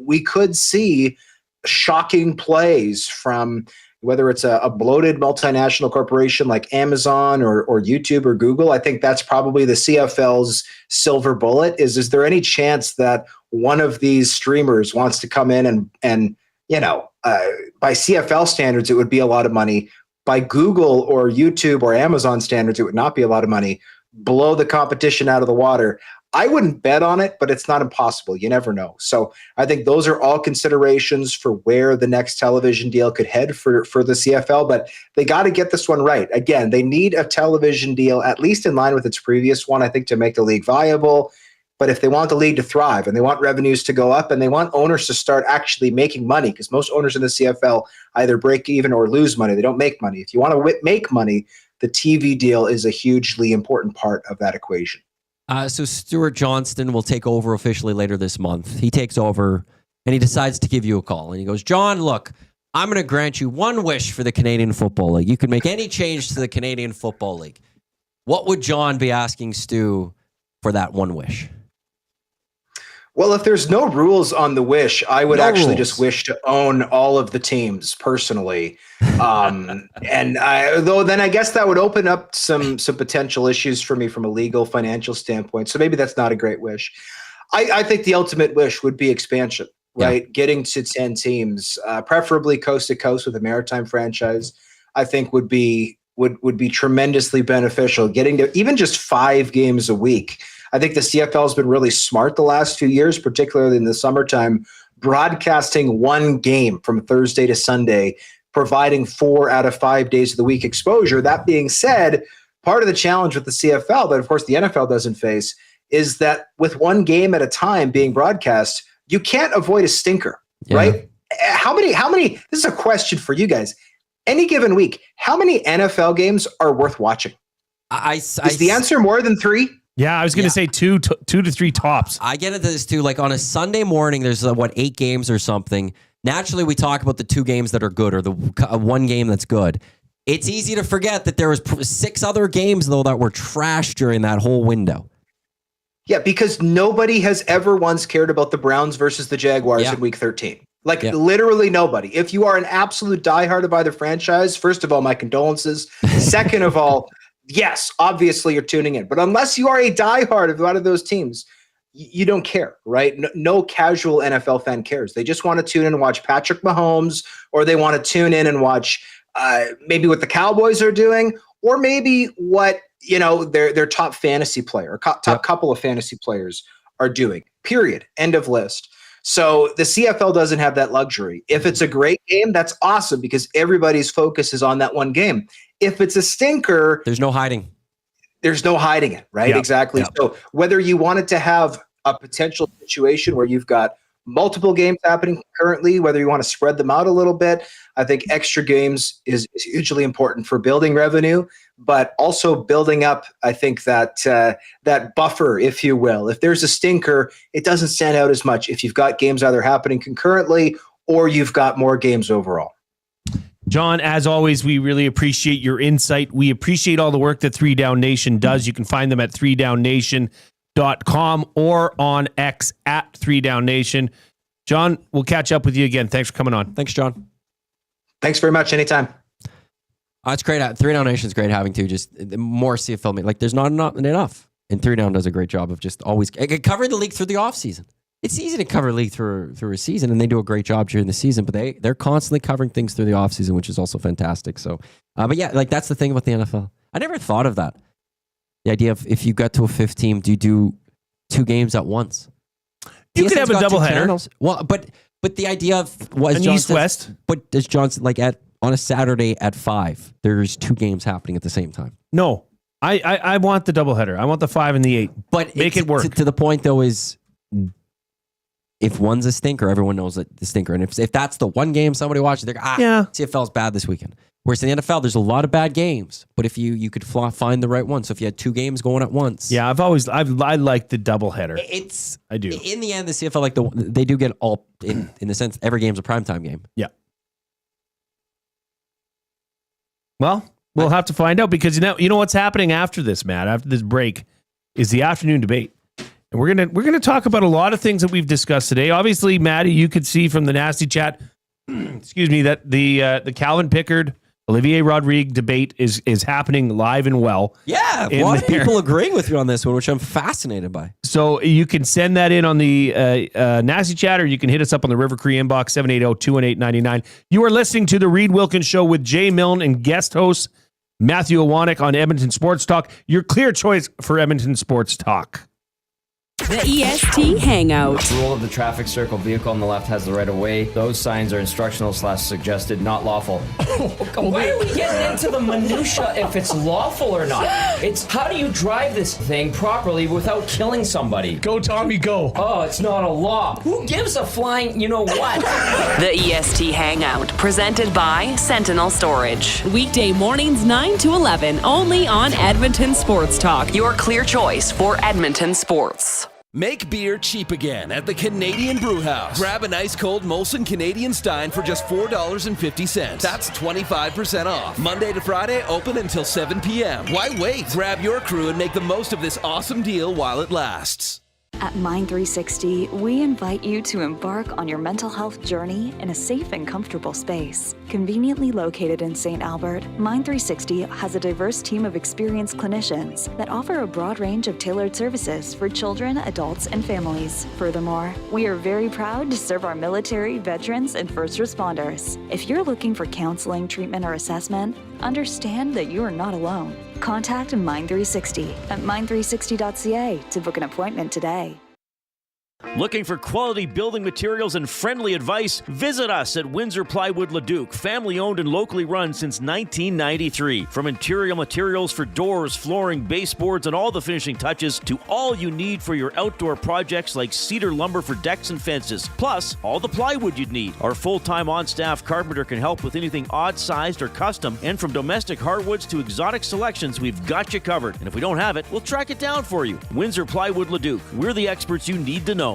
We could see shocking plays from whether it's a bloated multinational corporation like Amazon or YouTube or Google. I think that's probably the CFL's silver bullet. Is there any chance that one of these streamers wants to come in and by CFL standards, it would be a lot of money. By Google or YouTube or Amazon standards, it would not be a lot of money. Blow the competition out of the water. I wouldn't bet on it, but it's not impossible. You never know. So I think those are all considerations for where the next television deal could head for the CFL, but they got to get this one right. Again, they need a television deal at least in line with its previous one, I think, to make the league viable. But if they want the league to thrive and they want revenues to go up and they want owners to start actually making money, because most owners in the CFL either break even or lose money. They don't make money. If you want to make money, the TV deal is a hugely important part of that equation. So Stuart Johnston will take over officially later this month. He takes over and he decides to give you a call. And he goes, John, look, I'm going to grant you one wish for the Canadian Football League. You can make any change to the Canadian Football League. What would John be asking Stu for that one wish? Well, if there's no rules on the wish, I would just wish to own all of the teams personally. Then I guess that would open up some potential issues for me from a legal, financial standpoint. So maybe that's not a great wish. I think the ultimate wish would be expansion, right? Yeah. Getting to 10 teams, preferably coast to coast with a maritime franchise, I think would be tremendously beneficial. Getting to even just 5 games a week. I think the CFL has been really smart the last few years, particularly in the summertime, broadcasting one game from Thursday to Sunday, providing 4 out of 5 days of the week exposure. That being said, part of the challenge with the CFL that, of course, the NFL doesn't face is that with one game at a time being broadcast, you can't avoid a stinker, right? How many, this is a question for you guys. Any given week, how many NFL games are worth watching? Is the answer more than 3? Yeah, I was going to say 2 to 3 tops. I get into this too. Like on a Sunday morning, there's 8 games or something. Naturally, we talk about the 2 games that are good or the one game that's good. It's easy to forget that there was 6 other games though that were trash during that whole window. Yeah, because nobody has ever once cared about the Browns versus the Jaguars in Week 13. Literally nobody. If you are an absolute diehard of either franchise, first of all, my condolences. Second of all, yes, obviously you're tuning in. But unless you are a diehard of one of those teams, you don't care, right? No casual NFL fan cares. They just want to tune in and watch Patrick Mahomes, or they want to tune in and watch maybe what the Cowboys are doing, or maybe what their top fantasy player, top couple of fantasy players are doing. Period. End of list. So the CFL doesn't have that luxury. If it's a great game, that's awesome because everybody's focus is on that one game. If it's a stinker, there's no hiding. There's no hiding it, right? Yep. Exactly. Yep. So whether you wanted to have a potential situation where you've got multiple games happening currently, whether you want to spread them out a little bit. I think extra games is hugely important for building revenue, but also building up, I think, that buffer, if you will. If there's a stinker, it doesn't stand out as much if you've got games either happening concurrently or you've got more games overall. John, as always, we really appreciate your insight. We appreciate all the work that 3 Down Nation does. You can find them at 3downnation.com or on X at 3 Down Nation. John, we'll catch up with you again. Thanks for coming on. Thanks, John. Thanks very much. Anytime. It's great. 3 Down Nation is great having too. Just more CFL. Like there's not enough. And 3 Down does a great job of just always covering the league through the off season. It's easy to cover league through a season, and they do a great job during the season, but they're constantly covering things through the offseason, which is also fantastic. So, but yeah, like that's the thing about the NFL. I never thought of that. The idea of if you got to a 5th team, do you do 2 games at once? You could have a doubleheader. Well, but the idea of was an East-West. But does Johnson on a Saturday at 5? There's 2 games happening at the same time. No, I want the doubleheader. I want the 5 and the 8. But make it work. To the point though is, if one's a stinker, everyone knows that the stinker. And if that's the one game somebody watches, they're CFL's bad this weekend. Whereas in the NFL, there's a lot of bad games. But if you could find the right one. So if you had 2 games going at once. Yeah, I like the doubleheader. I do. In the end, the CFL, they do get all, in the sense, every game's a primetime game. Yeah. Well, we'll have to find out because you know what's happening after this, Matt, after this break, is the afternoon debate. And we're gonna talk about a lot of things that we've discussed today. Obviously, Maddie, you could see from the nasty chat, excuse me, that the Calvin Pickard, Olivier Rodrigue debate is happening live and well. Yeah, a lot of people agreeing with you on this one, which I'm fascinated by. So you can send that in on the nasty chat, or you can hit us up on the River Cree inbox 780-218-99. You are listening to the Reid Wilkins Show with Jay Milne and guest host Matthew Iwanyk on Edmonton Sports Talk. Your clear choice for Edmonton Sports Talk. The EST Hangout. Rule of the traffic circle, vehicle on the left has the right of way. Those signs are instructional/suggested, not lawful. Why are we getting into the minutia if it's lawful or not? It's how do you drive this thing properly without killing somebody? Go, Tommy, go. Oh, it's not a law. Who gives a flying, you know what? The EST Hangout, presented by Sentinel Storage. Weekday mornings 9 to 11, only on Edmonton Sports Talk. Your clear choice for Edmonton sports. Make beer cheap again at the Canadian Brewhouse. Grab an ice-cold Molson Canadian Stein for just $4.50. That's 25% off. Monday to Friday, open until 7 p.m. Why wait? Grab your crew and make the most of this awesome deal while it lasts. At Mind 360, we invite you to embark on your mental health journey in a safe and comfortable space. Conveniently located in St. Albert, Mind 360 has a diverse team of experienced clinicians that offer a broad range of tailored services for children, adults, and families. Furthermore, we are very proud to serve our military, veterans, and first responders. If you're looking for counseling, treatment, or assessment, understand that you are not alone. Contact Mind 360 at mind360.ca to book an appointment today. Looking for quality building materials and friendly advice? Visit us at Windsor Plywood Leduc, family owned and locally run since 1993. From interior materials for doors, flooring, baseboards, and all the finishing touches to all you need for your outdoor projects like cedar lumber for decks and fences, plus all the plywood you'd need. Our full-time on-staff carpenter can help with anything odd-sized or custom, and from domestic hardwoods to exotic selections, we've got you covered. And if we don't have it, we'll track it down for you. Windsor Plywood Leduc. We're the experts you need to know.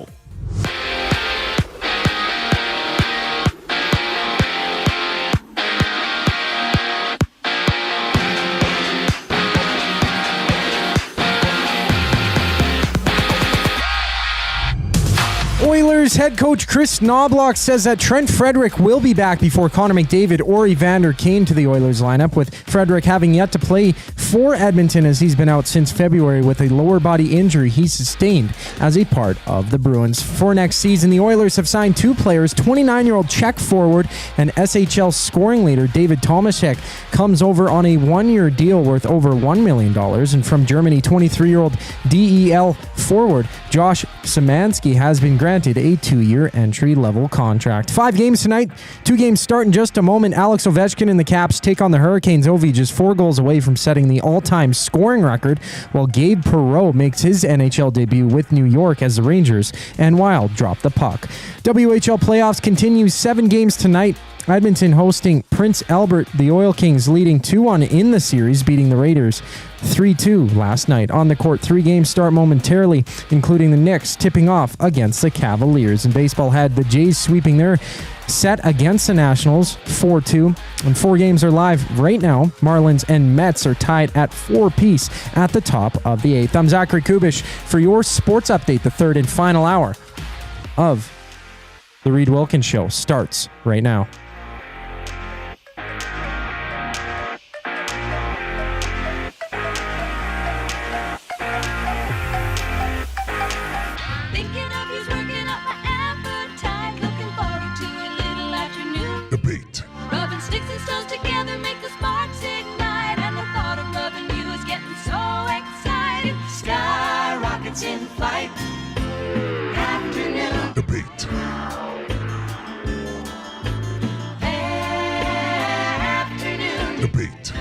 Oilers head coach Chris Knobloch says that Trent Frederick will be back before Connor McDavid or Evander Kane to the Oilers lineup, with Frederick having yet to play for Edmonton as he's been out since February with a lower body injury he sustained as a part of the Bruins. For next season, the Oilers have signed 2 players. 29-year-old Czech forward and SHL scoring leader David Tomasek comes over on a 1-year deal worth over $1 million. And from Germany, 23-year-old DEL forward Josh Samanski has been granted a 2-year entry-level contract. 5 games tonight, 2 games start in just a moment. Alex Ovechkin and the Caps take on the Hurricanes. Ovi just 4 goals away from setting the all-time scoring record, while Gabe Perreault makes his NHL debut with New York as the Rangers and Wild drop the puck. WHL playoffs continue. 7 games tonight. Edmonton hosting Prince Albert. The Oil Kings leading 2-1 in the series, beating the Raiders 3-2 last night. On the court, 3 games start momentarily, including the Knicks tipping off against the Cavaliers. And baseball had the Jays sweeping their set against the Nationals 4-2. And 4 games are live right now. Marlins and Mets are tied at 4 apiece at the top of the 8th. I'm Zachary Kubusch for your sports update. The third and final hour of the Reid Wilkins Show starts right now. Debate. Rubbing sticks and stones together make the sparks ignite, and the thought of loving you is getting so exciting. Sky rockets in flight. Afternoon. Debate. Afternoon. Debate.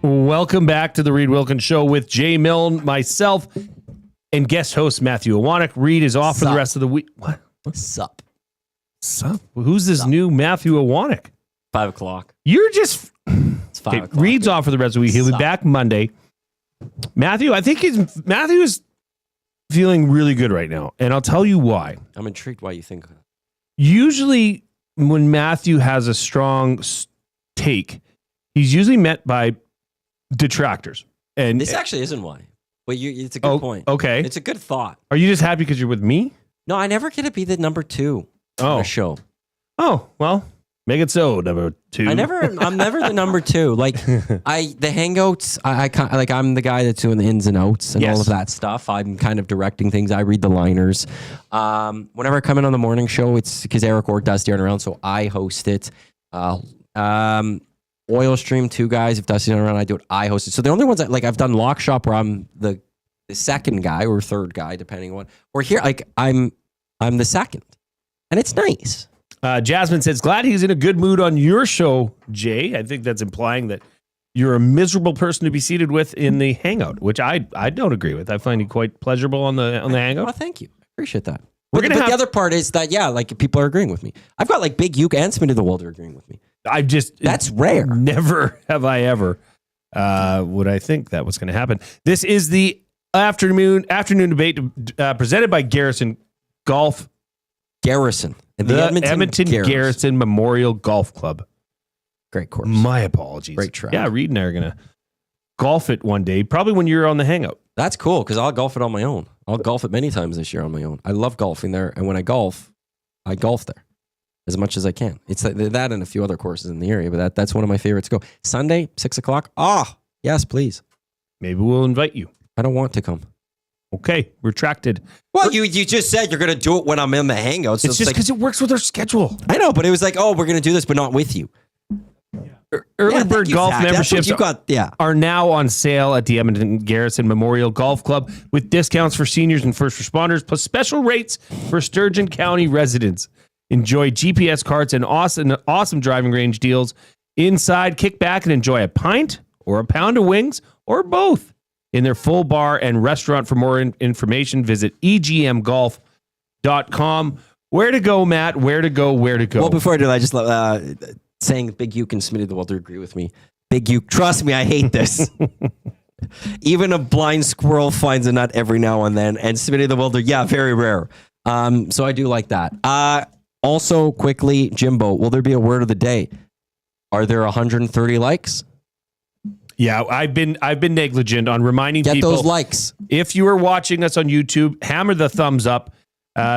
Welcome back to the Reid Wilkins Show with Jay Milne, myself, and guest host Matthew Iwanyk. Reid is off for the rest of the week. What? Sup? Who's this new Matthew Iwanyk? 5 o'clock. You're just... It's 5 o'clock. Reid's off for the rest of the week. He'll be back Monday. Matthew, I think Matthew is feeling really good right now, and I'll tell you why. I'm intrigued why you think. Usually, when Matthew has a strong take, he's usually met by detractors. And This actually isn't why. But it's a good point. Okay. It's a good thought. Are you just happy because you're with me? No, I never get to be the number 2 on a show. Oh, well, make it so, number 2. I'm never the number 2. Like the hangouts, I'm the guy that's doing the ins and outs and all of that stuff. I'm kind of directing things. I read the liners. Whenever I come in on the morning show, it's because Eric or Dusty aren't around, so I host it. Oil Stream, 2 guys. If Dusty's not around, I do it. I host it. So the only ones I've done Lock Shop where I'm the second guy or third guy, depending on. Or here, I'm the second, and it's nice. Jasmine says, glad he's in a good mood on your show, Jay. I think that's implying that you're a miserable person to be seated with in the hangout, which I don't agree with. I find you quite pleasurable on the hangout. Well, thank you. I appreciate that. But the other part is that, people are agreeing with me. I've got Big Uke and Smitty the Welder agreeing with me. That's rare. Never have I ever would I think that was going to happen. This is the afternoon debate presented by Garrison Golf. Garrison. And the Edmonton Garrison Memorial Golf Club. Great course. My apologies. Great track. Yeah, Reid and I are going to golf it one day, probably when you're on the hangout. That's cool, because I'll golf it on my own. I'll golf it many times this year on my own. I love golfing there, and when I golf there as much as I can. It's that and a few other courses in the area, but that's one of my favorites to go. Sunday, 6 o'clock. Yes, please. Maybe we'll invite you. I don't want to come. Okay, retracted. Well, you just said you're going to do it when I'm in the hangout. So it's just because it works with our schedule. I know, but it was we're going to do this, but not with you. Early bird golf memberships you are now on sale at the Edmonton Garrison Memorial Golf Club with discounts for seniors and first responders, plus special rates for Sturgeon County residents. Enjoy GPS carts and awesome driving range deals. Inside, kick back and enjoy a pint or a pound of wings or both in their full bar and restaurant. For more information, visit egmgolf.com. Where to go, Matt? Where to go? Well, before I do that, I just saying Big Uke and Smitty the Welder agree with me. Big Uke, trust me, I hate this. Even a blind squirrel finds a nut every now and then. And Smitty the Welder, very rare. So I do like that. Also, quickly, Jimbo, will there be a word of the day? Are there 130 likes? Yeah, I've been negligent on reminding people. Get those likes. If you are watching us on YouTube, hammer the thumbs up.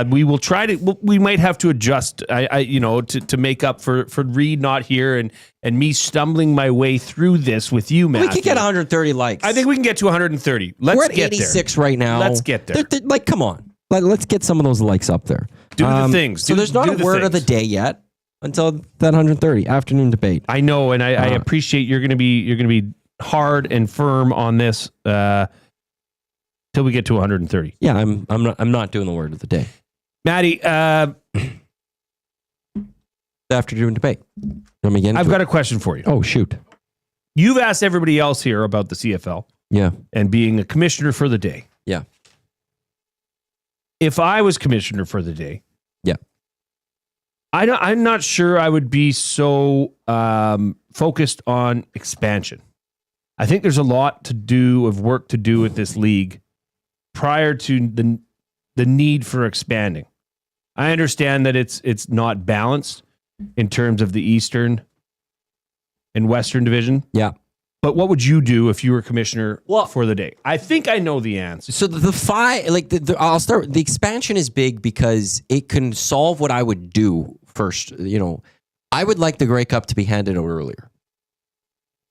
We will try to. We might have to adjust. To make up for Reid not here and me stumbling my way through this with you, Matthew. We can get 130 likes. I think we can get to 130. We're at 86 right now. Let's get there. Come on. Let's get some of those likes up there. Do the things. So there's not a word of the day yet until that 130 afternoon debate. I know, and I appreciate you're going to be hard and firm on this till we get to 130. Yeah, I'm not doing the word of the day. Maddie, the afternoon debate. I've got a question for you. Oh, shoot. You've asked everybody else here about the CFL. Yeah. And being a commissioner for the day. Yeah. if I was commissioner for the day, yeah, I'm not sure I would be so focused on expansion. I think there's a lot of work to do with this league prior to the need for expanding. I understand that it's not balanced in terms of the Eastern and Western division. Yeah. But what would you do if you were commissioner for the day? I think I know the answer. So I'll start. The expansion is big because it can solve what I would do first. I would like the Grey Cup to be handed out earlier.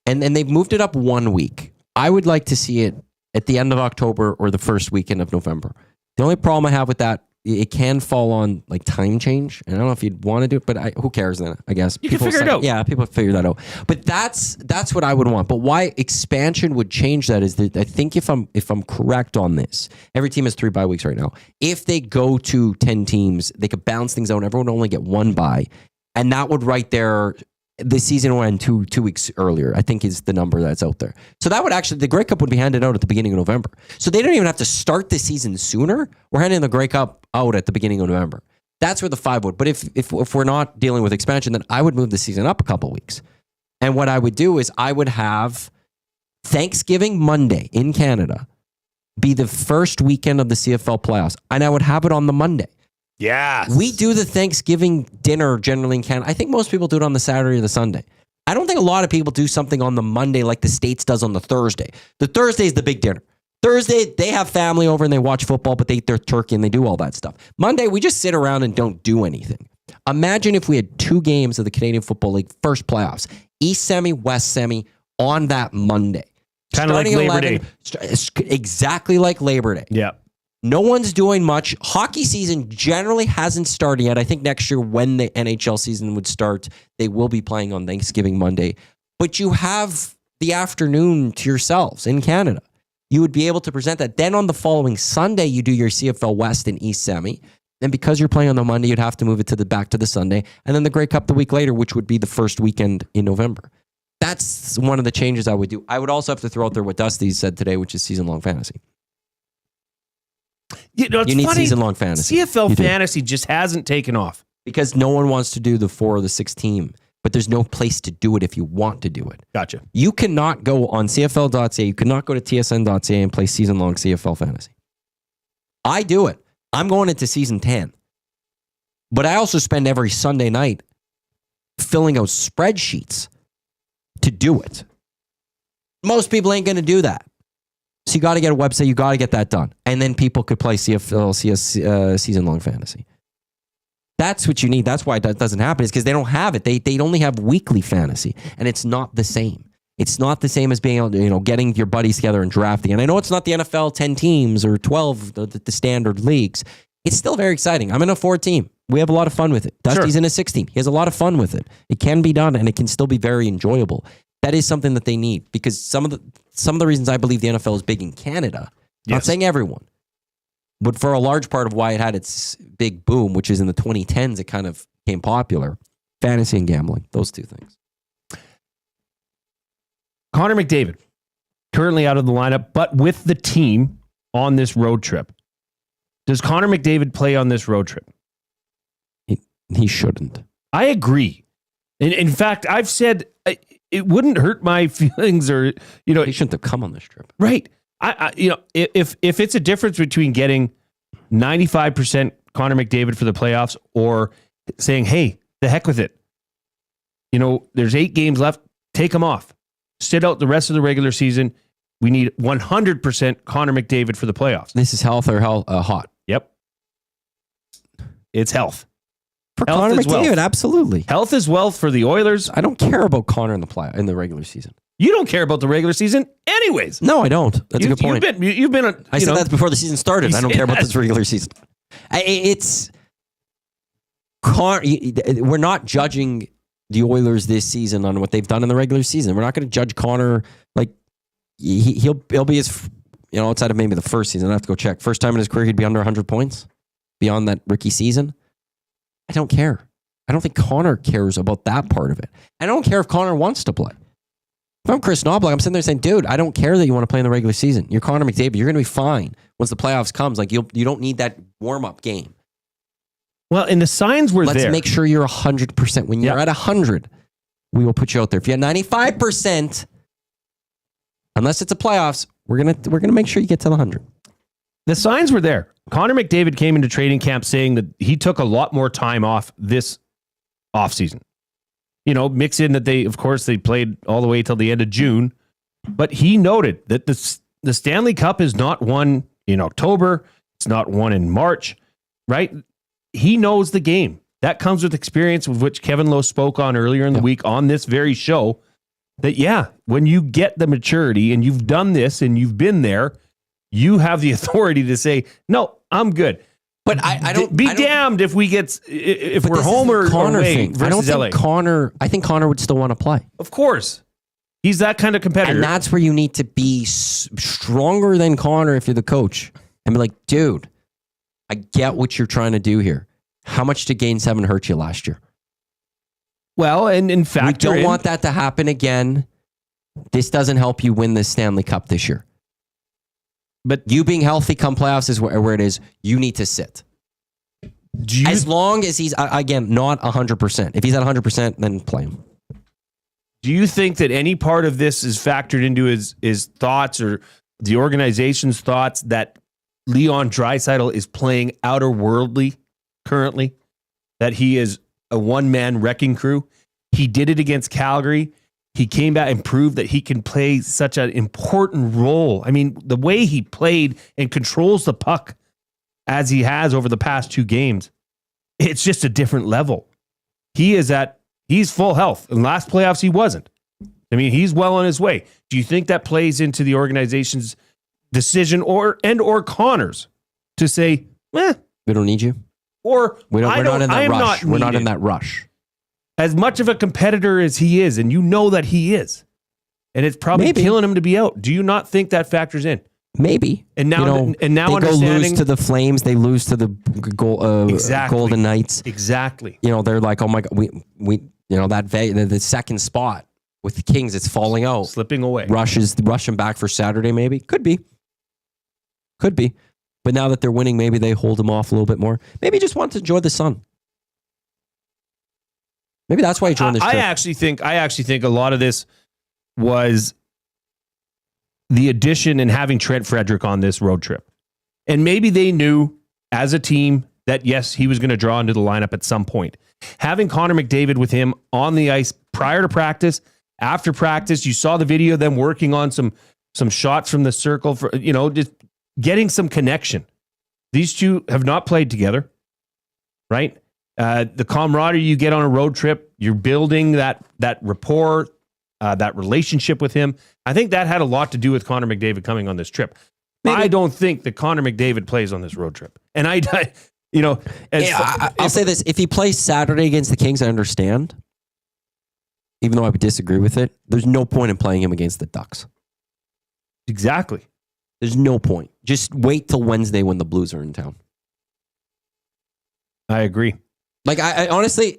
And they've moved it up 1 week. I would like to see it at the end of October or the first weekend of November. The only problem I have with that, it can fall on like time change. And I don't know if you'd want to do it, but who cares then? I guess you can figure it out. Yeah, people figure that out. But that's what I would want. But why expansion would change that is that I think if I'm correct on this, every team has 3 bye weeks right now. If they go to 10 teams, they could balance things out. And everyone would only get 1 bye, and that would right there. The season will end 2 weeks earlier, I think is the number that's out there. So that would actually, the Grey Cup would be handed out at the beginning of November. So they don't even have to start the season sooner. We're handing the Grey Cup out at the beginning of November. That's where the 5 would. But if we're not dealing with expansion, then I would move the season up a couple weeks. And what I would do is I would have Thanksgiving Monday in Canada be the first weekend of the CFL playoffs. And I would have it on the Monday. Yeah. We do the Thanksgiving dinner generally in Canada. I think most people do it on the Saturday or the Sunday. I don't think a lot of people do something on the Monday like the States does on the Thursday. The Thursday is the big dinner. Thursday, they have family over and they watch football, but they eat their turkey and they do all that stuff. Monday, we just sit around and don't do anything. Imagine if we had 2 games of the Canadian Football League first playoffs, East Semi, West Semi, on that Monday. Kind of like Labor Day. Exactly like Labor Day. Yeah. No one's doing much. Hockey season generally hasn't started yet. I think next year when the NHL season would start, they will be playing on Thanksgiving Monday. But you have the afternoon to yourselves in Canada. You would be able to present that. Then on the following Sunday, you do your CFL West and East Semi. And because you're playing on the Monday, you'd have to move it back to the Sunday. And then the Grey Cup the week later, which would be the first weekend in November. That's one of the changes I would do. I would also have to throw out there what Dusty said today, which is season-long fantasy. You need season-long fantasy. CFL fantasy just hasn't taken off. Because no one wants to do the 4 or the 6 team, but there's no place to do it if you want to do it. Gotcha. You cannot go on CFL.ca, you cannot go to TSN.ca and play season-long CFL fantasy. I do it. I'm going into season 10. But I also spend every Sunday night filling out spreadsheets to do it. Most people ain't going to do that. So you got to get a website. You got to get that done. And then people could play CFL season-long fantasy. That's what you need. That's why that doesn't happen. Is because they don't have it. They only have weekly fantasy. And it's not the same. It's not the same as being able to, getting your buddies together and drafting. And I know it's not the NFL 10 teams or 12, the standard leagues. It's still very exciting. I'm in a 4 team. We have a lot of fun with it. Dusty's in a 6 team. He has a lot of fun with it. It can be done and it can still be very enjoyable. That is something that they need because some of the reasons I believe the NFL is big in Canada, not saying everyone, but for a large part of why it had its big boom, which is in the 2010s, it kind of became popular. Fantasy and gambling, those 2 things. Connor McDavid, currently out of the lineup, but with the team on this road trip. Does Connor McDavid play on this road trip? He shouldn't. I agree. In fact, I've said it wouldn't hurt my feelings or, he shouldn't have come on this trip. Right. If it's a difference between getting 95% Connor McDavid for the playoffs or saying, hey, the heck with it. There's 8 games left. Take him off. Sit out the rest of the regular season. We need 100% Connor McDavid for the playoffs. This is health or hot. Yep. It's health. For Connor McDavid, absolutely. Health is wealth for the Oilers. I don't care about Connor in the regular season. You don't care about the regular season anyways. No, I don't. That's a good point. You've been I said that before the season started. I don't care about this regular season. We're not judging the Oilers this season on what they've done in the regular season. We're not going to judge Connor like he'll be his, outside of maybe the first season. I have to go check. First time in his career he'd be under 100 points beyond that rookie season. I don't care. I don't think Connor cares about that part of it. I don't care if Connor wants to play. If I'm Chris Knobloch, I'm sitting there saying, dude, I don't care that you want to play in the regular season. You're Connor McDavid. You're going to be fine once the playoffs comes. Like, you don't need that warm-up game. Well, and the signs were there. Let's make sure you're 100%. When you're at 100, we will put you out there. If you're at 95%, unless it's a playoffs, we're gonna make sure you get to the 100. The signs were there. Connor McDavid came into training camp saying that he took a lot more time off this offseason. Mix in that they played all the way till the end of June, but he noted that the Stanley Cup is not won in October. It's not won in March, right? He knows the game. That comes with experience, of which Kevin Lowe spoke on earlier in the week on this very show, that, when you get the maturity and you've done this and you've been there, you have the authority to say, no, I'm good. But I don't be damned if we get if we're home or away versus I don't think LA. I think Connor would still want to play. Of course. He's that kind of competitor. And that's where you need to be stronger than Connor if you're the coach. And be like, dude, I get what you're trying to do here. How much did Game 7 hurt you last year? Well, and in fact, we don't want that to happen again. This doesn't help you win the Stanley Cup this year. But you being healthy come playoffs is where it is. You need to sit. As long as he's, again, not 100%. If he's at 100%, then play him. Do you think that any part of this is factored into his thoughts or the organization's thoughts that Leon Draisaitl is playing outer-worldly currently? That he is a one-man wrecking crew? He did it against Calgary. He came back and proved that he can play such an important role. I mean, the way he played and controls the puck as he has over the past 2 games, it's just a different level. He's full health. In last playoffs, he wasn't. I mean, he's well on his way. Do you think that plays into the organization's decision or Connor's to say, we don't need you? Or we're not in that rush. We're not in that rush. As much of a competitor as he is, and you know that he is, and it's probably killing him to be out. Do you not think that factors in? Maybe. And now, they go lose to the Flames. They lose to the Golden Knights. Exactly. They're like, oh my God, we the second spot with the Kings, it's falling out, slipping away. Rushing back for Saturday, maybe could be. But now that they're winning, maybe they hold them off a little bit more. Maybe just want to enjoy the sun. Maybe that's why he joined this trip. I actually think a lot of this was the addition and having Trent Frederick on this road trip. And maybe they knew as a team that, yes, he was going to draw into the lineup at some point. Having Connor McDavid with him on the ice prior to practice, after practice, you saw the video of them working on some shots from the circle for, just getting some connection. These two have not played together, right? The camaraderie you get on a road trip, you're building that rapport, that relationship with him. I think that had a lot to do with Connor McDavid coming on this trip. Maybe. I don't think that Connor McDavid plays on this road trip. And I'll say this. If he plays Saturday against the Kings, I understand. Even though I would disagree with it, there's no point in playing him against the Ducks. Exactly. There's no point. Just wait till Wednesday when the Blues are in town. I agree. Like, I honestly,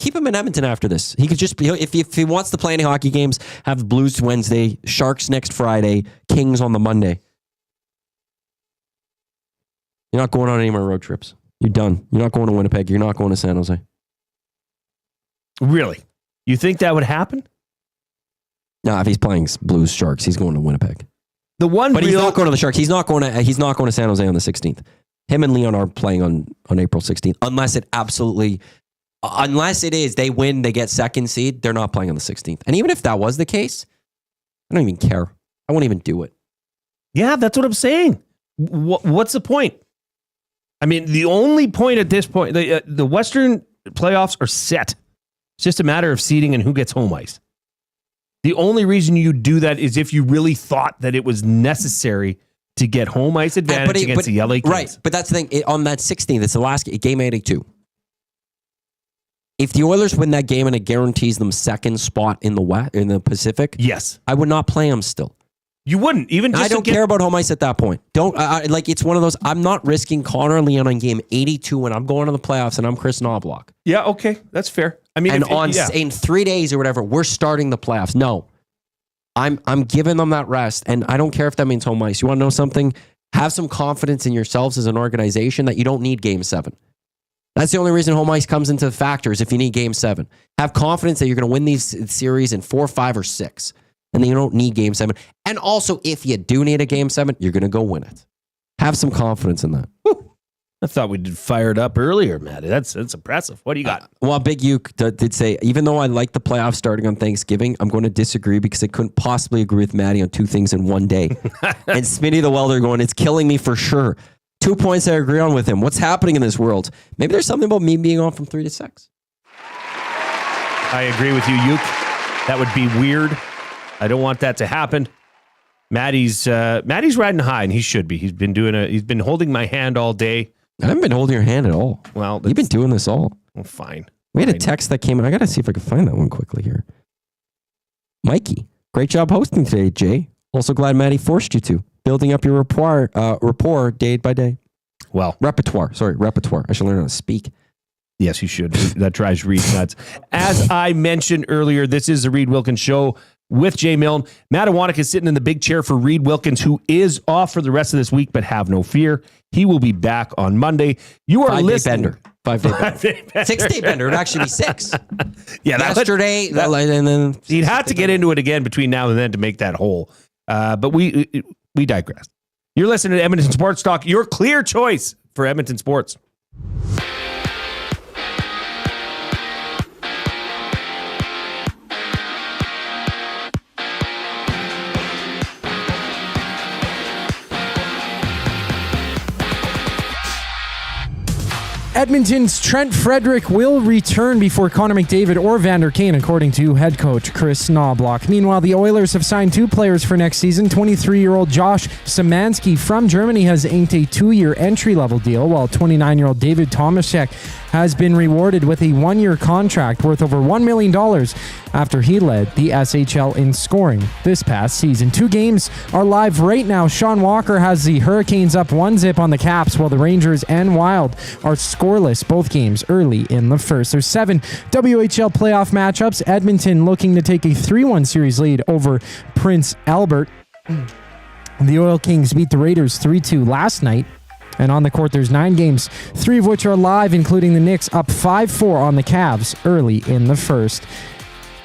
keep him in Edmonton after this. He could just be, if he wants to play any hockey games, have Blues Wednesday, Sharks next Friday, Kings on the Monday. You're not going on any more road trips. You're done. You're not going to Winnipeg. You're not going to San Jose. Really? You think that would happen? No, if he's playing Blues Sharks, he's going to Winnipeg. But he's not going to the Sharks. He's not going to San Jose on the 16th. Him and Leon are playing on April 16th. Unless it is, they win, they get second seed, they're not playing on the 16th. And even if that was the case, I don't even care. I won't even do it. Yeah, that's what I'm saying. What's the point? I mean, the only point at this point, the Western playoffs are set. It's just a matter of seeding and who gets home ice. The only reason you do that is if you really thought that it was necessary to get home ice advantage against the LA Kings. Right, but that's the thing. On that 16th, it's the last game 82. If the Oilers win that game and it guarantees them second spot in the Pacific, yes, I would not play them still. You wouldn't even. Just I don't care about home ice at that point. It's one of those. I'm not risking Connor and Leon on game 82 when I'm going to the playoffs and I'm Chris Knobloch. Yeah, okay, that's fair. I mean, and in 3 days or whatever, we're starting the playoffs. No, I'm giving them that rest, and I don't care if that means home ice. You want to know something? Have some confidence in yourselves as an organization that you don't need Game 7. That's the only reason home ice comes into the factors if you need Game 7. Have confidence that you're going to win these series in 4, 5, or 6, and then you don't need Game 7. And also, if you do need a Game 7, you're going to go win it. Have some confidence in that. I thought we did fire it up earlier, Matty. That's impressive. What do you got? Well, Big U did say, even though I like the playoffs starting on Thanksgiving, I'm going to disagree because I couldn't possibly agree with Matty on 2 things in one day. And Smitty the Welder going, it's killing me for sure. 2 points I agree on with him. What's happening in this world? Maybe there's something about me being on from 3 to 6. I agree with you, Uke. That would be weird. I don't want that to happen. Matty's riding high, and he should be. He's been holding my hand all day. I haven't been holding your hand at all. Well, you've been doing this all. Well, fine. We had a text that came in. I got to see if I can find that one quickly here. Mikey, great job hosting today, Jay. Also glad Matty forced you to. Building up your rapport day by day. Well, repertoire. I should learn how to speak. Yes, you should. That drives Reid nuts. As I mentioned earlier, this is the Reid Wilkins Show with Jay Milne. Matt Iwanyk is sitting in the big chair for Reid Wilkins, who is off for the rest of this week, but have no fear. He will be back on Monday. You are listening. 5 day bender. 6 day bender. It would actually be 6. Yeah, yesterday, and then he'd have to get into it again between now and then to make that whole. But we digress. You're listening to Edmonton Sports Talk, your clear choice for Edmonton sports. Edmonton's Trent Frederick will return before Connor McDavid or Vander Kane, according to head coach Chris Knobloch. Meanwhile, the Oilers have signed 2 players for next season. 23-year-old Josh Samanski from Germany has inked a 2-year entry-level deal, while 29-year-old David Tomasek has been rewarded with a 1-year contract worth over $1 million after he led the SHL in scoring this past season. 2 games are live right now. Sean Walker has the Hurricanes up 1-0 on the Caps, while the Rangers and Wild are scoreless both games early in the first. There's 7 WHL playoff matchups. Edmonton looking to take a 3-1 series lead over Prince Albert. The Oil Kings beat the Raiders 3-2 last night. And on the court, there's 9 games, 3 of which are live, including the Knicks up 5-4 on the Cavs early in the first.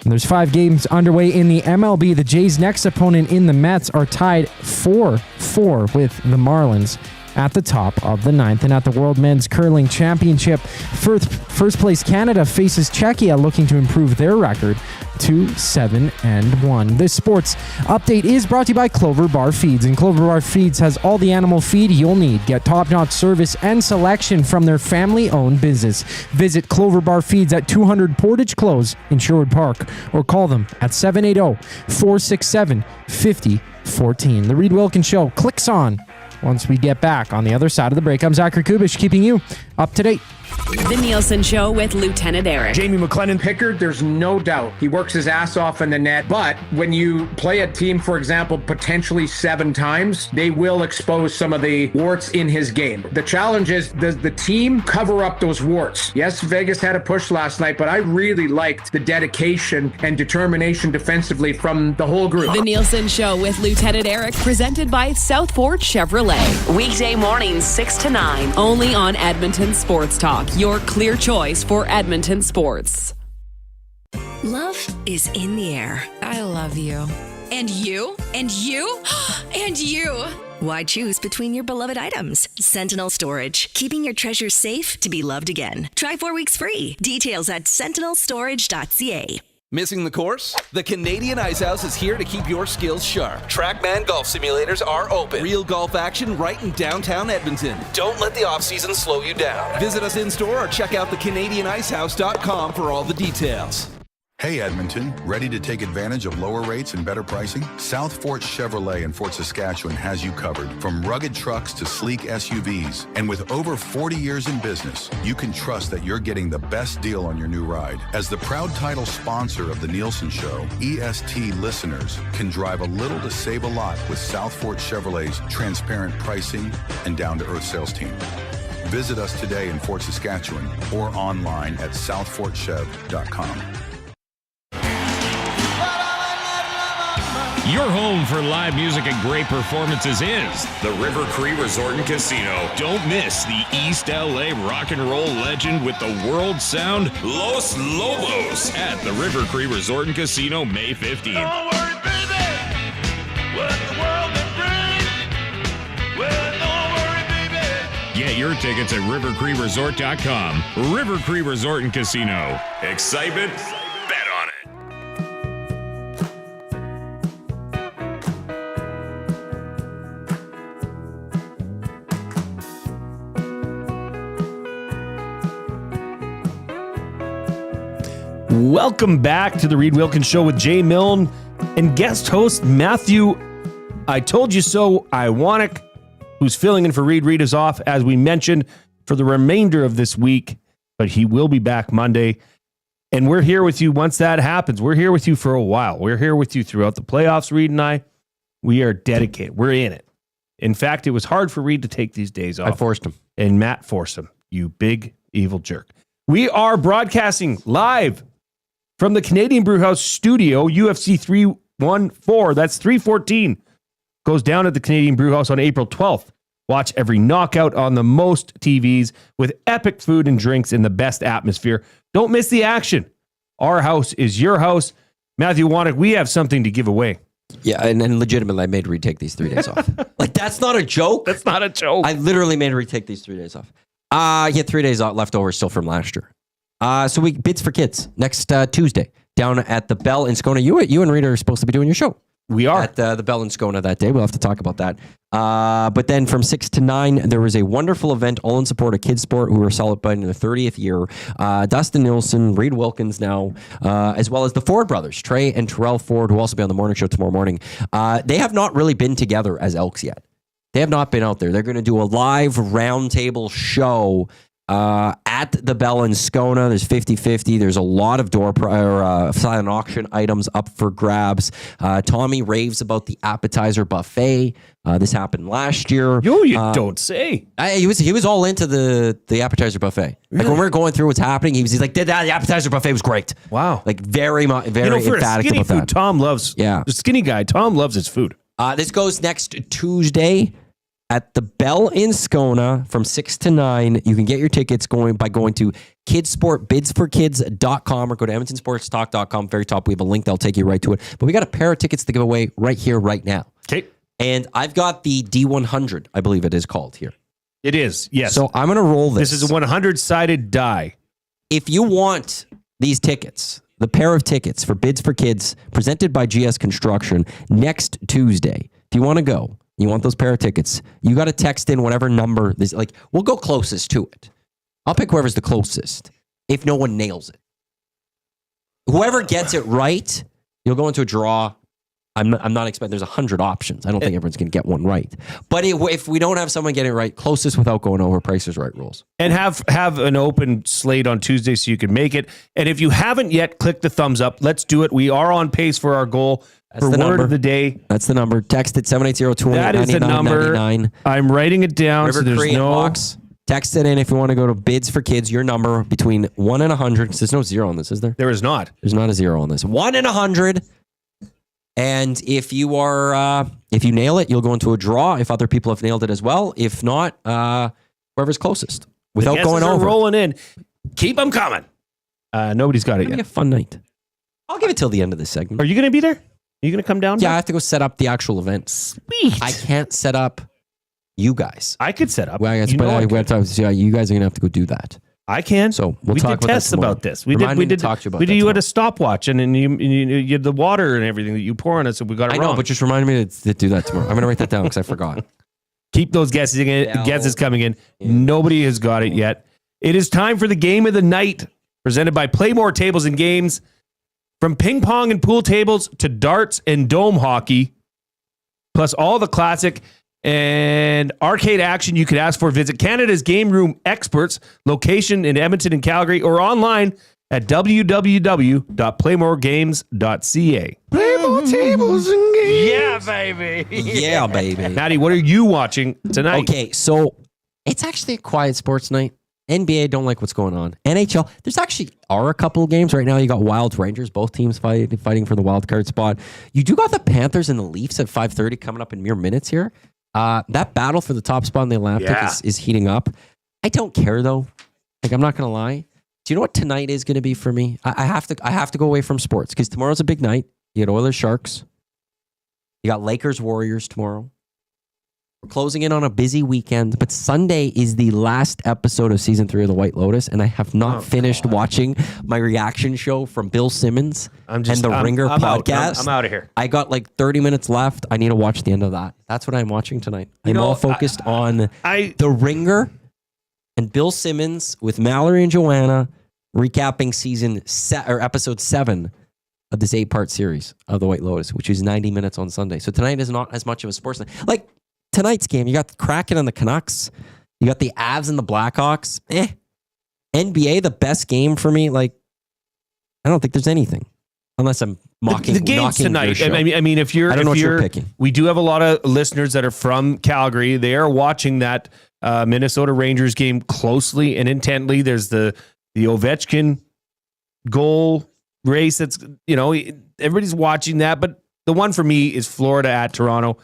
And there's 5 games underway in the MLB. The Jays' next opponent in the Mets are tied 4-4 with the Marlins at the top of the 9th. And at the World Men's Curling Championship, first place Canada faces Czechia, looking to improve their record to 7-1. This sports update is brought to you by Clover Bar Feeds, and Clover Bar Feeds has all the animal feed you'll need. Get top-notch service and selection from their family-owned business. Visit Clover Bar Feeds at 200 Portage Close in Sherwood Park, or call them at 780-467-5014. The Reid Wilkins Show clicks on once we get back on the other side of the break. I'm Zachary Kubusch, keeping you up to date. The Nielsen Show with Lieutenant Eric. Jamie McLennan Pickard, there's no doubt he works his ass off in the net, but when you play a team, for example, potentially 7 times, they will expose some of the warts in his game. The challenge is, does the team cover up those warts? Yes, Vegas had a push last night, but I really liked the dedication and determination defensively from the whole group. The Nielsen Show with Lieutenant Eric, presented by Southport Chevrolet. Weekday mornings 6 to 9, only on Edmonton Sports Talk, your clear choice for Edmonton sports. Love is in the air. I love you. And you? And you? And you! Why choose between your beloved items? Sentinel Storage, keeping your treasures safe to be loved again. Try 4 weeks free. Details at sentinelstorage.ca. Missing the course? The Canadian Ice House is here to keep your skills sharp. TrackMan golf simulators are open. Real golf action right in downtown Edmonton. Don't let the off-season slow you down. Visit us in-store or check out thecanadianicehouse.com for all the details. Hey Edmonton, ready to take advantage of lower rates and better pricing? South Fort Chevrolet in Fort Saskatchewan has you covered. From rugged trucks to sleek SUVs. And with over 40 years in business, you can trust that you're getting the best deal on your new ride. As the proud title sponsor of the Nielsen Show, EST listeners can drive a little to save a lot with South Fort Chevrolet's transparent pricing and down-to-earth sales team. Visit us today in Fort Saskatchewan or online at southfortchev.com. Your home for live music and great performances is the River Cree Resort and Casino. Don't miss the East LA rock and roll legend with the world sound, Los Lobos, at the River Cree Resort and Casino May 15th. Don't worry, baby, what the world may bring. Well, don't worry, baby. Get your tickets at rivercreeresort.com. River Cree Resort and Casino. Excitement? Bet on it. Welcome back to the Reid Wilkins Show with Jay Milne and guest host Matthew I Told You So Iwanyk, who's filling in for Reid. Reid is off, as we mentioned, for the remainder of this week, but he will be back Monday. And we're here with you once that happens. We're here with you for a while. We're here with you throughout the playoffs, Reid and I. We are dedicated. We're in it. In fact, it was hard for Reid to take these days off. I forced him. And Matt forced him. You big, evil jerk. We are broadcasting live from the Canadian Brewhouse studio, UFC 314. That's 314. Goes down at the Canadian Brewhouse on April 12th. Watch every knockout on the most TVs with epic food and drinks in the best atmosphere. Don't miss the action. Our house is your house. Matthew Iwanyk, we have something to give away. Yeah, and legitimately, I made Reid take these 3 days off. Like, that's not a joke. That's not a joke. I literally made Reid take these 3 days off. He had 3 days left over still from last year. So we bids for kids next Tuesday down at the Bell in Scona. You and Reid are supposed to be doing your show. We are at the Bell in Scona that day. We'll have to talk about that. But then from 6 to 9, there was a wonderful event all in support of kids sport who are celebrating their 30th year. Dustin Nielsen, Reid Wilkins now, as well as the Ford brothers, Trey and Terrell Ford, who will also be on the morning show tomorrow morning. They have not really been together as Elks yet. They have not been out there. They're going to do a live roundtable show at the Bell in Scona. There's 50-50. There's a lot of silent auction items up for grabs. Tommy raves about the appetizer buffet. This happened last year. You don't say. He was all into the appetizer buffet. Really? Like when we were going through what's happening, he's like, the appetizer buffet was great. Wow. Like very for emphatic skinny about food, that. Tom loves. Yeah. The skinny guy, Tom loves his food. This goes next Tuesday at the Bell in Scona from 6 to 9. You can get your tickets by going to kidsportbidsforkids.com or go to edmontonsportstalk.com. Very top, we have a link that'll take you right to it. But we got a pair of tickets to give away right here, right now. Okay. And I've got the D100, I believe it is called here. It is, yes. So I'm going to roll this. This is a 100-sided die. If you want these tickets, the pair of tickets for Bids for Kids presented by GS Construction next Tuesday, if you want to go, you want those pair of tickets, you got to text in whatever number this, like, we'll go closest to it. I'll pick whoever's the closest if no one nails it. Whoever gets it right, you'll go into a draw. I'm not expecting there's 100 options. I don't think everyone's going to get one right. But if we don't have someone getting it right, closest without going over Price is Right rules. And have an open slate on Tuesday so you can make it. And if you haven't yet, click the thumbs up. Let's do it. We are on pace for our goal. That's for the word number of the day. That's the number. Text it 780-218-9999. That is the number. I'm writing it down River so there's Cree no... box. Text it in if you want to go to Bids for Kids. Your number between 1 and 100. Because there's no zero on this, is there? There is not. There's not a zero on this. 1 and 100. And if you nail it, you'll go into a draw. If other people have nailed it as well. If not, whoever's closest. Without The going guesses are over. rolling in. Keep them coming. Nobody's got it It's gonna yet. be a fun night. I'll give it till the end of this segment. Are you going to be there? Are you going to come down? Yeah, I have to go set up the actual event. Sweet. I can't set up you guys. I could set up. Well, You know I could. you guys are going to have to go do that. I can. So we'll we talk did about tests that tomorrow. about this. We Remind me did to talk to you about we that did. You had tomorrow. a stopwatch, and then you had the water and everything that you pour on us, and we got it I wrong. know, but just remind me to do that tomorrow. I'm going to write that down because I forgot. Keep those guesses coming in. Yeah. Nobody has got it yet. It is time for the game of the night, presented by Playmore Tables and Games. From ping pong and pool tables to darts and dome hockey, plus all the classic and arcade action you could ask for. Visit Canada's Game Room Experts, location in Edmonton and Calgary, or online at www.playmoregames.ca. Playmore tables and games. Yeah, baby. Yeah, baby. Maddie, what are you watching tonight? Okay, so It's actually a quiet sports night. NBA, don't like what's going on. NHL, there's actually are a couple of games right now. You got Wild Rangers, both teams fighting for the wild card spot. You do got the Panthers and the Leafs at 5:30 coming up in mere minutes here. That battle for the top spot in the Atlantic is heating up. I don't care though. Like, I'm not gonna lie. Do you know what tonight is going to be for me? I have to go away from sports because tomorrow's a big night. You got Oilers Sharks. You got Lakers Warriors tomorrow. We're closing in on a busy weekend, but Sunday is the last episode of season 3 of The White Lotus, and I have not finished watching my reaction show from Bill Simmons and the Ringer podcast. I'm out of here. I got like 30 minutes left. I need to watch the end of that. That's what I'm watching tonight. I'm all focused on the Ringer and Bill Simmons with Mallory and Joanna recapping episode 7 of this 8-part series of The White Lotus, which is 90 minutes on Sunday. So tonight is not as much of a sports night. Like, tonight's game, you got the Kraken and the Canucks. You got the Avs and the Blackhawks. NBA, the best game for me. Like, I don't think there's anything. Unless I'm mocking the games tonight. I mean, if you're, I don't know what you're picking. We do have a lot of listeners that are from Calgary. They are watching that Minnesota Rangers game closely and intently. There's the Ovechkin goal race. That's, everybody's watching that. But the one for me is Florida at Toronto.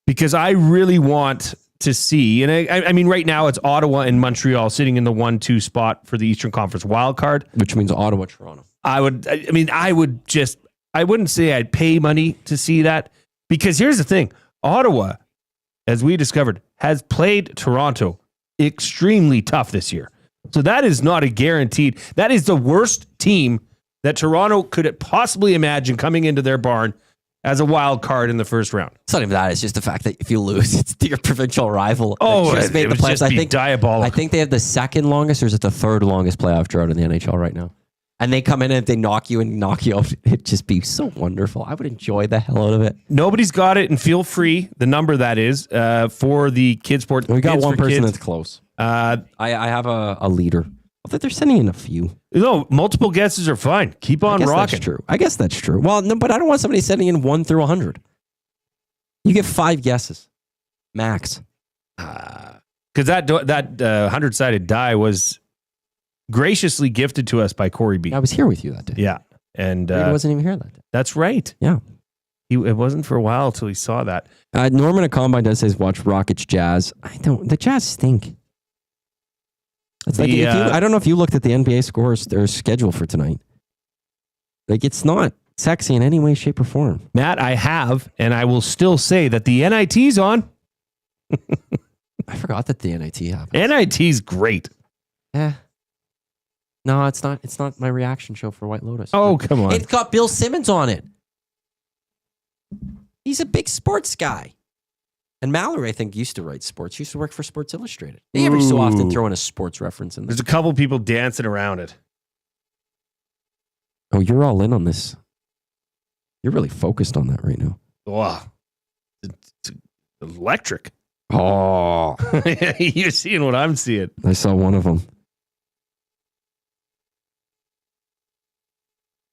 Because I really want to see, and I mean, right now it's Ottawa and Montreal sitting in the 1-2 spot for the Eastern Conference wild card, which means Ottawa, Toronto. I wouldn't say I'd pay money to see that, because here's the thing: Ottawa, as we discovered, has played Toronto extremely tough this year. So that is not a guaranteed. That is the worst team that Toronto could possibly imagine coming into their barn as a wild card in the first round. It's not even that. It's just the fact that if you lose, it's your provincial rival. Oh, just made the playoffs. I think diabolical. I think they have the second longest, or is it the third longest playoff drought in the NHL right now? And they come in and if they knock you out, it'd just be so wonderful. I would enjoy the hell out of it. Nobody's got it, and feel free. The number that is for the Kids Sport. We got Kids one for person Kids. that's close. I have a leader. I think they're sending in a few. No, multiple guesses are fine. Keep on rocking. That's true. I guess that's true. Well, no, but I don't want somebody sending in 1 through 100. You get 5 guesses, max. Because that 100-sided die was graciously gifted to us by Corey B. I was here with you that day. Yeah, and I wasn't even here that day. That's right. Yeah, it wasn't for a while until he saw that. Norman at Combine does says watch Rockets Jazz. The Jazz stink. It's like I don't know if you looked at the NBA scores or schedule for tonight. Like, it's not sexy in any way, shape, or form. Matt, I have, and I will still say that the NIT's on. I forgot that the NIT happened. NIT's great. Yeah. No, it's not. It's not my reaction show for White Lotus. Oh, come on. It's got Bill Simmons on it. He's a big sports guy. And Mallory, I think, used to write sports. She used to work for Sports Illustrated. They every so often throw in a sports reference in there. There's a couple people dancing around it. Oh, you're all in on this. You're really focused on that right now. Wow. It's electric. Oh. You're seeing what I'm seeing. I saw one of them.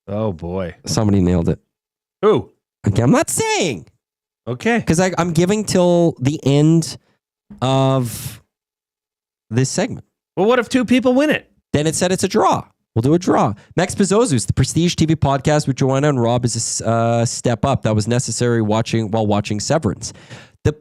Oh, boy. Somebody nailed it. Who? Okay, I'm not saying. Okay. Because I'm giving till the end of this segment. Well, what if 2 people win it? Then it said it's a draw. We'll do a draw. Max Bezos, the Prestige TV podcast with Joanna and Rob, is a step up that was necessary while watching Severance. The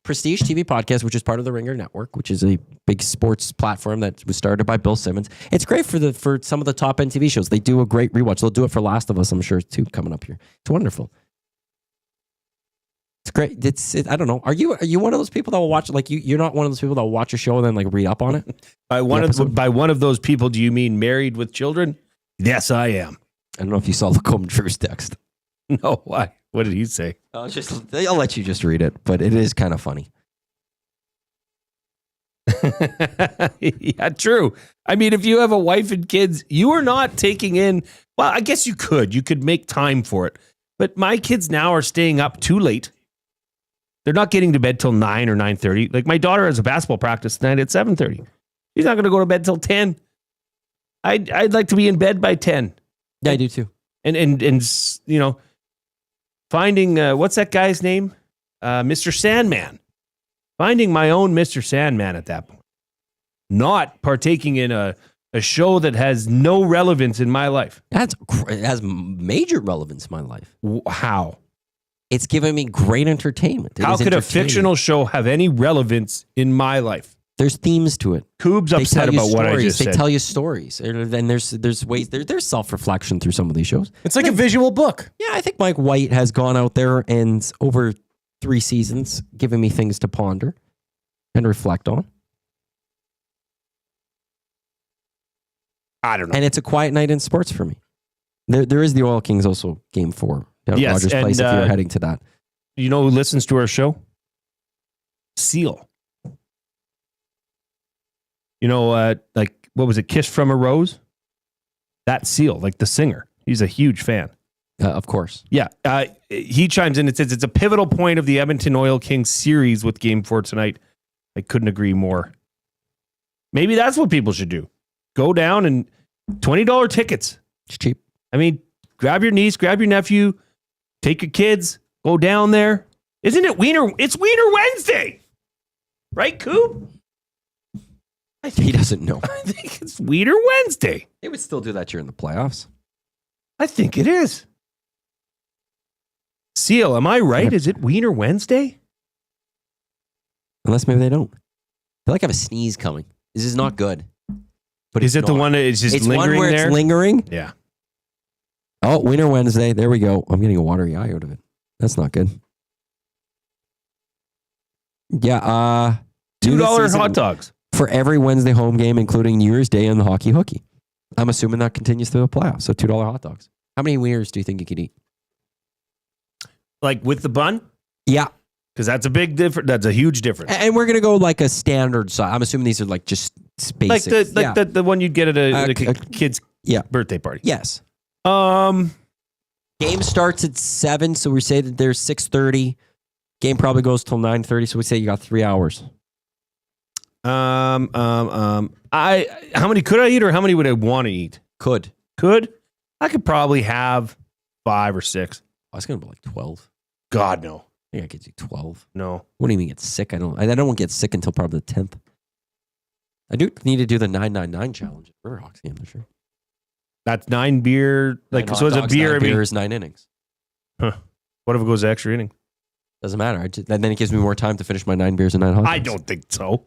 Prestige TV podcast, which is part of the Ringer Network, which is a big sports platform that was started by Bill Simmons. It's great for some of the top end TV shows. They do a great rewatch. They'll do it for Last of Us, I'm sure, too, coming up here. It's wonderful. It's great. I don't know. Are you one of those people that will watch, like, you're not one of those people that will watch a show and then like read up on it? By one of those people, do you mean married with children? Yes, I am. I don't know if you saw the Coleman Drew's text. No, why? What did he say? I'll let you just read it, but it is kind of funny. Yeah, true. I mean, if you have a wife and kids, you are not taking in, well, I guess you could make time for it. But my kids now are staying up too late. They're not getting to bed till 9 or 9:30. Like, my daughter has a basketball practice tonight at 7:30. She's not going to go to bed till 10. I'd like to be in bed by 10. Yeah, I do too. And you know, finding what's that guy's name? Mr. Sandman. finding my own Mr. Sandman at that point. Not partaking in a show that has no relevance in my life. It has major relevance in my life. How? It's giving me great entertainment. How could a fictional show have any relevance in my life? There's themes to it. Koob's upset about what I just said. They tell you stories. And there's ways, there's self-reflection through some of these shows. It's like a visual book. Yeah, I think Mike White has gone out there and over 3 seasons given me things to ponder and reflect on. I don't know. And it's a quiet night in sports for me. There is the Oil Kings also game 4 down at Rogers Place if you're heading to that. You know who listens to our show? Seal. You know, like, what was it? Kiss from a Rose? That Seal, like the singer. He's a huge fan. Of course. Yeah. He chimes in and says it's a pivotal point of the Edmonton Oil Kings series with game 4 tonight. I couldn't agree more. Maybe that's what people should do. Go down and $20 tickets. It's cheap. I mean, grab your niece, grab your nephew, take your kids, go down there. Isn't it Wiener? It's Wiener Wednesday. Right, Koob? He doesn't know. I think it's Wiener Wednesday. They would still do that during the playoffs. I think it is. Seal, am I right? Yep. Is it Wiener Wednesday? Unless maybe they don't. I feel like I have a sneeze coming. This is not good. But is it the one that is just lingering one where there? It's lingering? Yeah. Oh, Wiener Wednesday. There we go. I'm getting a watery eye out of it. That's not good. Yeah. $2 hot dogs. For every Wednesday home game, including New Year's Day and the hockey hooky. I'm assuming that continues through the playoffs. So $2 hot dogs. How many wieners do you think you could eat? Like with the bun? Yeah. Because that's a big difference. That's a huge difference. And we're going to go like a standard size. I'm assuming these are like just basic. Like the one you'd get at a kid's birthday party. Yes. Game starts at 7, so we say that there's 6:30. Game probably goes till 9:30, so we say you got 3 hours. How many could I eat, or how many would I want to eat? Could. I could probably have 5 or 6. I was going to be like 12. God, no. I think I could do 12. No. What do you mean get sick? I don't get sick until probably the 10th. I do need to do the 999 challenge at Riverhawks game this year. That's 9 beer. Like, so it's a beer. 9 beers, 9 innings. Huh. What if it goes to extra inning? Doesn't matter. And then it gives me more time to finish my 9 beers and 9 hot dogs. I don't think so.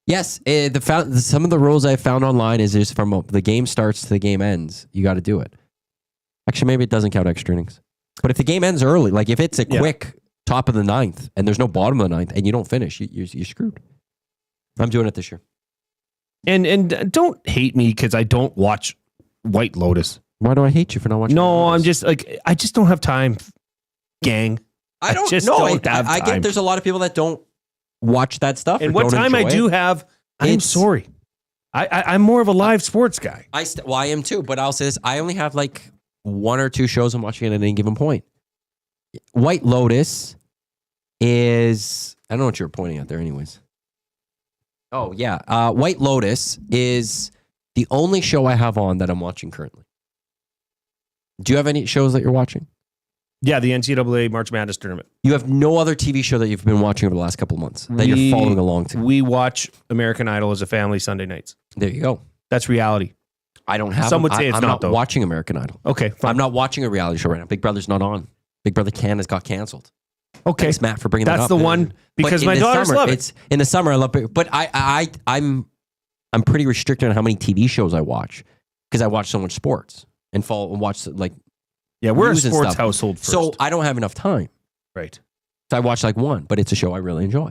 Yes, some of the rules I found online is from the game starts to the game ends. You got to do it. Actually, maybe it doesn't count extra innings. But if the game ends early, like if it's a quick top of the 9th and there's no bottom of the 9th and you don't finish, you're screwed. I'm doing it this year. And don't hate me because I don't watch White Lotus. Why do I hate you for not watching? No, I'm just like, I just don't have time, gang. I don't just know. don't have I time. get there's a lot of people that don't watch that stuff. And or what don't time I enjoy do it. have, I'm sorry. I'm more of a live sports guy. I am too, but I'll say this. I only have like 1 or 2 shows I'm watching at any given point. White Lotus is, I don't know what you were pointing at there anyways. Oh, yeah. White Lotus is the only show I have on that I'm watching currently. Do you have any shows that you're watching? Yeah, the NCAA March Madness tournament. You have no other TV show that you've been watching over the last couple of months that you're following along to? We watch American Idol as a family Sunday nights. There you go. That's reality. I don't have. Some would say I'm not though. watching American Idol. Okay, fine. I'm not watching a reality show right now. Big Brother's not on. Big Brother Canada's got canceled. Okay, thanks, Matt, for bringing that up. That's the one because my daughters love it. It's in the summer. I love it, but I'm pretty restricted on how many TV shows I watch because I watch so much sports and watch like. Yeah, we're a news and sports stuff. household first. So I don't have enough time. Right. So I watch like one, but it's a show I really enjoy.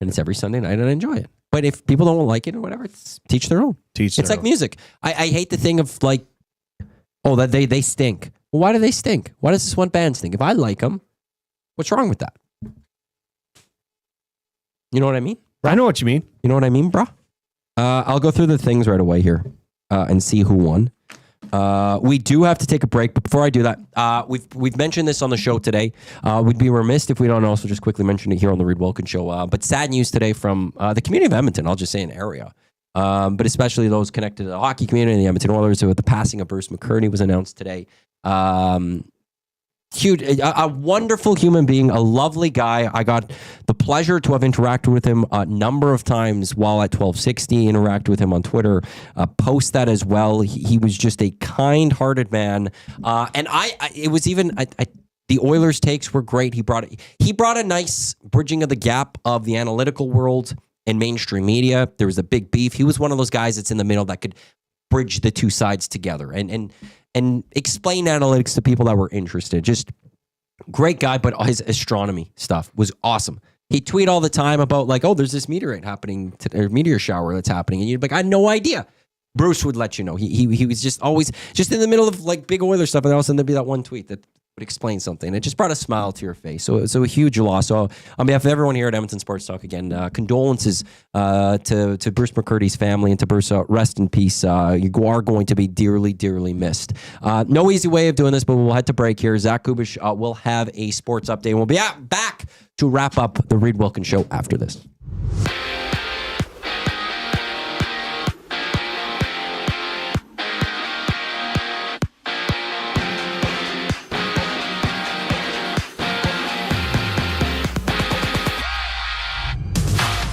And it's every Sunday night and I enjoy it. But if people don't like it or whatever, it's teach their own. It's like music. I hate the thing of like, oh, that they stink. Well, why do they stink? Why does this one band stink? If I like them, what's wrong with that? You know what I mean? I know what you mean. You know what I mean, brah? I'll go through the things right away here and see who won. We do have to take a break, but before I do that, we've mentioned this on the show today. We'd be remiss if we don't also just quickly mention it here on the Reid Wilkins Show. But sad news today from the community of Edmonton. I'll just say an area, but especially those connected to the hockey community and the Edmonton Oilers. With the passing of Bruce McCurney was announced today. Huge, a wonderful human being, a lovely guy. I got the pleasure to have interacted with him a number of times while at 1260, interacted with him on Twitter, post that as well. He was just a kind-hearted man. And it was even, the Oilers takes were great. He brought a nice bridging of the gap of the analytical world and mainstream media. There was a big beef. He was one of those guys that's in the middle that could bridge the two sides together and explain analytics to people that were interested. Just great guy, but his astronomy stuff was awesome. He'd tweet all the time about like, oh, there's this meteorite happening, or meteor shower that's happening. And you'd be like, I had no idea. Bruce would let you know. He was just always just in the middle of like big Oilers stuff. And all of a sudden there'd be that one tweet that would explain something. It just brought a smile to your face. So a huge loss. So on behalf of everyone here at Edmonton Sports Talk, again, condolences to Bruce McCurdy's family, and to Bruce, rest in peace. You are going to be dearly, dearly missed. No easy way of doing this, but we'll head to break here. Zach Kubusch will have a sports update. We'll be back to wrap up the Reid Wilkins Show after this.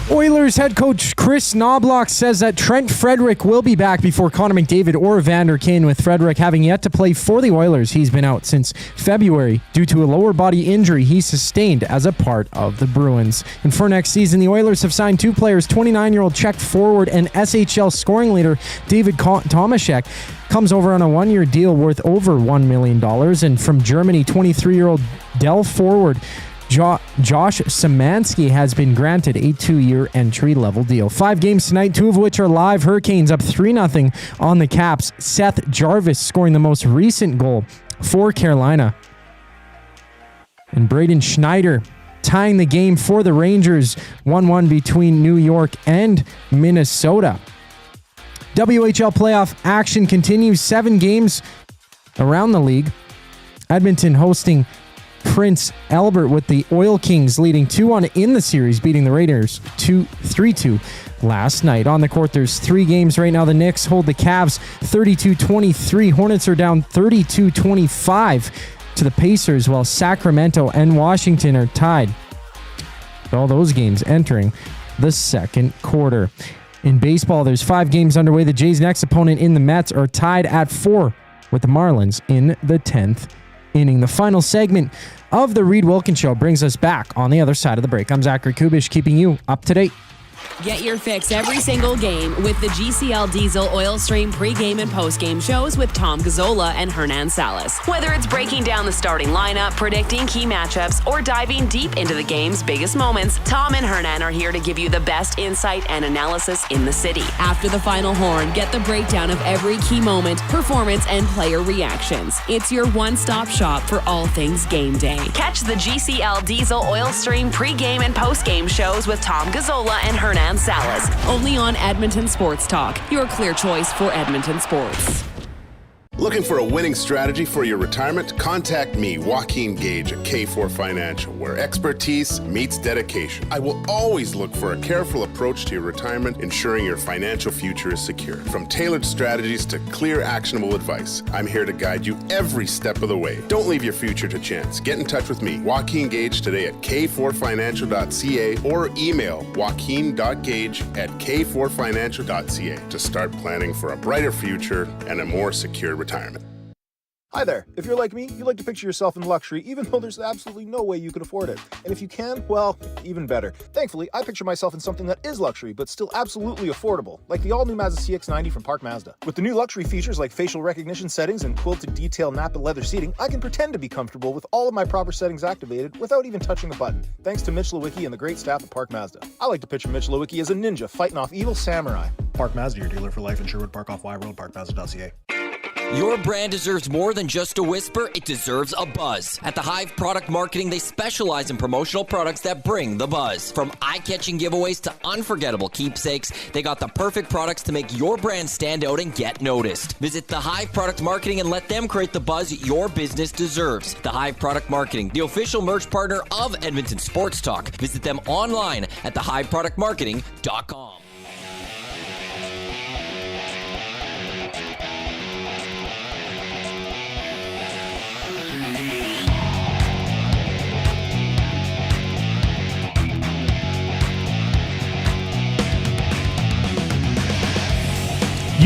Oilers head coach Chris Knobloch says that Trent Frederick will be back before Connor McDavid or Vander Kane, with Frederick having yet to play for the Oilers. He's been out since February due to a lower body injury he sustained as a part of the Bruins. And for next season, the Oilers have signed two players. 29-year-old Czech forward and SHL scoring leader David Tomasek comes over on a one-year deal worth over $1 million. And from Germany, 23-year-old Dell forward Josh Samanski has been granted a 2-year entry-level deal. 5 games tonight, 2 of which are live. Hurricanes up 3-0 on the Caps. Seth Jarvis scoring the most recent goal for Carolina. And Braden Schneider tying the game for the Rangers. 1-1 between New York and Minnesota. WHL playoff action continues. 7 games around the league. Edmonton hosting Prince Albert, with the Oil Kings leading 2-1 in the series, beating the Raiders 3-2 last night. On the court, there's 3 games right now. The Knicks hold the Cavs 32-23. Hornets are down 32-25 to the Pacers, while Sacramento and Washington are tied. All those games entering the second quarter. In baseball, there's 5 games underway. The Jays' next opponent in the Mets are tied at 4 with the Marlins in the 10th inning. The final segment of the Reid Wilkins Show brings us back on the other side of the break. I'm Zachary Kubusch, keeping you up to date. Get your fix every single game with the GCL Diesel Oil Stream pregame and postgame shows with Tom Gazzola and Hernan Salas. Whether it's breaking down the starting lineup, predicting key matchups, or diving deep into the game's biggest moments, Tom and Hernan are here to give you the best insight and analysis in the city. After the final horn, get the breakdown of every key moment, performance, and player reactions. It's your one-stop shop for all things game day. Catch the GCL Diesel Oil Stream pregame and postgame shows with Tom Gazzola and Hernan Salas, only on Edmonton Sports Talk, your clear choice for Edmonton sports. Looking for a winning strategy for your retirement? Contact me, Joaquin Gage at K4 Financial, where expertise meets dedication. I will always look for a careful approach to your retirement, ensuring your financial future is secure. From tailored strategies to clear, actionable advice, I'm here to guide you every step of the way. Don't leave your future to chance. Get in touch with me, Joaquin Gage, today at k4financial.ca or email joaquin.gage@k4financial.ca to start planning for a brighter future and a more secure retirement. Hi there. If you're like me, you like to picture yourself in luxury, even though there's absolutely no way you could afford it. And if you can, well, even better. Thankfully, I picture myself in something that is luxury, but still absolutely affordable, like the all-new Mazda CX-90 from Park Mazda. With the new luxury features like facial recognition settings and quilted detail Napa leather seating, I can pretend to be comfortable with all of my proper settings activated without even touching a button, thanks to Mitch Lewicki and the great staff at Park Mazda. I like to picture Mitch Lewicki as a ninja fighting off evil samurai. Park Mazda, your dealer for life in Sherwood Park off Y Road, parkmazda.ca. Your brand deserves more than just a whisper, it deserves a buzz. At the Hive Product Marketing, they specialize in promotional products that bring the buzz. From eye-catching giveaways to unforgettable keepsakes, they got the perfect products to make your brand stand out and get noticed. Visit the Hive Product Marketing and let them create the buzz your business deserves. The Hive Product Marketing, the official merch partner of Edmonton Sports Talk. Visit them online at thehiveproductmarketing.com.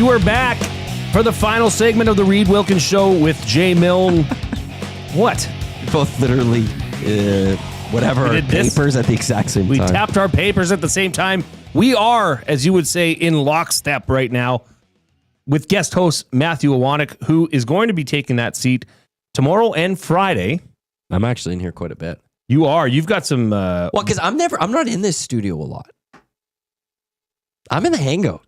You are back for the final segment of the Reid Wilkins Show with Jay Milne. What? Both literally, whatever, We did this. papers at the exact same We time. tapped our papers at the same time. We are, as you would say, in lockstep right now with guest host Matthew Iwanyk, who is going to be taking that seat tomorrow and Friday. I'm actually in here quite a bit. You are. You've got some... Well, because I'm not in this studio a lot. I'm in the hangout.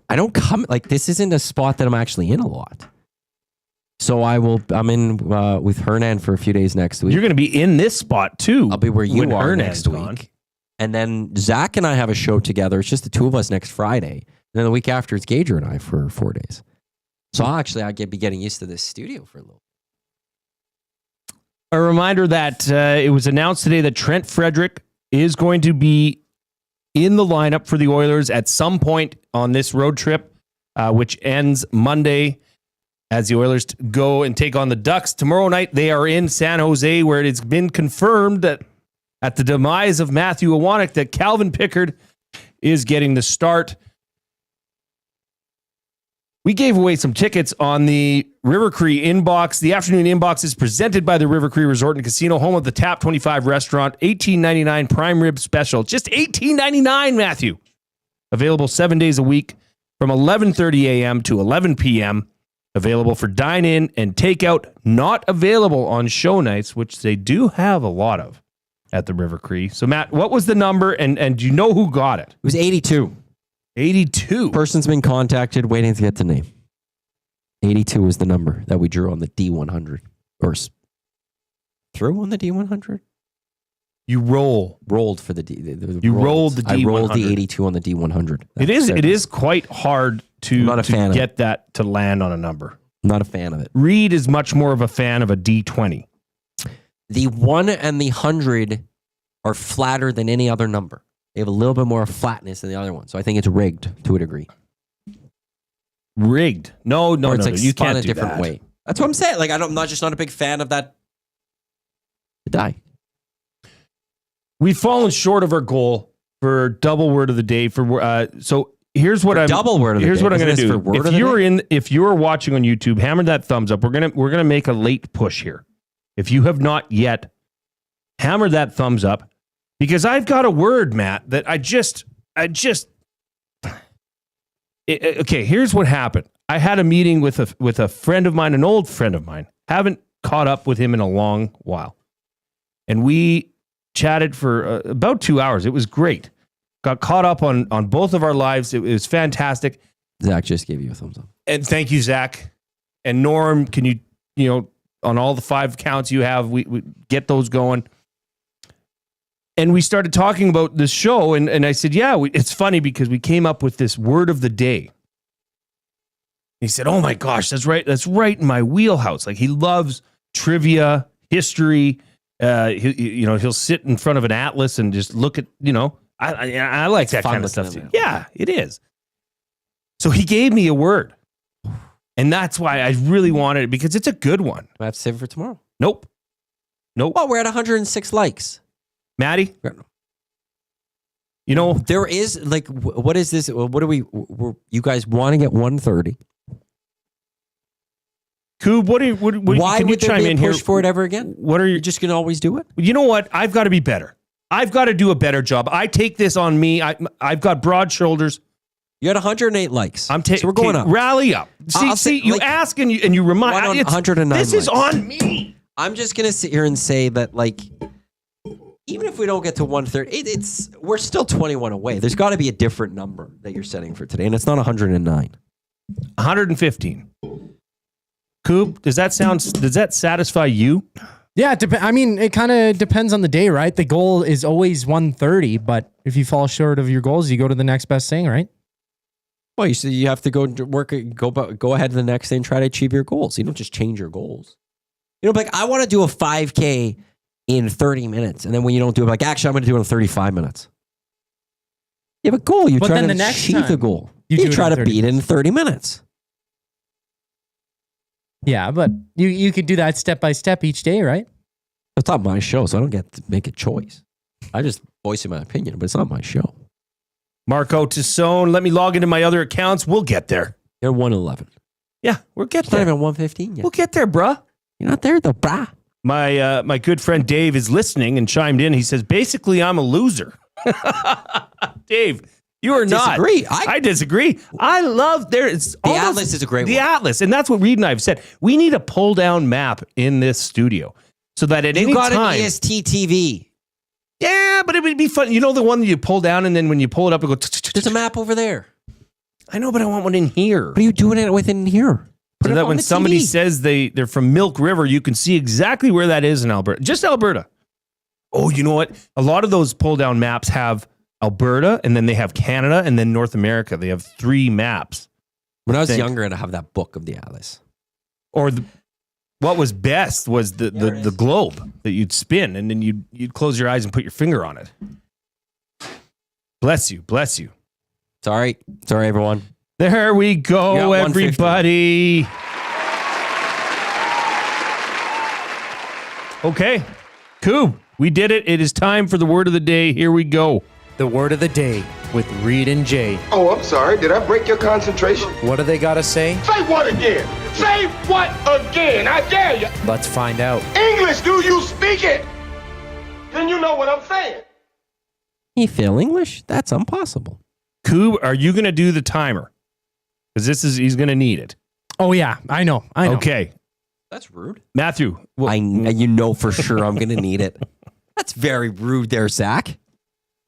I don't come, like, this isn't a spot that I'm actually in a lot. So I'm in with Hernan for a few days next week. You're going to be in this spot too. I'll be where you when are Hernan's next week. gone. And then Zach and I have a show together. It's just the two of us next Friday. And then the week after, it's Gager and I for 4 days. So I'll be getting used to this studio for a little. A reminder that it was announced today that Trent Frederick is going to be in the lineup for the Oilers at some point on this road trip, which ends Monday as the Oilers go and take on the Ducks. Tomorrow night, they are in San Jose, where it has been confirmed that at the demise of Matthew Iwanyk, that Calvin Pickard is getting the start. We gave away some tickets on the River Cree Inbox. The afternoon inbox is presented by the River Cree Resort and Casino, home of the Tap 25 restaurant, $18.99 prime rib special. Just $18.99, Matthew. Available 7 days a week from 11:30 a.m. to 11 p.m. Available for dine-in and takeout. Not available on show nights, which they do have a lot of at the River Cree. So, Matt, what was the number, and do you know who got it? It was 82. 82. Person's been contacted, waiting to get the name. 82 was the number that we drew on the D100. Or threw on the D100? You rolled for the D. You rolled the D100. I rolled the 82 on the D100. It is quite hard to get that to land on a number. Not a fan of it. Reid is much more of a fan of a D20. The 1 and the 100 are flatter than any other number. They have a little bit more flatness than the other one. So I think it's rigged to a degree. Rigged? No, it's like you spun can't a do different that. way. That's what I'm saying. Like I'm not a big fan of that. Die. We've fallen short of our goal for double word of the day. So here's what double word of the here's day. what I'm going to Isn't do. this for word of the day? If you're watching on YouTube, hammer that thumbs up. We're gonna make a late push here. If you have not yet, hammer that thumbs up, because I've got a word, Matt, that okay, here's what happened. I had a meeting with a friend of mine, an old friend of mine. Haven't caught up with him in a long while. And we chatted for about 2 hours. It was great. Got caught up on both of our lives. It was fantastic. Zach just gave you a thumbs up. And thank you, Zach. And Norm, can you on all the 5 counts you have, we get those going. And we started talking about this show, and I said, it's funny because we came up with this word of the day. He said, oh my gosh, that's right in my wheelhouse. Like, he loves trivia, history. He'll sit in front of an atlas and just look at, I like that kind of stuff too. Yeah, it is. So he gave me a word. And that's why I really wanted it, because it's a good one. I have to save it for tomorrow. Nope. Well, we're at 106 likes. Maddie? There is, like, what is this? What do you guys want to get 130? Koob, why can would you there chime be a in push here? for it ever again? What are you You're just going to always do it? You know what? I've got to be better. I've got to do a better job. I take this on me. I've got broad shoulders. You had 108 likes. So we're going up. Rally up. See, you ask and you remind. 109 this is likes. on me. I'm just going to sit here and say that, like, even if we don't get to 130, we're still 21 away. There's got to be a different number that you're setting for today, and it's not 109. 115. Koob, does that satisfy you? Yeah, it kind of depends on the day, right? The goal is always 130, but if you fall short of your goals, you go to the next best thing, right? Well, you have to go ahead to the next day and try to achieve your goals. You don't just change your goals. Like, I want to do a 5K in 30 minutes, and then when you don't do it, like, actually, I'm going to do it in 35 minutes. You have a goal. You try to achieve the goal. You try to beat it in 30 minutes. Yeah, but you could do that step by step each day, right? It's not my show, so I don't get to make a choice. I just voice my opinion, but it's not my show. Marco Tassone, let me log into my other accounts. We'll get there. You're 111. Yeah, we'll get It's not there. even 115 yet. We'll get there, bruh. You're not there though, brah. My good friend Dave is listening and chimed in. He says, basically, I'm a loser. Dave, you are not. Disagree. I disagree. I love the Atlas is a great The one. Atlas, and that's what Reid and I have said. We need a pull down map in this studio so that at any You got time, an EST TV. yeah, but it would be fun. You know the one that you pull down and then when you pull it up, it goes. There's a map over there. I know, but I want one in here. What are you doing it within here? Put So it that on when the somebody TV. says they're from Milk River, you can see exactly where that is in Alberta. Just Alberta. Oh, you know what? A lot of those pull down maps have Alberta, and then they have Canada, and then North America. They have 3 maps. When I was younger, I'd have that book of the Atlas. Or what was best was the globe that you'd spin, and then you'd close your eyes and put your finger on it. Bless you, bless you. Sorry, everyone. There we You got go, 150. everybody. Okay, Koob, we did it. It is time for the word of the day. Here we go. The word of the day with Reid and Jay. Oh, I'm sorry. Did I break your concentration? What do they got to say? Say what again? Say what again? I dare you. Let's find out. English, do you speak it? Then you know what I'm saying. You feel English? That's impossible. Koob, are you going to do the timer? Because he's going to need it. Oh, yeah. I know. Okay. That's rude. Matthew. You know for sure I'm going to need it. That's very rude there, Zach.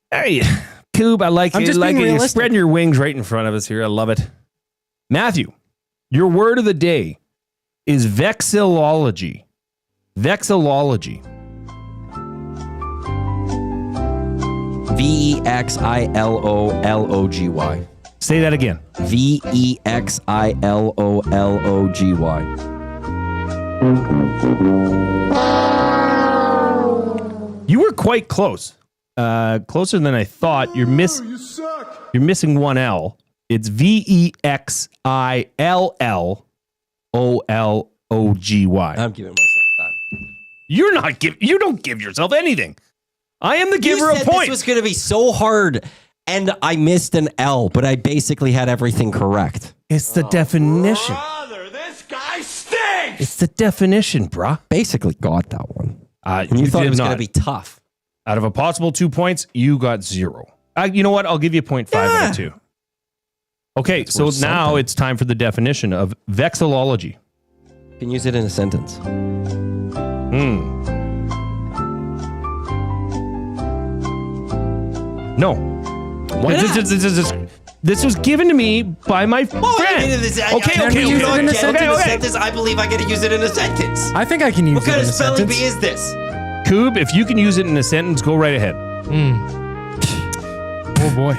Hey, Koob, I like I'm it. just Like being it. You're realistic. spreading your wings right in front of us here. I love it. Matthew, your word of the day is vexillology. Vexillology. Vexillology. Say that again. Vexillology. You were quite close. Closer than I thought. You're missing one L. It's Vexillology. I'm giving myself that. You're not you don't give yourself anything. I am the giver You of said points. this was going to be so hard, and I missed an L, but I basically had everything correct. It's the definition. This guy stinks. It's the definition, bruh. Basically got that one. You thought did it was going not. to be tough. Out of a possible 2 points, you got 0. You know what? I'll give you 0.5 out of 2. Okay, That's so worth now something. it's time for the definition of vexillology. You can use it in a sentence. No. Why not? This was given to me by my friend. Sentence. I believe I get to use it in a sentence. I think I can use What it kind in of a spelling sentence. bee is this? Koob, if you can use it in a sentence, go right ahead. Oh, boy.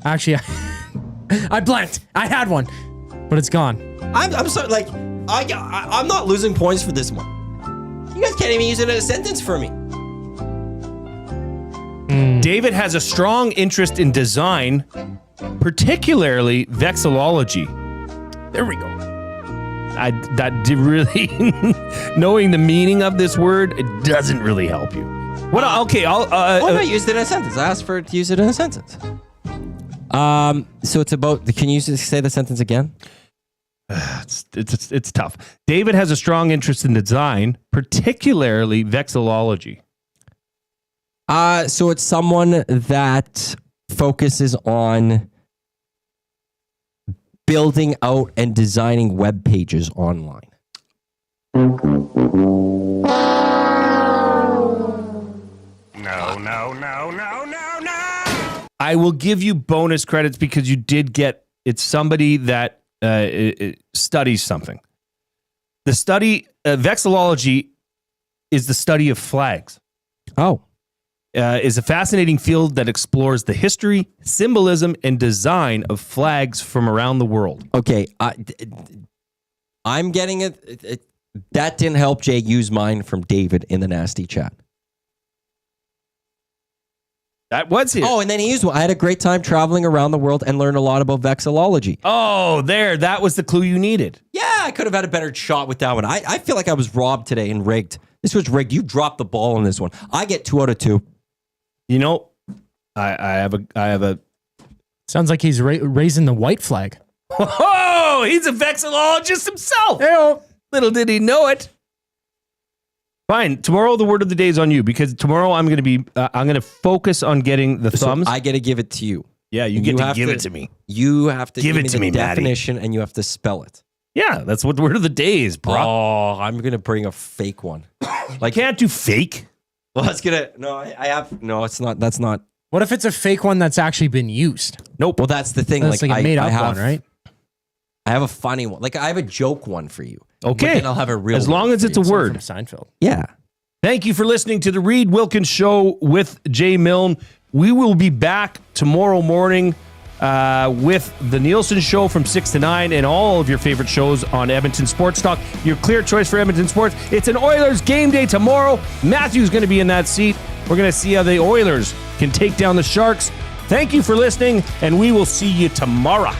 Actually, I blanked. I had one, but it's gone. I'm sorry. Like I'm not losing points for this one. You guys can't even use it in a sentence for me. David has a strong interest in design, particularly vexillology. There we go. That did really knowing the meaning of this word, it doesn't really help you. What? Okay, I'll. Why not use it in a sentence? I asked for it to use it in a sentence. So it's about. Can you say the sentence again? It's tough. David has a strong interest in design, particularly vexillology. So it's someone that focuses on building out and designing web pages online. No. I will give you bonus credits because you did get. It's somebody that it studies something. The study vexillology is the study of flags. Oh. Is a fascinating field that explores the history, symbolism, and design of flags from around the world. Okay, I'm getting it. That didn't help Jay use mine from David in the nasty chat. That was it. Oh, and then he used one. I had a great time traveling around the world and learned a lot about vexillology. Oh, there. That was the clue you needed. Yeah, I could have had a better shot with that one. I feel like I was robbed today and rigged. This was rigged. You dropped the ball on this one. I get 2 out of 2. You know, I have a Sounds like he's raising the white flag. Oh, he's a vexillologist himself. Hey-o. Little did he know it. Fine. Tomorrow, the word of the day is on you because tomorrow I'm going to focus on getting the thumbs. I got to give it to you. Yeah, you get to give it to me. You have to give it to me, the definition, and you have to spell it. Yeah, that's what the word of the day is, bro. Oh, I'm gonna bring a fake one. Like, can't do fake. Well, that's gonna. No, I have. No, it's not. That's not. What if it's a fake one that's actually been used? Nope. Well, that's the thing. That's like a made up one, right? I have a funny one. Like I have a joke one for you. Okay. But then I'll have a real. As long as it's a word. From Seinfeld. Yeah. Thank you for listening to the Reid Wilkins Show with Jay Milne. We will be back tomorrow morning with the Nielsen Show from 6 to 9 and all of your favorite shows on Edmonton Sports Talk. Your clear choice for Edmonton Sports. It's an Oilers game day tomorrow. Matthew's going to be in that seat. We're going to see how the Oilers can take down the Sharks. Thank you for listening, and we will see you tomorrow.